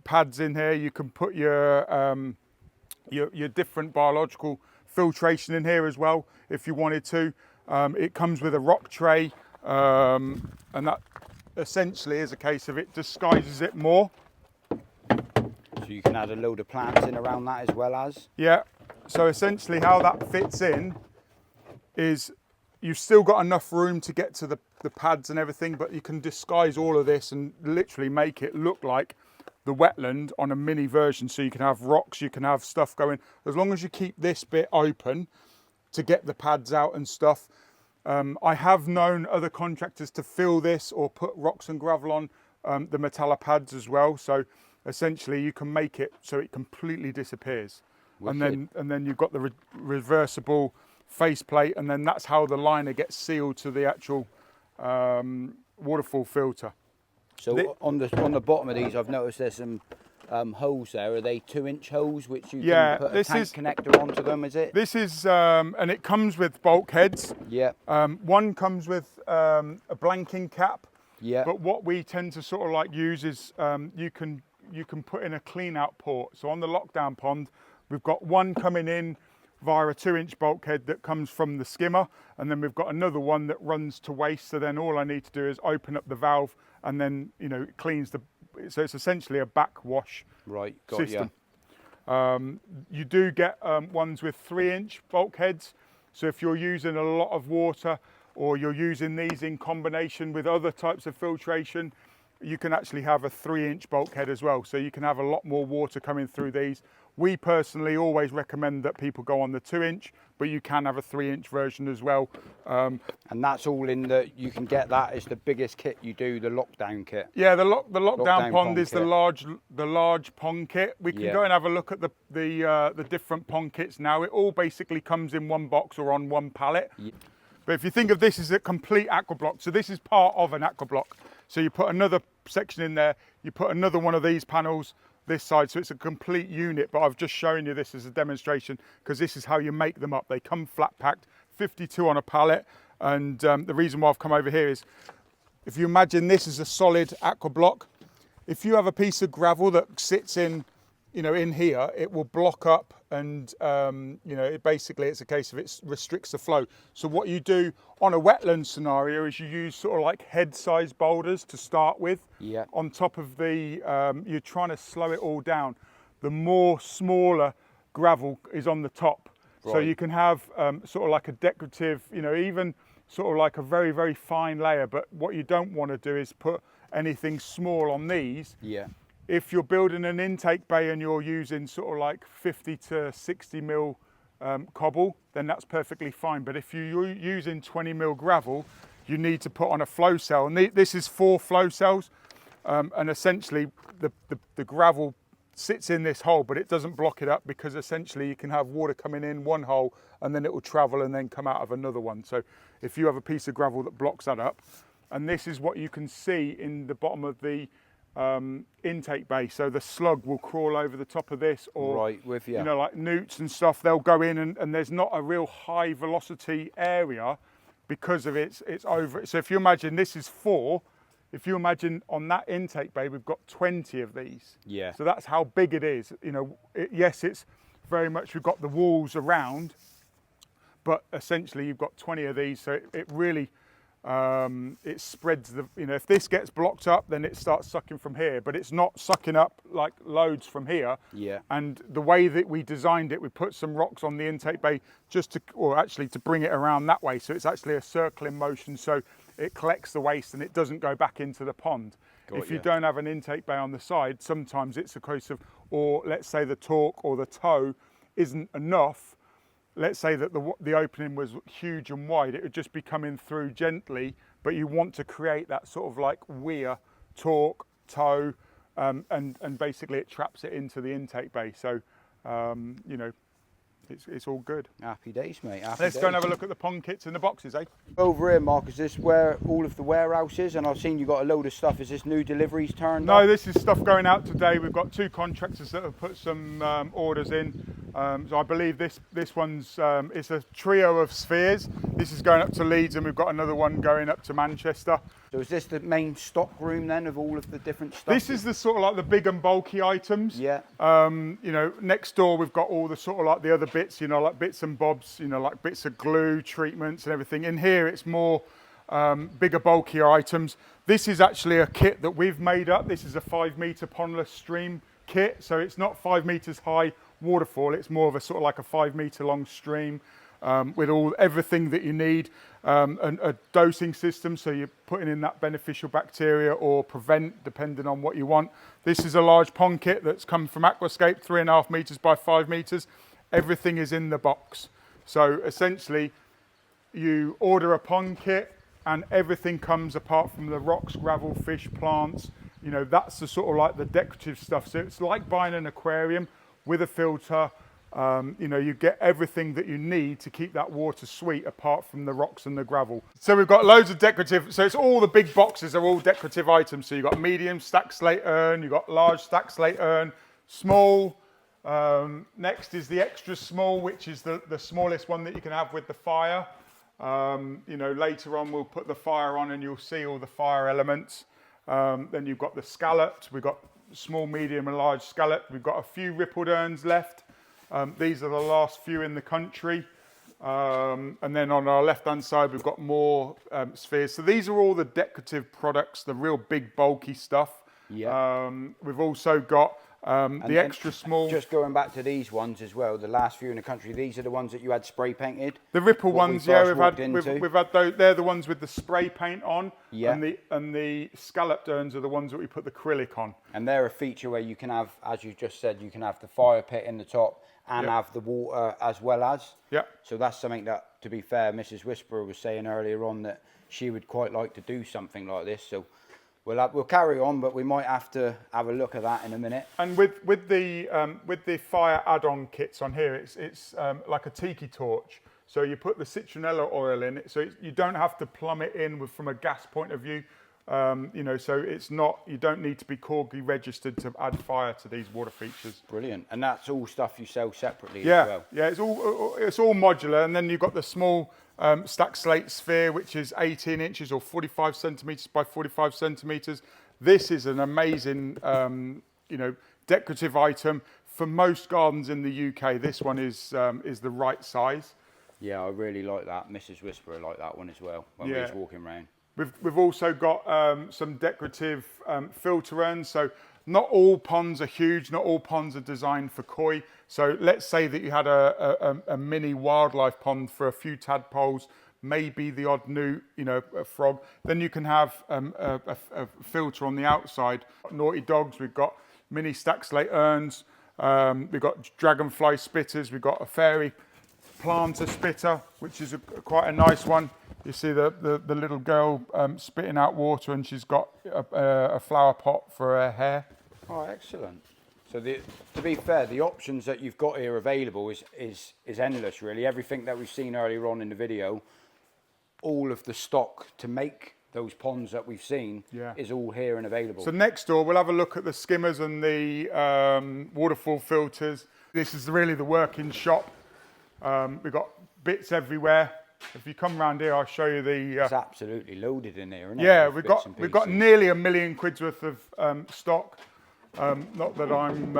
Speaker 3: pads in here. You can put your different biological filtration in here as well if you wanted to. It comes with a rock tray, and that essentially is a case of it disguises it more.
Speaker 1: So you can add a load of plants in around that as well as?
Speaker 3: Yeah, so essentially how that fits in is you've still got enough room to get to the pads and everything, but you can disguise all of this and literally make it look like the wetland on a mini version. So you can have rocks, you can have stuff going, as long as you keep this bit open to get the pads out and stuff. I have known other contractors to fill this or put rocks and gravel on the Metalla pads as well. So essentially you can make it so it completely disappears.
Speaker 1: Wicked.
Speaker 3: And then you've got the reversible faceplate, and then that's how the liner gets sealed to the actual waterfall filter.
Speaker 1: So on the bottom of these, I've noticed there's some holes there. Are they 2-inch holes which you can put a tank connector onto them, is it?
Speaker 3: This is, and it comes with bulkheads.
Speaker 1: Yeah.
Speaker 3: One comes with a blanking cap.
Speaker 1: Yeah.
Speaker 3: But what we tend to sort of like use is you can put in a clean out port. So on the lockdown pond, we've got one coming in via a 2-inch bulkhead that comes from the skimmer, and then we've got another one that runs to waste. So then all I need to do is open up the valve, and then it cleans the. So it's essentially a backwash system. You do get ones with 3-inch bulkheads. So if you're using a lot of water, or you're using these in combination with other types of filtration, you can actually have a 3-inch bulkhead as well. So you can have a lot more water coming through these. We personally always recommend that people go on the 2-inch, but you can have a 3-inch version as well.
Speaker 1: And that's all in you can get that as the biggest kit you do, the lockdown kit.
Speaker 3: Yeah, the lockdown pond is
Speaker 1: kit.
Speaker 3: the large pond kit. We can go and have a look at the different pond kits now. It all basically comes in one box or on one pallet.
Speaker 1: Yeah.
Speaker 3: But if you think of this as a complete aqua block, so this is part of an aqua block. So you put another section in there, you put another one of these panels this side, so it's a complete unit. But I've just shown you this as a demonstration because this is how you make them up. They come flat packed, 52 on a pallet. And the reason why I've come over here is, if you imagine this is a solid aqua block, if you have a piece of gravel that sits in, you know, in here, it will block up, and you know, it's a case of it restricts the flow. So what you do on a wetland scenario is you use sort of like head-sized boulders to start with.
Speaker 1: Yeah.
Speaker 3: On top of the, you're trying to slow it all down. The more smaller gravel is on the top. Right. So you can have sort of like a decorative, you know, even sort of like a very, very fine layer. But what you don't want to do is put anything small on these.
Speaker 1: Yeah.
Speaker 3: If you're building an intake bay and you're using sort of like 50 to 60 mil cobble, then that's perfectly fine. But if you're using 20 mil gravel, you need to put on a flow cell. And this is 4 flow cells. And essentially the gravel sits in this hole, but it doesn't block it up, because essentially you can have water coming in one hole and then it will travel and then come out of another one. So if you have a piece of gravel that blocks that up, and this is what you can see in the bottom of the intake bay. So the slug will crawl over the top of this, or
Speaker 1: right, with you.
Speaker 3: You know, like newts and stuff, they'll go in, and there's not a real high velocity area because of it's over. So if you imagine this is 4, if you imagine on that intake bay we've got 20 of these.
Speaker 1: Yeah.
Speaker 3: So that's how big it is. You know, yes, it's very much, we've got the walls around, but essentially you've got 20 of these. So it really it spreads the, you know, if this gets blocked up, then it starts sucking from here, but it's not sucking up like loads from here.
Speaker 1: Yeah.
Speaker 3: And the way that we designed it, we put some rocks on the intake bay just to, or actually to bring it around that way. So it's actually a circling motion, so it collects the waste and it doesn't go back into the pond. If you don't have an intake bay on the side, sometimes it's a case of, or let's say the torque or the toe isn't enough. Let's say that the opening was huge and wide, it would just be coming through gently, but you want to create that sort of like weir, torque, toe, and basically it traps it into the intake bay. So, you know, it's all good.
Speaker 1: Happy days, mate.
Speaker 3: Let's go and have a look at the pond kits in the boxes, eh?
Speaker 1: Over here, Mark, is this where all of the warehouse is? And I've seen you got a load of stuff. Is this new deliveries turned
Speaker 3: No,
Speaker 1: up?
Speaker 3: this is stuff going out today. We've got 2 contractors that have put some orders in. So I believe this one's, it's a trio of spheres. This is going up to Leeds, and we've got another one going up to Manchester.
Speaker 1: So is this the main stock room then of all of the different stuff?
Speaker 3: This is the sort of like the big and bulky items.
Speaker 1: Yeah.
Speaker 3: You know, next door we've got all the sort of like the other bits, you know, like bits and bobs, you know, like bits of glue, treatments and everything. In here it's more bigger, bulkier items. This is actually a kit that we've made up. This is a 5-meter pondless stream kit. So it's not 5 meters high waterfall. It's more of a sort of like a 5-meter long stream with everything that you need. And a dosing system, so you're putting in that beneficial bacteria or prevent, depending on what you want. This is a large pond kit that's come from Aquascape, 3.5 meters by 5 meters. Everything is in the box. So essentially, you order a pond kit and everything comes apart from the rocks, gravel, fish, plants. You know, that's the sort of like the decorative stuff. So it's like buying an aquarium with a filter. You know, you get everything that you need to keep that water sweet apart from the rocks and the gravel. So we've got loads of decorative, so it's all the big boxes are all decorative items. So you've got medium stack slate urn, you've got large stack slate urn, small. Next is the extra small, which is the smallest one that you can have with the fire. You know, later on we'll put the fire on and you'll see all the fire elements. Then you've got the scalloped, we've got small, medium and large scalloped. We've got a few rippled urns left. These are the last few in the country. And then on our left-hand side, we've got more spheres. So these are all the decorative products, the real big, bulky stuff.
Speaker 1: Yeah.
Speaker 3: We've also got the extra small.
Speaker 1: Just going back to these ones as well, the last few in the country, these are the ones that you had spray painted?
Speaker 3: The ripple ones, yeah, we've had those. They're the ones with the spray paint on.
Speaker 1: Yeah.
Speaker 3: And the scalloped urns are the ones that we put the acrylic on.
Speaker 1: And they're a feature where you can have, as you just said, you can have the fire pit in the top and have the water as well as.
Speaker 3: Yeah.
Speaker 1: So that's something that, to be fair, Mrs. Whisperer was saying earlier on that she would quite like to do something like this. So we'll carry on, but we might have to have a look at that in a minute.
Speaker 3: And with the fire add-on kits on here, it's like a tiki torch. So you put the citronella oil in it, so you don't have to plumb it in from a gas point of view. You know, so it's not, you don't need to be Corgi registered to add fire to these water features.
Speaker 1: Brilliant. And that's all stuff you sell separately
Speaker 3: Yeah,
Speaker 1: as well?
Speaker 3: yeah, it's all modular, and then you've got the small stack slate sphere, which is 18 inches or 45 centimetres by 45 centimetres. This is an amazing, you know, decorative item. For most gardens in the UK, this one is the right size.
Speaker 1: Yeah, I really like that. Mrs. Whisperer liked that one as well when we was walking around.
Speaker 3: We've also got some decorative filter urns. So not all ponds are huge, not all ponds are designed for koi. So let's say that you had a mini wildlife pond for a few tadpoles, maybe the odd newt, you know, a frog. Then you can have a filter on the outside. Naughty dogs, we've got mini stack slate urns, we've got dragonfly spitters, we've got a fairy planter spitter, which is quite a nice one. You see the little girl spitting out water, and she's got a flower pot for her hair.
Speaker 1: Oh, excellent. So to be fair, the options that you've got here available is endless, really. Everything that we've seen earlier on in the video, all of the stock to make those ponds that we've seen is all here and available.
Speaker 3: So next door, we'll have a look at the skimmers and the waterfall filters. This is really the working shop. We've got bits everywhere. If you come around here, I'll show you the...
Speaker 1: It's absolutely loaded in here, isn't it?
Speaker 3: Yeah, we've got nearly £1 million worth of stock. Not that I'm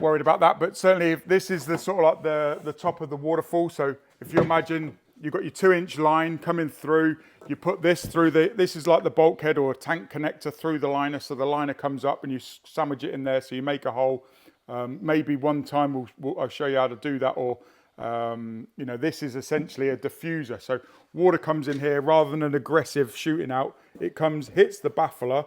Speaker 3: worried about that, but certainly if this is the sort of like the top of the waterfall. So if you imagine you've got your 2-inch line coming through, you put this through this is like the bulkhead or a tank connector through the liner. So the liner comes up and you sandwich it in there. So you make a hole. Maybe one time I'll show you how to do that, or you know, this is essentially a diffuser. So water comes in here rather than an aggressive shooting out. It comes, hits the baffler,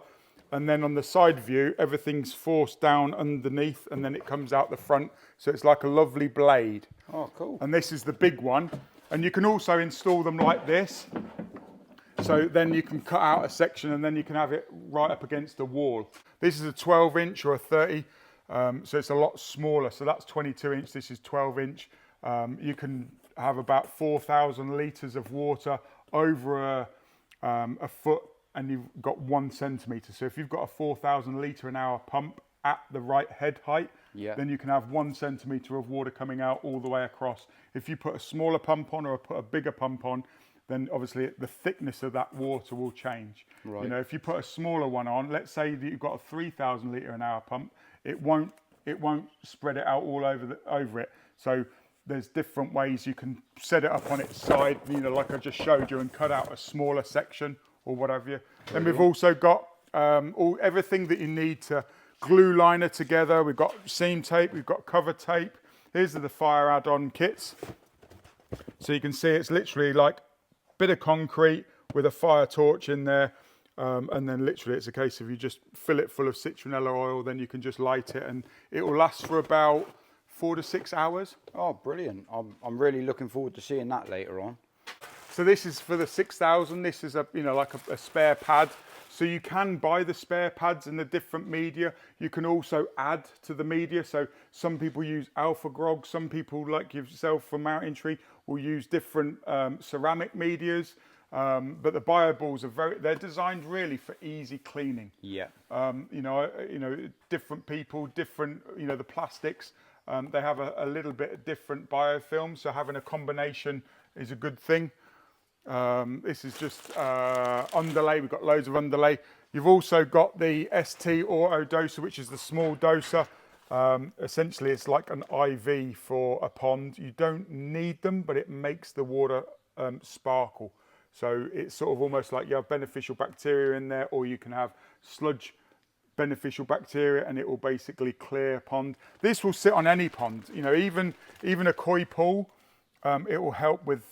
Speaker 3: and then on the side view, everything's forced down underneath, and then it comes out the front. So it's like a lovely blade.
Speaker 1: Oh, cool.
Speaker 3: And this is the big one. And you can also install them like this. So then you can cut out a section, and then you can have it right up against the wall. This is a 12-inch or a 30. So it's a lot smaller. So that's 22-inch. This is 12-inch. You can have about 4,000 litres of water over a foot, and you've got 1 centimetre. So if you've got a 4,000 litre an hour pump at the right head height, then you can have 1 centimetre of water coming out all the way across. If you put a smaller pump on or put a bigger pump on, then obviously the thickness of that water will change. Right. You know, if you put a smaller one on, let's say that you've got a 3,000 litre an hour pump, it won't spread it out all over it. So there's different ways you can set it up on its side, you know, like I just showed you, and cut out a smaller section or whatever. Then we've also got everything that you need to glue liner together. We've got seam tape, we've got cover tape. Here's the fire add-on kits. So you can see it's literally like a bit of concrete with a fire torch in there. And then literally it's a case of you just fill it full of citronella oil, then you can just light it, and it will last for about 4 to 6 hours.
Speaker 1: Oh, brilliant. I'm really looking forward to seeing that later on.
Speaker 3: So this is for the 6,000. This is like a spare pad. So you can buy the spare pads in the different media. You can also add to the media. So some people use alpha grog. Some people, like yourself for mountain tree, will use different ceramic medias. But the bio balls they're designed really for easy cleaning.
Speaker 1: Yeah.
Speaker 3: Different people, different, the plastics, they have a little bit different biofilm. So having a combination is a good thing. This is just underlay. We've got loads of underlay. You've also got the ST auto doser, which is the small doser. Essentially, it's like an IV for a pond. You don't need them, but it makes the water sparkle. So it's sort of almost like you have beneficial bacteria in there, or you can have sludge beneficial bacteria, and it will basically clear a pond. This will sit on any pond, even a koi pool. It will help with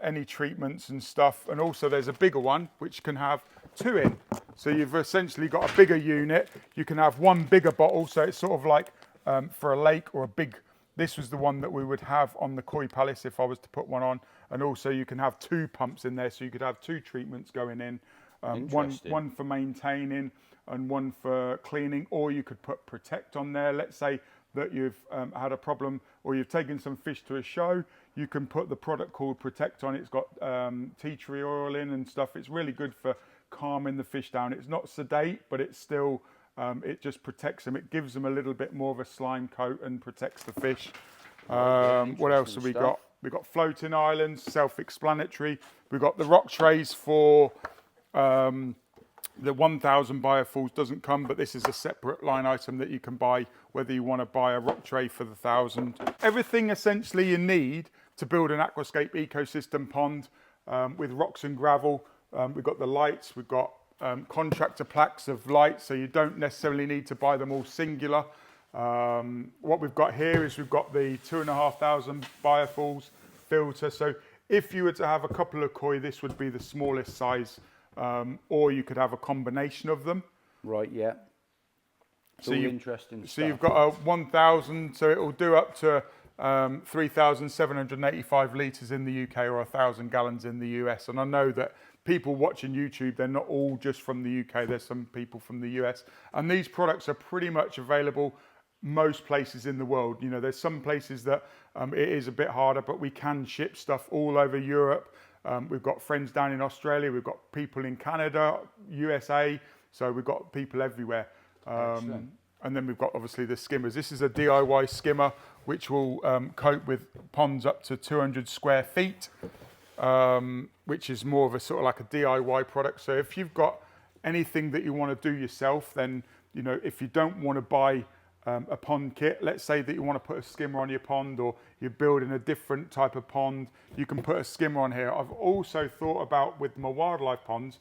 Speaker 3: any treatments and stuff. And also there's a bigger one which can have 2 in. So you've essentially got a bigger unit. You can have one bigger bottle. So it's sort of like for a lake or a big, this was the one that we would have on the koi palace if I was to put one on. And also you can have 2 pumps in there. So you could have 2 treatments going in, one for maintaining and one for cleaning, or you could put protect on there. Let's say that you've had a problem, or you've taken some fish to a show, You can put the product called Protect on. It's got tea tree oil in and stuff. It's really good for calming the fish down. It's not sedate, but it's still, it just protects them. It gives them a little bit more of a slime coat and protects the fish. What else have we got? We've got floating islands, self-explanatory. We've got the rock trays for the 1,000 biofalls doesn't come, but this is a separate line item that you can buy, whether you want to buy a rock tray for the 1,000. Everything essentially you need to build an aquascape ecosystem pond with rocks and gravel. We've got the lights, we've got contractor plaques of lights, so you don't necessarily need to buy them all singular. What we've got here is we've got the 2,500 biofalls filter. So if you were to have a couple of koi, this would be the smallest size, or you could have a combination of them.
Speaker 1: Right, yeah. It's all interesting stuff.
Speaker 3: So you've got a 1,000, so it will do up to 3,785 litres in the UK or 1,000 gallons in the US. And I know that people watching YouTube, they're not all just from the UK, there's some people from the US. And these products are pretty much available most places in the world. You know, there's some places that it is a bit harder, but we can ship stuff all over Europe. We've got friends down in Australia, we've got people in Canada, USA, so we've got people everywhere. And then we've got obviously the skimmers. This is a DIY skimmer, which will cope with ponds up to 200 square feet, which is more of a sort of like a DIY product. So if you've got anything that you want to do yourself, then, you know, if you don't want to buy a pond kit, let's say that you want to put a skimmer on your pond, or you're building a different type of pond, you can put a skimmer on here. I've also thought about with my wildlife ponds,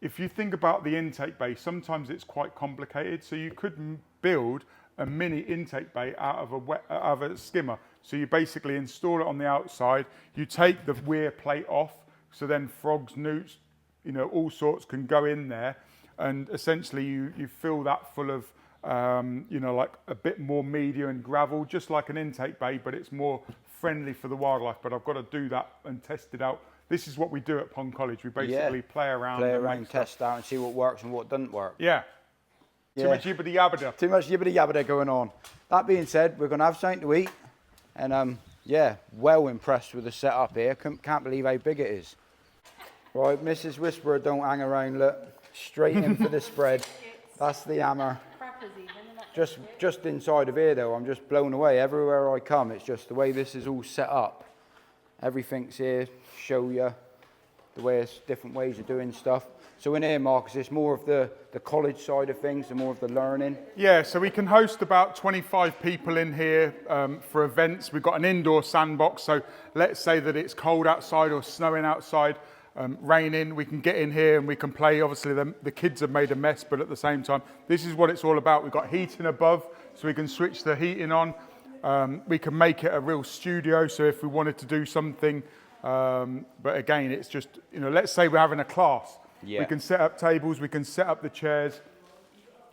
Speaker 3: if you think about the intake bay, sometimes it's quite complicated. So you could build a mini intake bay out of a skimmer. So you basically install it on the outside, you take the weir plate off, so then frogs, newts, you know, all sorts can go in there, and essentially you fill that full of you know, like a bit more media and gravel, just like an intake bay, but it's more friendly for the wildlife. But I've got to do that and test it out. This is what we do at Pond College. We basically play around,
Speaker 1: test out and see what works and what doesn't work.
Speaker 3: Yeah. Too much yibbity yabbada.
Speaker 1: Too much yibbity yabbada going on. That being said, we're going to have something to eat. And yeah, well impressed with the setup here. Can't believe how big it is. Right, Mrs. Whisperer, don't hang around, look. Straight in for the spread. That's the hammer. Just inside of here though, I'm just blown away. Everywhere I come, it's just the way this is all set up. Everything's here, show you the way it's different ways of doing stuff. So in here, Marcus, it's more of the college side of things and more of the learning. Yeah, so we can host about 25 people in here for events. We've got an indoor sandbox, so let's say that it's cold outside or snowing outside, raining, we can get in here and we can play. Obviously the kids have made a mess, but at the same time, this is what it's all about. We've got heating above, so we can switch the heating on. We can make it a real studio, so if we wanted to do something, but again, it's just, you know, let's say we're having a class. Yeah. We can set up tables, we can set up the chairs,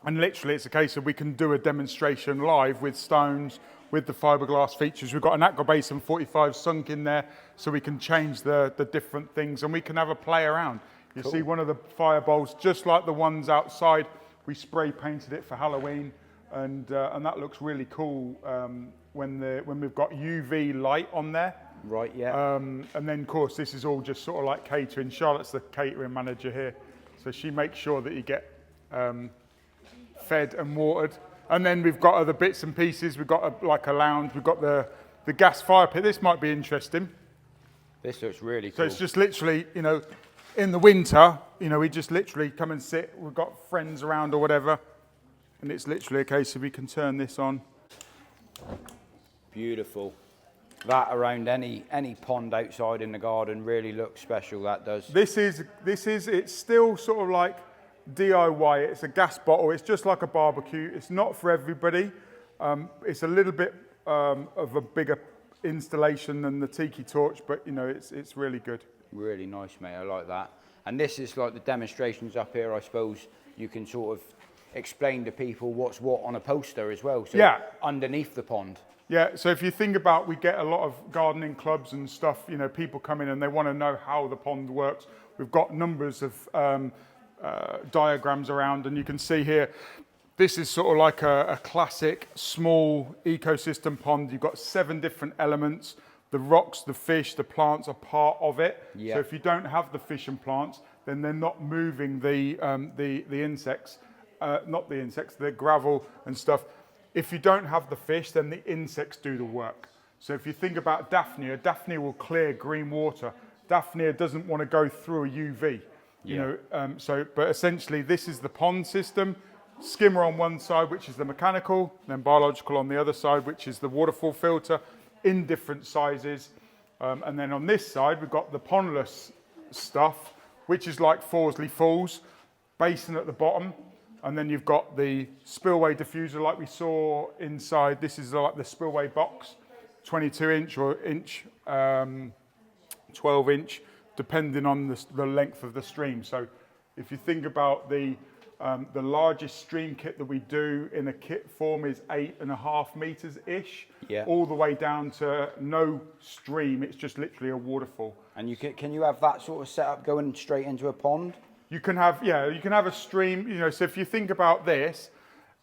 Speaker 1: and literally it's a case of we can do a demonstration live with stones, with the fiberglass features. We've got an Aqua Basin 45 sunk in there, so we can change the different things, and we can have a play around. You see one of the fire bowls, just like the ones outside, we spray painted it for Halloween, and that looks really cool when we've got UV light on there. Right, yeah. And then, of course, this is all just sort of like catering. Charlotte's the catering manager here, so she makes sure that you get fed and watered. And then we've got other bits and pieces. We've got like a lounge. We've got the gas fire pit. This might be interesting. This looks really cool. So it's just literally, you know, in the winter, you know, we just literally come and sit. We've got friends around or whatever, and it's literally a case of we can turn this on. Beautiful. That around any pond outside in the garden really looks special, that does. It's still sort of like DIY. It's a gas bottle. It's just like a barbecue. It's not for everybody. It's a little bit of a bigger installation than the tiki torch, but you know, it's really good. Really nice, mate. I like that. And this is like the demonstrations up here. I suppose you can sort of explain to people what's what on a poster as well. So yeah. Underneath the pond. Yeah, so if you think about, we get a lot of gardening clubs and stuff, you know, people come in and they want to know how the pond works. We've got numbers of diagrams around, and you can see here, this is sort of like a classic small ecosystem pond. You've got 7 different elements,
Speaker 3: The rocks, the fish, the plants are part of it.
Speaker 1: Yeah.
Speaker 3: So if you don't have the fish and plants, then they're not moving the insects, not the insects, the gravel and stuff. If you don't have the fish, then the insects do the work. So if you think about Daphnia, Daphnia will clear green water. Daphnia doesn't want to go through a UV. You know, but essentially this is the pond system. Skimmer on one side, which is the mechanical, then biological on the other side, which is the waterfall filter in different sizes. And then on this side, we've got the pondless stuff, which is like Forsley Falls, basin at the bottom. And then you've got the spillway diffuser like we saw inside. This is like the spillway box, 22 inch or inch, 12 inch, depending on the length of the stream. So if you think about the largest stream kit that we do in a kit form is 8.5 meters ish, all the way down to no stream. It's just literally a waterfall.
Speaker 1: And can you have that sort of setup going straight into a pond?
Speaker 3: You can have, you can have a stream, you know, so if you think about this,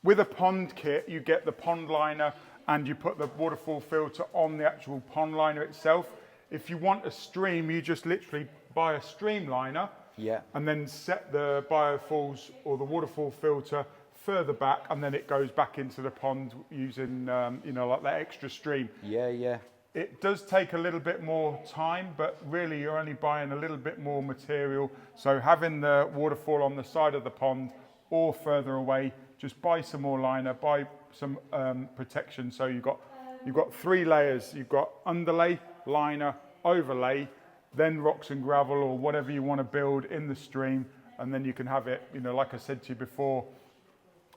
Speaker 3: with a pond kit, you get the pond liner and you put the waterfall filter on the actual pond liner itself. If you want a stream, you just literally buy a streamliner and then set the biofalls or the waterfall filter further back, and then it goes back into the pond using, you know, like that extra stream. It does take a little bit more time, but really you're only buying a little bit more material. So having the waterfall on the side of the pond or further away, just buy some more liner, buy some protection. So you've got 3 layers. You've got underlay, liner, overlay, then rocks and gravel or whatever you want to build in the stream. And then you can have it, you know, like I said to you before,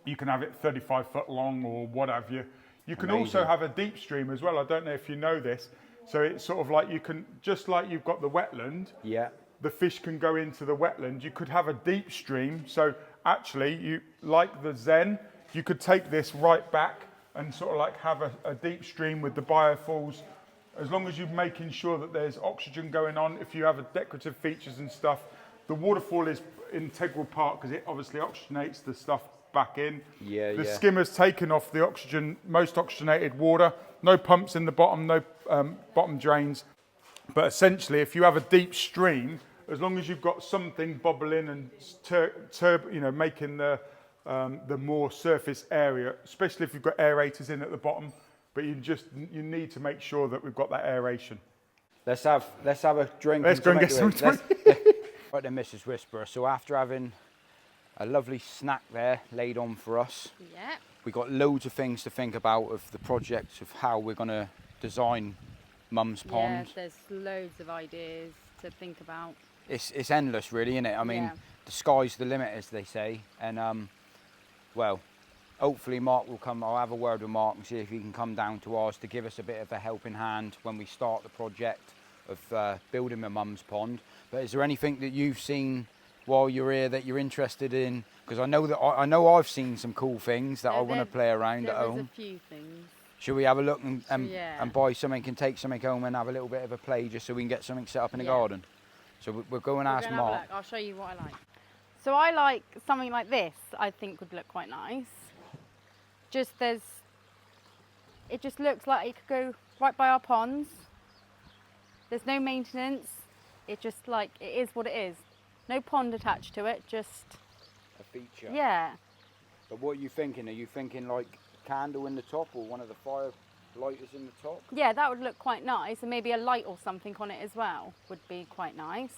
Speaker 3: you can have it 35 foot long or what have you. You can also have a deep stream as well. I don't know if you know this. So it's sort of like you can, just like you've got the wetland, the fish can go into the wetland. You could have a deep stream. So actually, you like the Zen, you could take this right back and sort of like have a deep stream with the biofalls, as long as you're making sure that there's oxygen going on. If you have a decorative features and stuff, the waterfall is an integral part because it obviously oxygenates the stuff back in. The skimmer's taken off the oxygen, most oxygenated water, no pumps in the bottom, no bottom drains. But essentially, if you have a deep stream, as long as you've got something bubbling and you know, making the more surface area, especially if you've got aerators in at the bottom, but you need to make sure that we've got that aeration.
Speaker 1: Let's have a drink.
Speaker 3: Let's go and get some drink.
Speaker 1: Right then, Mrs. Whisperer. So after having a lovely snack there laid on for us, we got loads of things to think about of the project of how we're going to design Mum's Pond.
Speaker 2: There's loads of ideas to think about.
Speaker 1: It's endless, really, isn't it? I mean, the sky's the limit, as they say. And well, hopefully Mark will come. I'll have a word with Mark and see if he can come down to ours to give us a bit of a helping hand when we start the project of building my mum's pond. But is there anything that you've seen while you're here that you're interested in? Because I know I've seen some cool things that I want to play around at home.
Speaker 2: There's a few things.
Speaker 1: Should we have a look and buy something and take something home and have a little bit of a play just so we can get something set up in the garden? So we'll go and ask Mark.
Speaker 2: I'll show you what I like. So I like something like this. I think would look quite nice. It just looks like it could go right by our ponds. There's no maintenance. It just like, it is what it is. No pond attached to it, just
Speaker 1: a feature.
Speaker 2: Yeah.
Speaker 1: But what are you thinking? Are you thinking like a candle in the top or one of the fire lighters in the top?
Speaker 2: Yeah, that would look quite nice, and maybe a light or something on it as well would be quite nice.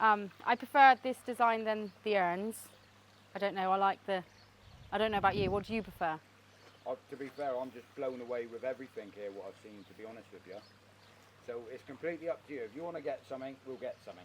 Speaker 2: I prefer this design than the urns. I don't know, I don't know about you, what do you prefer?
Speaker 1: To be fair, I'm just blown away with everything here, what I've seen, to be honest with you. So it's completely up to you. If you want to get something, we'll get something.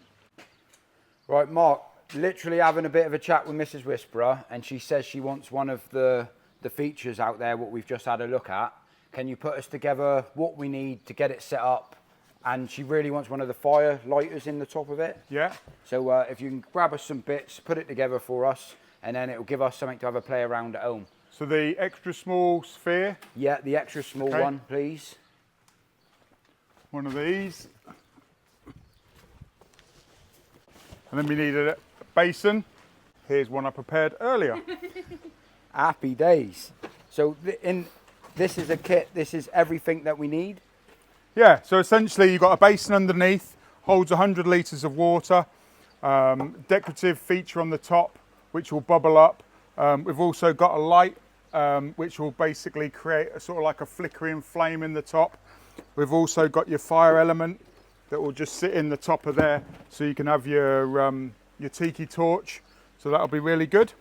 Speaker 1: Right, Mark, literally having a bit of a chat with Mrs. Whisperer, and she says she wants one of the features out there, what we've just had a look at. Can you put us together what we need to get it set up? And she really wants one of the fire lighters in the top of it.
Speaker 3: Yeah.
Speaker 1: So if you can grab us some bits, put it together for us, and then it'll give us something to have a play around at home.
Speaker 3: So the extra small sphere?
Speaker 1: Yeah, the extra small one, please.
Speaker 3: One of these. And then we needed a basin. Here's one I prepared earlier.
Speaker 1: Happy days. So this is a kit, this is everything that we need.
Speaker 3: Yeah, so essentially you've got a basin underneath, holds 100 litres of water, decorative feature on the top, which will bubble up. We've also got a light, which will basically create a sort of like a flickering flame in the top. We've also got your fire element that will just sit in the top of there, so you can have your tiki torch. So that'll be really good.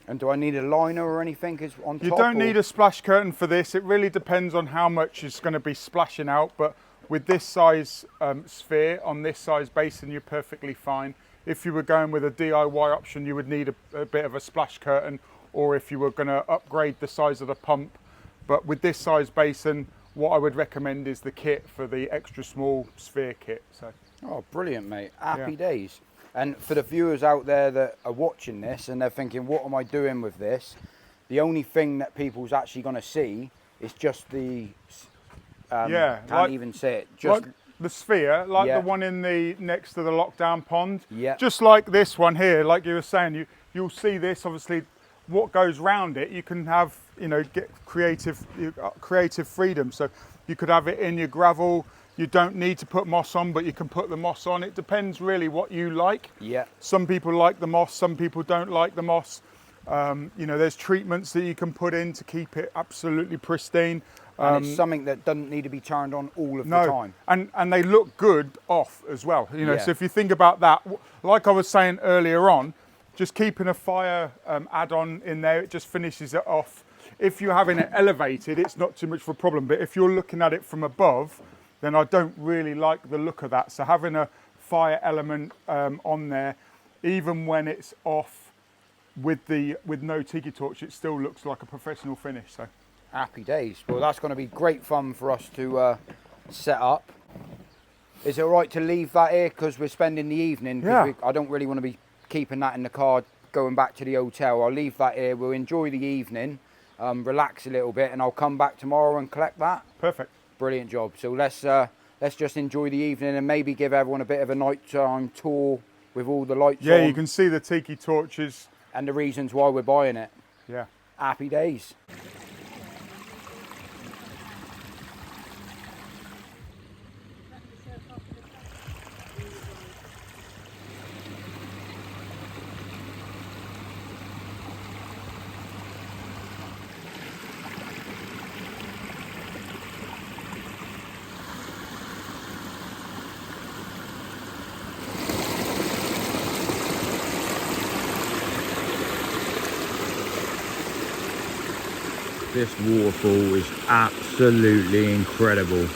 Speaker 1: And do I need a liner or anything on top?
Speaker 3: You don't need a splash curtain for this. It really depends on how much is going to be splashing out, but with this size sphere on this size basin, you're perfectly fine. If you were going with a DIY option, you would need a bit of a splash curtain, or if you were going to upgrade the size of the pump. But with this size basin, what I would recommend is the kit for the extra small sphere kit. So.
Speaker 1: Oh, brilliant, mate. Happy days. And for the viewers out there that are watching this and they're thinking, what am I doing with this? The only thing that people's actually going to see is just the, can't even say it, just
Speaker 3: like the sphere, like the one in the next to the lockdown pond.
Speaker 1: Yeah.
Speaker 3: Just like this one here, like you were saying, you'll see this, obviously, what goes round it, you can have, get creative freedom. So you could have it in your gravel. You don't need to put moss on, but you can put the moss on. It depends really what you like.
Speaker 1: Yeah.
Speaker 3: Some people like the moss, some people don't like the moss. There's treatments that you can put in to keep it absolutely pristine.
Speaker 1: And it's something that doesn't need to be turned on all of the time.
Speaker 3: And they look good off as well. So if you think about that, like I was saying earlier on, just keeping a fire add-on in there, it just finishes it off. If you're having it elevated, it's not too much of a problem. But if you're looking at it from above, then I don't really like the look of that. So having a fire element on there, even when it's off with no tiki torch, it still looks like a professional finish. So
Speaker 1: happy days. Well, that's going to be great fun for us to set up. Is it all right to leave that here because we're spending the evening?
Speaker 3: Yeah.
Speaker 1: I don't really want to be keeping that in the car going back to the hotel. I'll leave that here. We'll enjoy the evening, relax a little bit, and I'll come back tomorrow and collect that.
Speaker 3: Perfect.
Speaker 1: Brilliant job. So let's just enjoy the evening and maybe give everyone a bit of a nighttime tour with all the lights on.
Speaker 3: Yeah, you can see the tiki torches.
Speaker 1: And the reasons why we're buying it.
Speaker 3: Yeah.
Speaker 1: Happy days. This waterfall is absolutely incredible.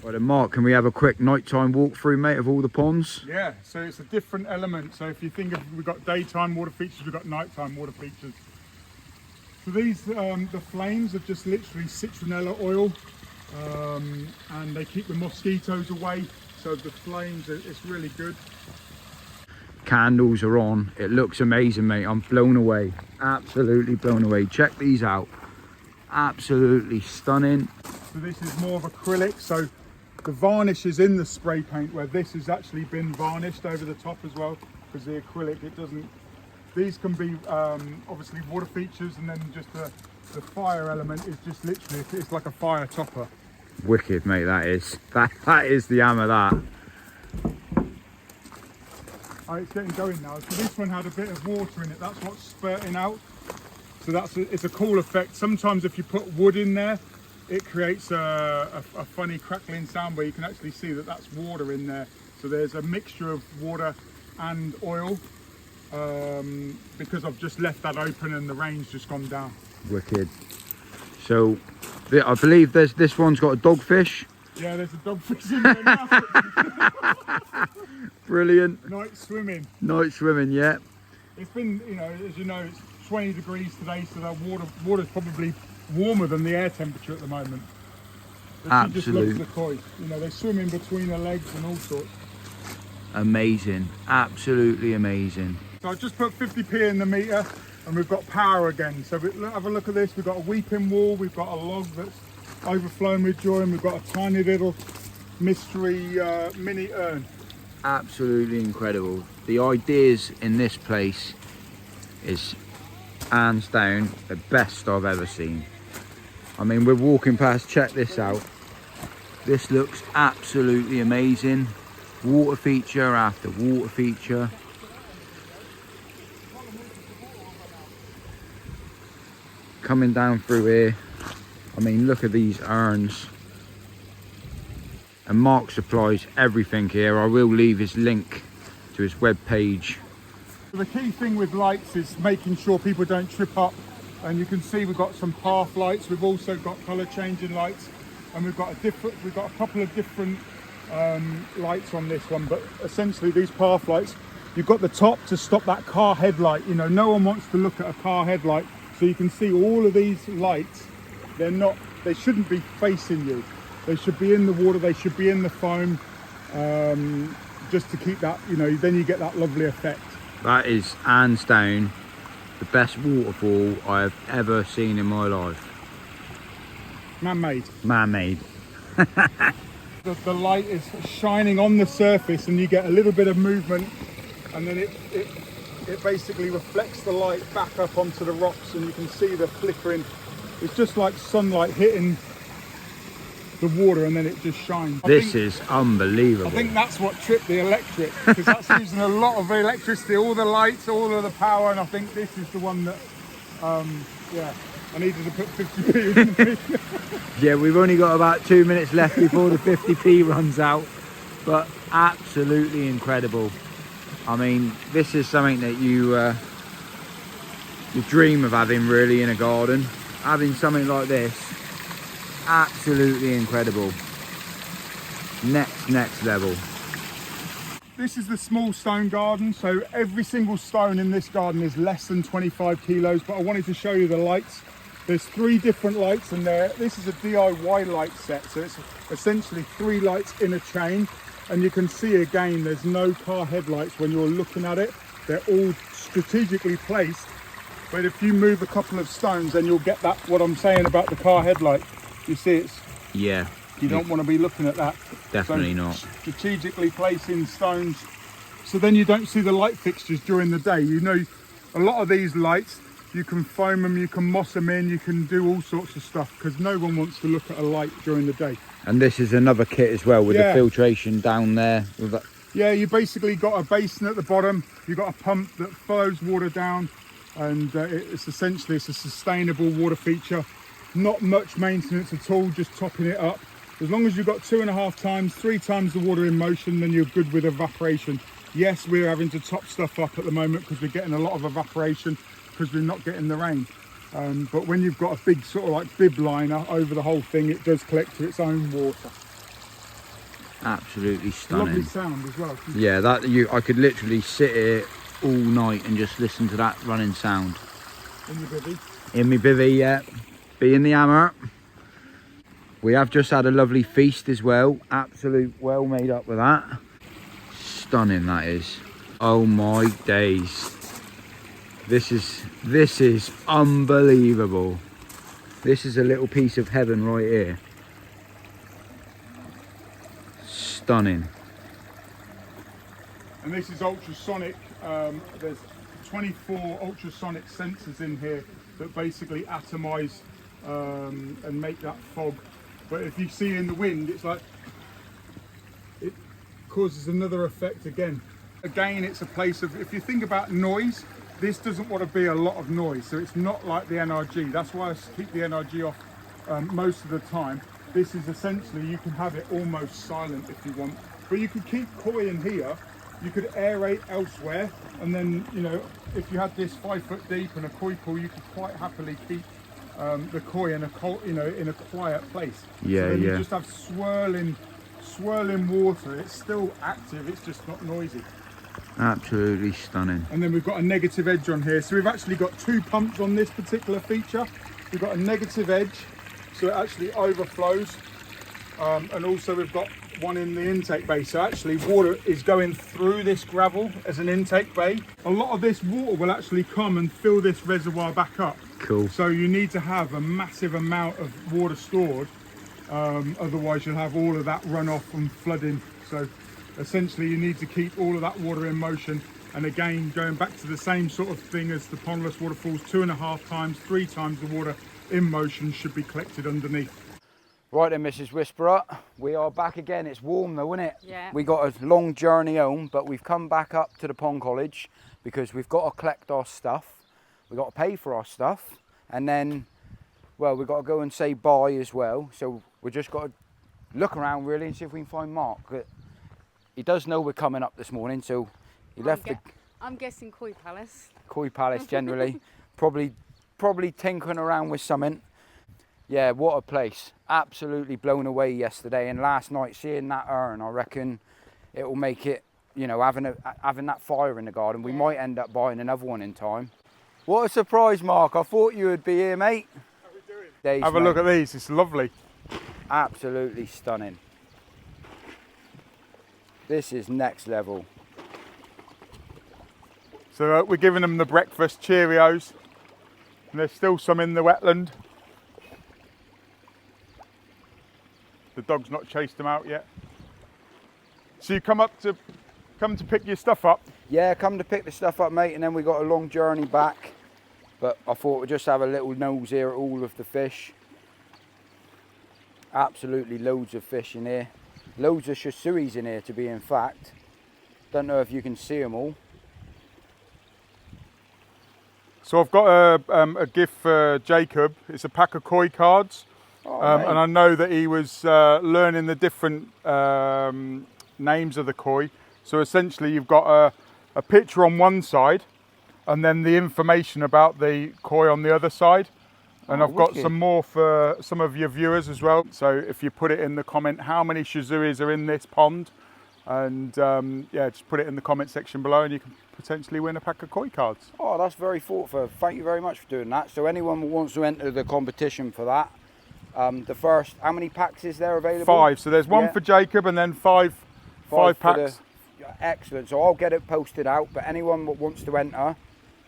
Speaker 1: Right then, Mark, can we have a quick nighttime walkthrough, mate, of all the ponds?
Speaker 3: Yeah, so it's a different element. So if you think of, we've got daytime water features, we've got nighttime water features. So these, the flames are just literally citronella oil, and they keep the mosquitoes away. So the flames, it's really good.
Speaker 1: Candles are on. It looks amazing, mate. I'm blown away. Absolutely blown away. Check these out. Absolutely stunning.
Speaker 3: So this is more of acrylic. So the varnish is in the spray paint, where this has actually been varnished over the top as well, because the acrylic, it doesn't. These can be obviously water features, and then just the fire element is just literally, it's like a fire topper.
Speaker 1: Wicked, mate. That is the hammer. That.
Speaker 3: Oh, it's getting going now. So this one had a bit of water in it. That's what's spurting out. So it's a cool effect. Sometimes if you put wood in there, it creates a funny crackling sound where you can actually see that that's water in there. So there's a mixture of water and oil, because I've just left that open and the rain's just gone down.
Speaker 1: Wicked. So I believe this one's got a dogfish.
Speaker 3: Yeah, there's a dogfish in there now.
Speaker 1: Brilliant.
Speaker 3: Night swimming.
Speaker 1: Night swimming, yeah.
Speaker 3: It's been, as you know, it's 20 degrees today, so that water's probably warmer than the air temperature at the moment. But she just loves the koi. You know, they swim in between her legs and all sorts.
Speaker 1: Amazing, absolutely amazing.
Speaker 3: So I've just put 50p in the meter and we've got power again. So have a look at this. We've got a weeping wall, we've got a log that's overflowing with joy, and we've got a tiny little mystery mini urn.
Speaker 1: Absolutely incredible. The ideas in this place is hands down the best I've ever seen. I mean, we're walking past, check this out. This looks absolutely amazing. Water feature after water feature. Coming down through here, I mean, look at these urns. And Mark supplies everything here. I will leave his link to his web page.
Speaker 3: The key thing with lights is making sure people don't trip up. And you can see we've got some path lights. We've also got colour changing lights, and we've got a couple of different lights on this one. But essentially, these path lights, you've got the top to stop that car headlight. You know, no one wants to look at a car headlight. So you can see all of these lights. They shouldn't be facing you. They should be in the water. They should be in the foam, just to keep that. You know, then you get that lovely effect.
Speaker 1: That is hands down the best waterfall I have ever seen in my life.
Speaker 3: Man-made.
Speaker 1: Man-made.
Speaker 3: The light is shining on the surface, and you get a little bit of movement, and then it basically reflects the light back up onto the rocks, and you can see the flickering. It's just like sunlight hitting the water, and then it just shines.
Speaker 1: This is unbelievable.
Speaker 3: I think that's what tripped the electric, because that's using a lot of electricity, all the lights, all of the power, and I think this is the one that, yeah, I needed to put 50p in the meter.
Speaker 1: Yeah, we've only got about 2 minutes left before the 50p runs out, but absolutely incredible. I mean, this is something that you dream of having really in a garden. Having something like this, absolutely incredible. Next level.
Speaker 3: This is the small stone garden, so every single stone in this garden is less than 25 kilos, but I wanted to show you the lights. There's 3 different lights in there. This is a DIY light set, so it's essentially 3 lights in a chain, and you can see again there's no car headlights when you're looking at it. They're all strategically placed, but if you move a couple of stones, then you'll get that, what I'm saying about the car headlight. You see, it's,
Speaker 1: Yeah.
Speaker 3: you don't want to be looking at that.
Speaker 1: Definitely
Speaker 3: So
Speaker 1: not.
Speaker 3: strategically placing stones, so then you don't see the light fixtures during the day. You know, a lot of these lights, you can foam them, you can moss them in, you can do all sorts of stuff, because no one wants to look at a light during the day.
Speaker 1: And this is another kit as well with the filtration down there. With that.
Speaker 3: Yeah, you basically got a basin at the bottom, you've got a pump that flows water down, and it's essentially, it's a sustainable water feature. Not much maintenance at all, just topping it up. As long as you've got 2.5 times, 3 times the water in motion, then you're good with evaporation. Yes, we're having to top stuff up at the moment because we're getting a lot of evaporation because we're not getting the rain. But when you've got a big sort of like bib liner over the whole thing, it does collect to its own water.
Speaker 1: Absolutely stunning.
Speaker 3: Lovely sound as well.
Speaker 1: Yeah, I could literally sit here all night and just listen to that running sound.
Speaker 3: In your bivvy.
Speaker 1: In my bivvy, yeah. Be in the hammer. We have just had a lovely feast as well. Absolute well made up with that. Stunning that is. Oh my days. This is unbelievable. This is a little piece of heaven right here. Stunning.
Speaker 3: And this is ultrasonic. There's 24 ultrasonic sensors in here that basically atomize and make that fog. But if you see in the wind, it's like it causes another effect again. Again, it's a place of, if you think about noise, this doesn't want to be a lot of noise, so it's not like the NRG. That's why I keep the NRG off most of the time. This is essentially, you can have it almost silent if you want, but you could keep koi in here. You could aerate elsewhere, and then, you know, if you had this 5 foot deep and a koi pool, you could quite happily keep the koi in a quiet place.
Speaker 1: Yeah,
Speaker 3: so then
Speaker 1: yeah.
Speaker 3: You just have swirling water. It's still active. It's just not noisy.
Speaker 1: Absolutely stunning.
Speaker 3: And then we've got a negative edge on here. So we've actually got 2 pumps on this particular feature. We've got a negative edge, so it actually overflows. And also we've got one in the intake bay. So actually water is going through this gravel as an intake bay. A lot of this water will actually come and fill this reservoir back up.
Speaker 1: Cool.
Speaker 3: So you need to have a massive amount of water stored. Otherwise you'll have all of that runoff and flooding. So essentially you need to keep all of that water in motion. And again, going back to the same sort of thing as the pondless waterfalls, 2.5 times, 3 times the water in motion should be collected underneath.
Speaker 1: Right then, Mrs. Whisperer, we are back again. It's warm though, isn't it?
Speaker 2: Yeah.
Speaker 1: We got a long journey home, but we've come back up to the Pond College because we've got to collect our stuff. We've got to pay for our stuff. And then, well, we've got to go and say bye as well. So we just got to look around really and see if we can find Mark. He does know we're coming up this morning, so he left the
Speaker 2: I'm guessing Koi Palace.
Speaker 1: Koi Palace generally. probably tinkering around with something. Yeah, what a place. Absolutely blown away yesterday, and last night seeing that urn, I reckon it will make it, you know, having that fire in the garden. We might end up buying another one in time. What a surprise, Mark. I thought you would be here, mate.
Speaker 3: How are we doing?
Speaker 1: Days,
Speaker 3: Have a
Speaker 1: mate.
Speaker 3: look at these, it's lovely.
Speaker 1: Absolutely stunning. This is next level.
Speaker 3: So we're giving them the breakfast Cheerios, and there's still some in the wetland. The dog's not chased them out yet. So you come to pick your stuff up.
Speaker 1: Yeah, come to pick the stuff up, mate, and then we got a long journey back. But I thought we'd just have a little nose here at all of the fish. Absolutely loads of fish in here. Loads of chasuis in here, to be in fact. Don't know if you can see them all.
Speaker 3: So I've got a gift for Jacob. It's a pack of koi cards.
Speaker 1: Oh,
Speaker 3: And I know that he was learning the different names of the koi. So essentially you've got a picture on one side and then the information about the koi on the other side. And I've got
Speaker 1: wicked.
Speaker 3: some more for some of your viewers as well. So if you put it in the comment, how many chasuis are in this pond? And yeah, just put it in the comment section below and you can potentially win a pack of koi cards.
Speaker 1: Oh, that's very thoughtful. Thank you very much for doing that. So anyone who wants to enter the competition for that, the first, how many packs is there available?
Speaker 3: 5. So there's one
Speaker 1: Yeah.
Speaker 3: for Jacob and then five
Speaker 1: for
Speaker 3: packs.
Speaker 1: Excellent. So I'll get it posted out. But anyone that wants to enter,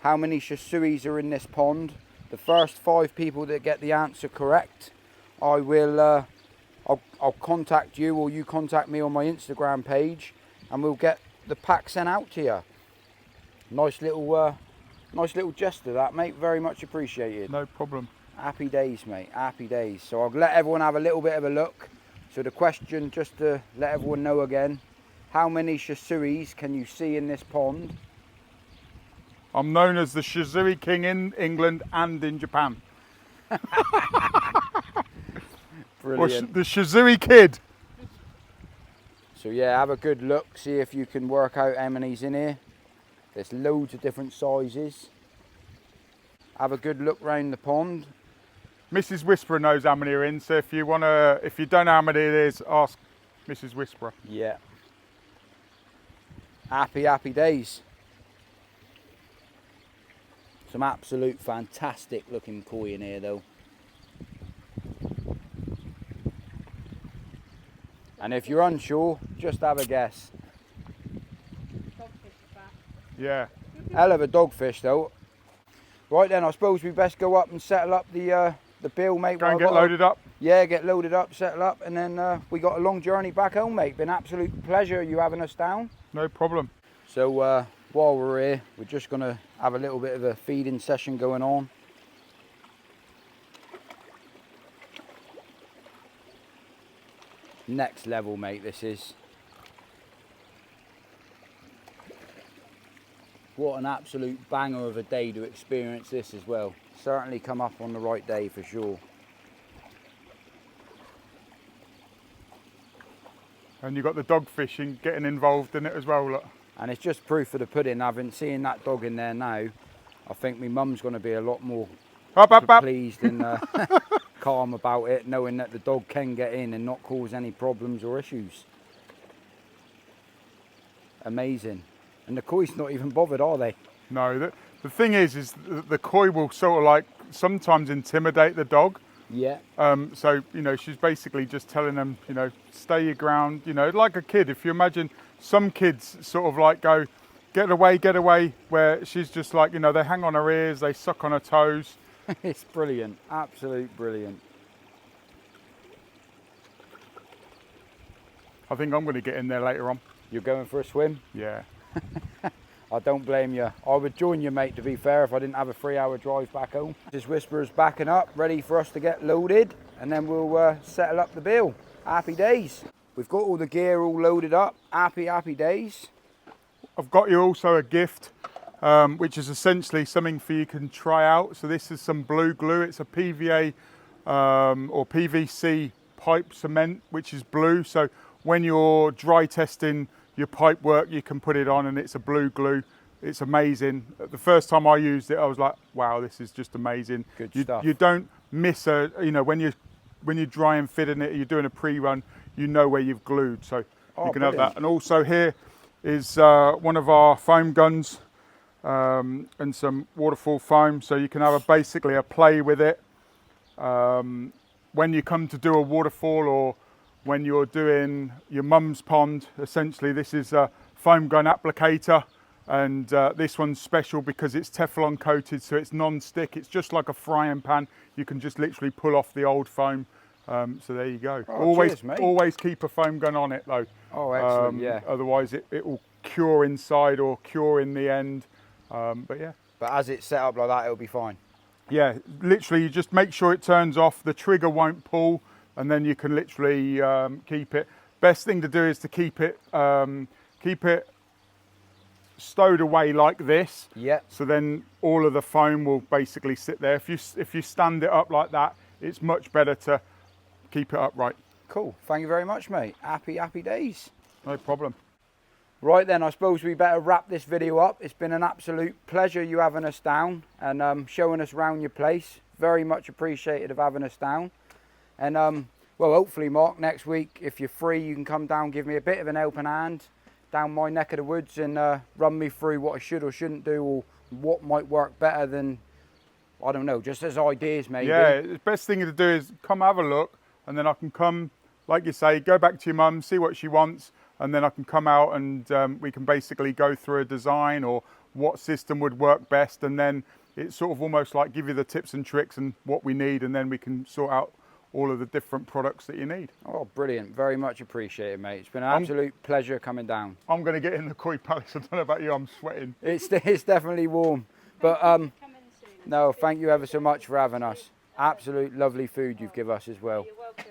Speaker 1: how many chasuis are in this pond? The first 5 people that get the answer correct, I will. I'll contact you, or you contact me on my Instagram page, and we'll get the pack sent out to you. Nice little gesture, that, mate. Very much appreciated.
Speaker 3: No problem.
Speaker 1: Happy days, mate. Happy days. So I'll let everyone have a little bit of a look. So the question, just to let everyone know again, how many chasuis can you see in this pond?
Speaker 3: I'm known as the Chasui King in England and in Japan. Or
Speaker 1: Brilliant.
Speaker 3: the Chasui Kid.
Speaker 1: So yeah, have a good look. See if you can work out how many's in here. There's loads of different sizes. Have a good look round the pond.
Speaker 3: Mrs. Whisperer knows how many are in, so if you don't know how many it is, ask Mrs. Whisperer.
Speaker 1: Yeah. Happy days. Some absolute fantastic looking koi in here though. And if you're unsure, just have a guess.
Speaker 2: Dogfish is back.
Speaker 3: Yeah.
Speaker 1: Hell of a dogfish though. Right then, I suppose we best go up and settle up the bill, mate.
Speaker 3: Go and get loaded up.
Speaker 1: Yeah, get loaded up, settle up, and then we got a long journey back home, mate. Been absolute pleasure you having us down.
Speaker 3: No problem.
Speaker 1: So while we're here, we're just gonna have a little bit of a feeding session going on. Next level, mate, this is. What an absolute banger of a day to experience this as well. Certainly come up on the right day for sure.
Speaker 3: And you've got the dog fishing getting involved in it as well. Look.
Speaker 1: And it's just proof of the pudding. Having seen that dog in there now, I think my mum's going to be a lot more
Speaker 3: Up.
Speaker 1: pleased and calm about it, knowing that the dog can get in and not cause any problems or issues. Amazing. And the koi's not even bothered, are they?
Speaker 3: No, the thing is the koi will sort of like sometimes intimidate the dog.
Speaker 1: Yeah.
Speaker 3: So, you know, she's basically just telling them, you know, stay your ground, you know, like a kid. If you imagine some kids sort of like go, get away, where she's just like, you know, they hang on her ears, they suck on her toes.
Speaker 1: It's brilliant, absolute brilliant.
Speaker 3: I think I'm going to get in there later on.
Speaker 1: You're going for a swim?
Speaker 3: Yeah.
Speaker 1: I don't blame you. I would join you, mate, to be fair, if I didn't have a 3-hour drive back home. This Whisperer's backing up, ready for us to get loaded, and then we'll settle up the bill. Happy days. We've got all the gear all loaded up. Happy days.
Speaker 3: I've got you also a gift, which is essentially something for you can try out. So this is some blue glue. It's a PVA or PVC pipe cement, which is blue. So when you're dry testing your pipe work, you can put it on, and it's a blue glue. It's amazing. The first time I used it, I was like, wow, this is just amazing.
Speaker 1: Good stuff.
Speaker 3: You don't miss you know, when you're dry and fitting it, you're doing a pre-run, you know where you've glued. So you can have that. And also here is one of our foam guns and some Waterfall foam. So you can have basically a play with it. When you come to do a waterfall, or when you're doing your mum's pond, essentially this is a foam gun applicator, and this one's special because it's Teflon coated, so it's non-stick. It's just like a frying pan. You can just literally pull off the old foam. So there you go. Always keep a foam gun on it though.
Speaker 1: Oh, excellent, yeah.
Speaker 3: Otherwise it will cure inside or cure in the end. But yeah.
Speaker 1: But as it's set up like that, it'll be fine.
Speaker 3: Yeah, literally you just make sure it turns off, the trigger won't pull, and then you can literally keep it. Best thing to do is to keep it stowed away like this.
Speaker 1: Yeah.
Speaker 3: So then all of the foam will basically sit there. If you stand it up like that, it's much better to keep it upright.
Speaker 1: Cool. Thank you very much, mate. Happy days.
Speaker 3: No problem.
Speaker 1: Right then, I suppose we better wrap this video up. It's been an absolute pleasure you having us down and showing us around your place. Very much appreciated of having us down. And well, hopefully, Mark, next week, if you're free, you can come down, give me a bit of an helping hand down my neck of the woods, and run me through what I should or shouldn't do, or what might work better than, I don't know, just as ideas maybe.
Speaker 3: Yeah, the best thing to do is come have a look, and then I can come, like you say, go back to your mum, see what she wants, and then I can come out and we can basically go through a design or what system would work best, and then it's sort of almost like give you the tips and tricks and what we need, and then we can sort out all of the different products that you need.
Speaker 1: Oh, brilliant. Very much appreciated, mate. It's been an absolute pleasure coming down.
Speaker 3: I'm going to get in the koi palace. I don't know about you, I'm sweating.
Speaker 1: It's definitely warm. But no, thank you ever so much for having us. Absolute lovely food you've given us as well.
Speaker 4: You're welcome.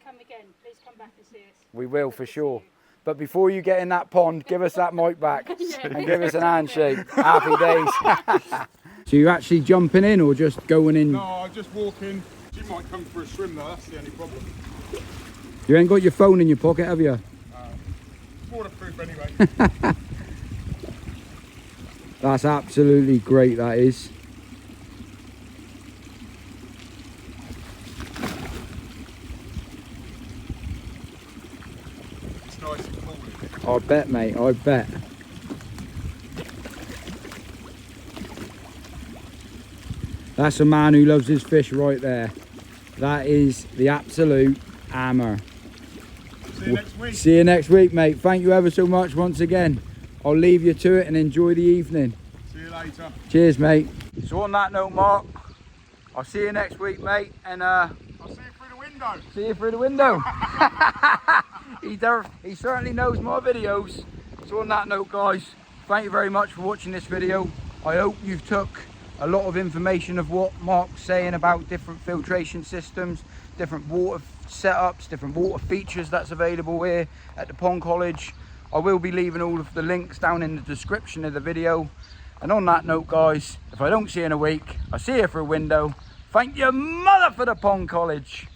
Speaker 4: Come again. Please come back and see us.
Speaker 1: We will for sure. But before you get in that pond, give us that mic back and give us an handshake. Happy days. So you're actually jumping in or just going in?
Speaker 3: No, I'm just walking. She might come for a swim though, that's the only problem.
Speaker 1: You ain't got your phone in your pocket, have you?
Speaker 3: It's waterproof anyway.
Speaker 1: That's absolutely great, that is.
Speaker 3: It's nice and cool.
Speaker 1: I bet, mate, I bet. That's a man who loves his fish right there. That is the absolute hammer.
Speaker 3: See you next week.
Speaker 1: See you next week, mate. Thank you ever so much once again. I'll leave you to it and enjoy the evening.
Speaker 3: See you later.
Speaker 1: Cheers, mate. So on that note, Mark, I'll see you next week, mate. And
Speaker 3: I'll see you through the window.
Speaker 1: See you through the window. He certainly knows my videos. So on that note, guys, thank you very much for watching this video. I hope you've took a lot of information of what Mark's saying about different filtration systems, different water setups, different water features that's available here at the Pond College. I will be leaving all of the links down in the description of the video. And on that note, guys, if I don't see you in a week, I'll see you through a window. Thank your mother for the Pond College.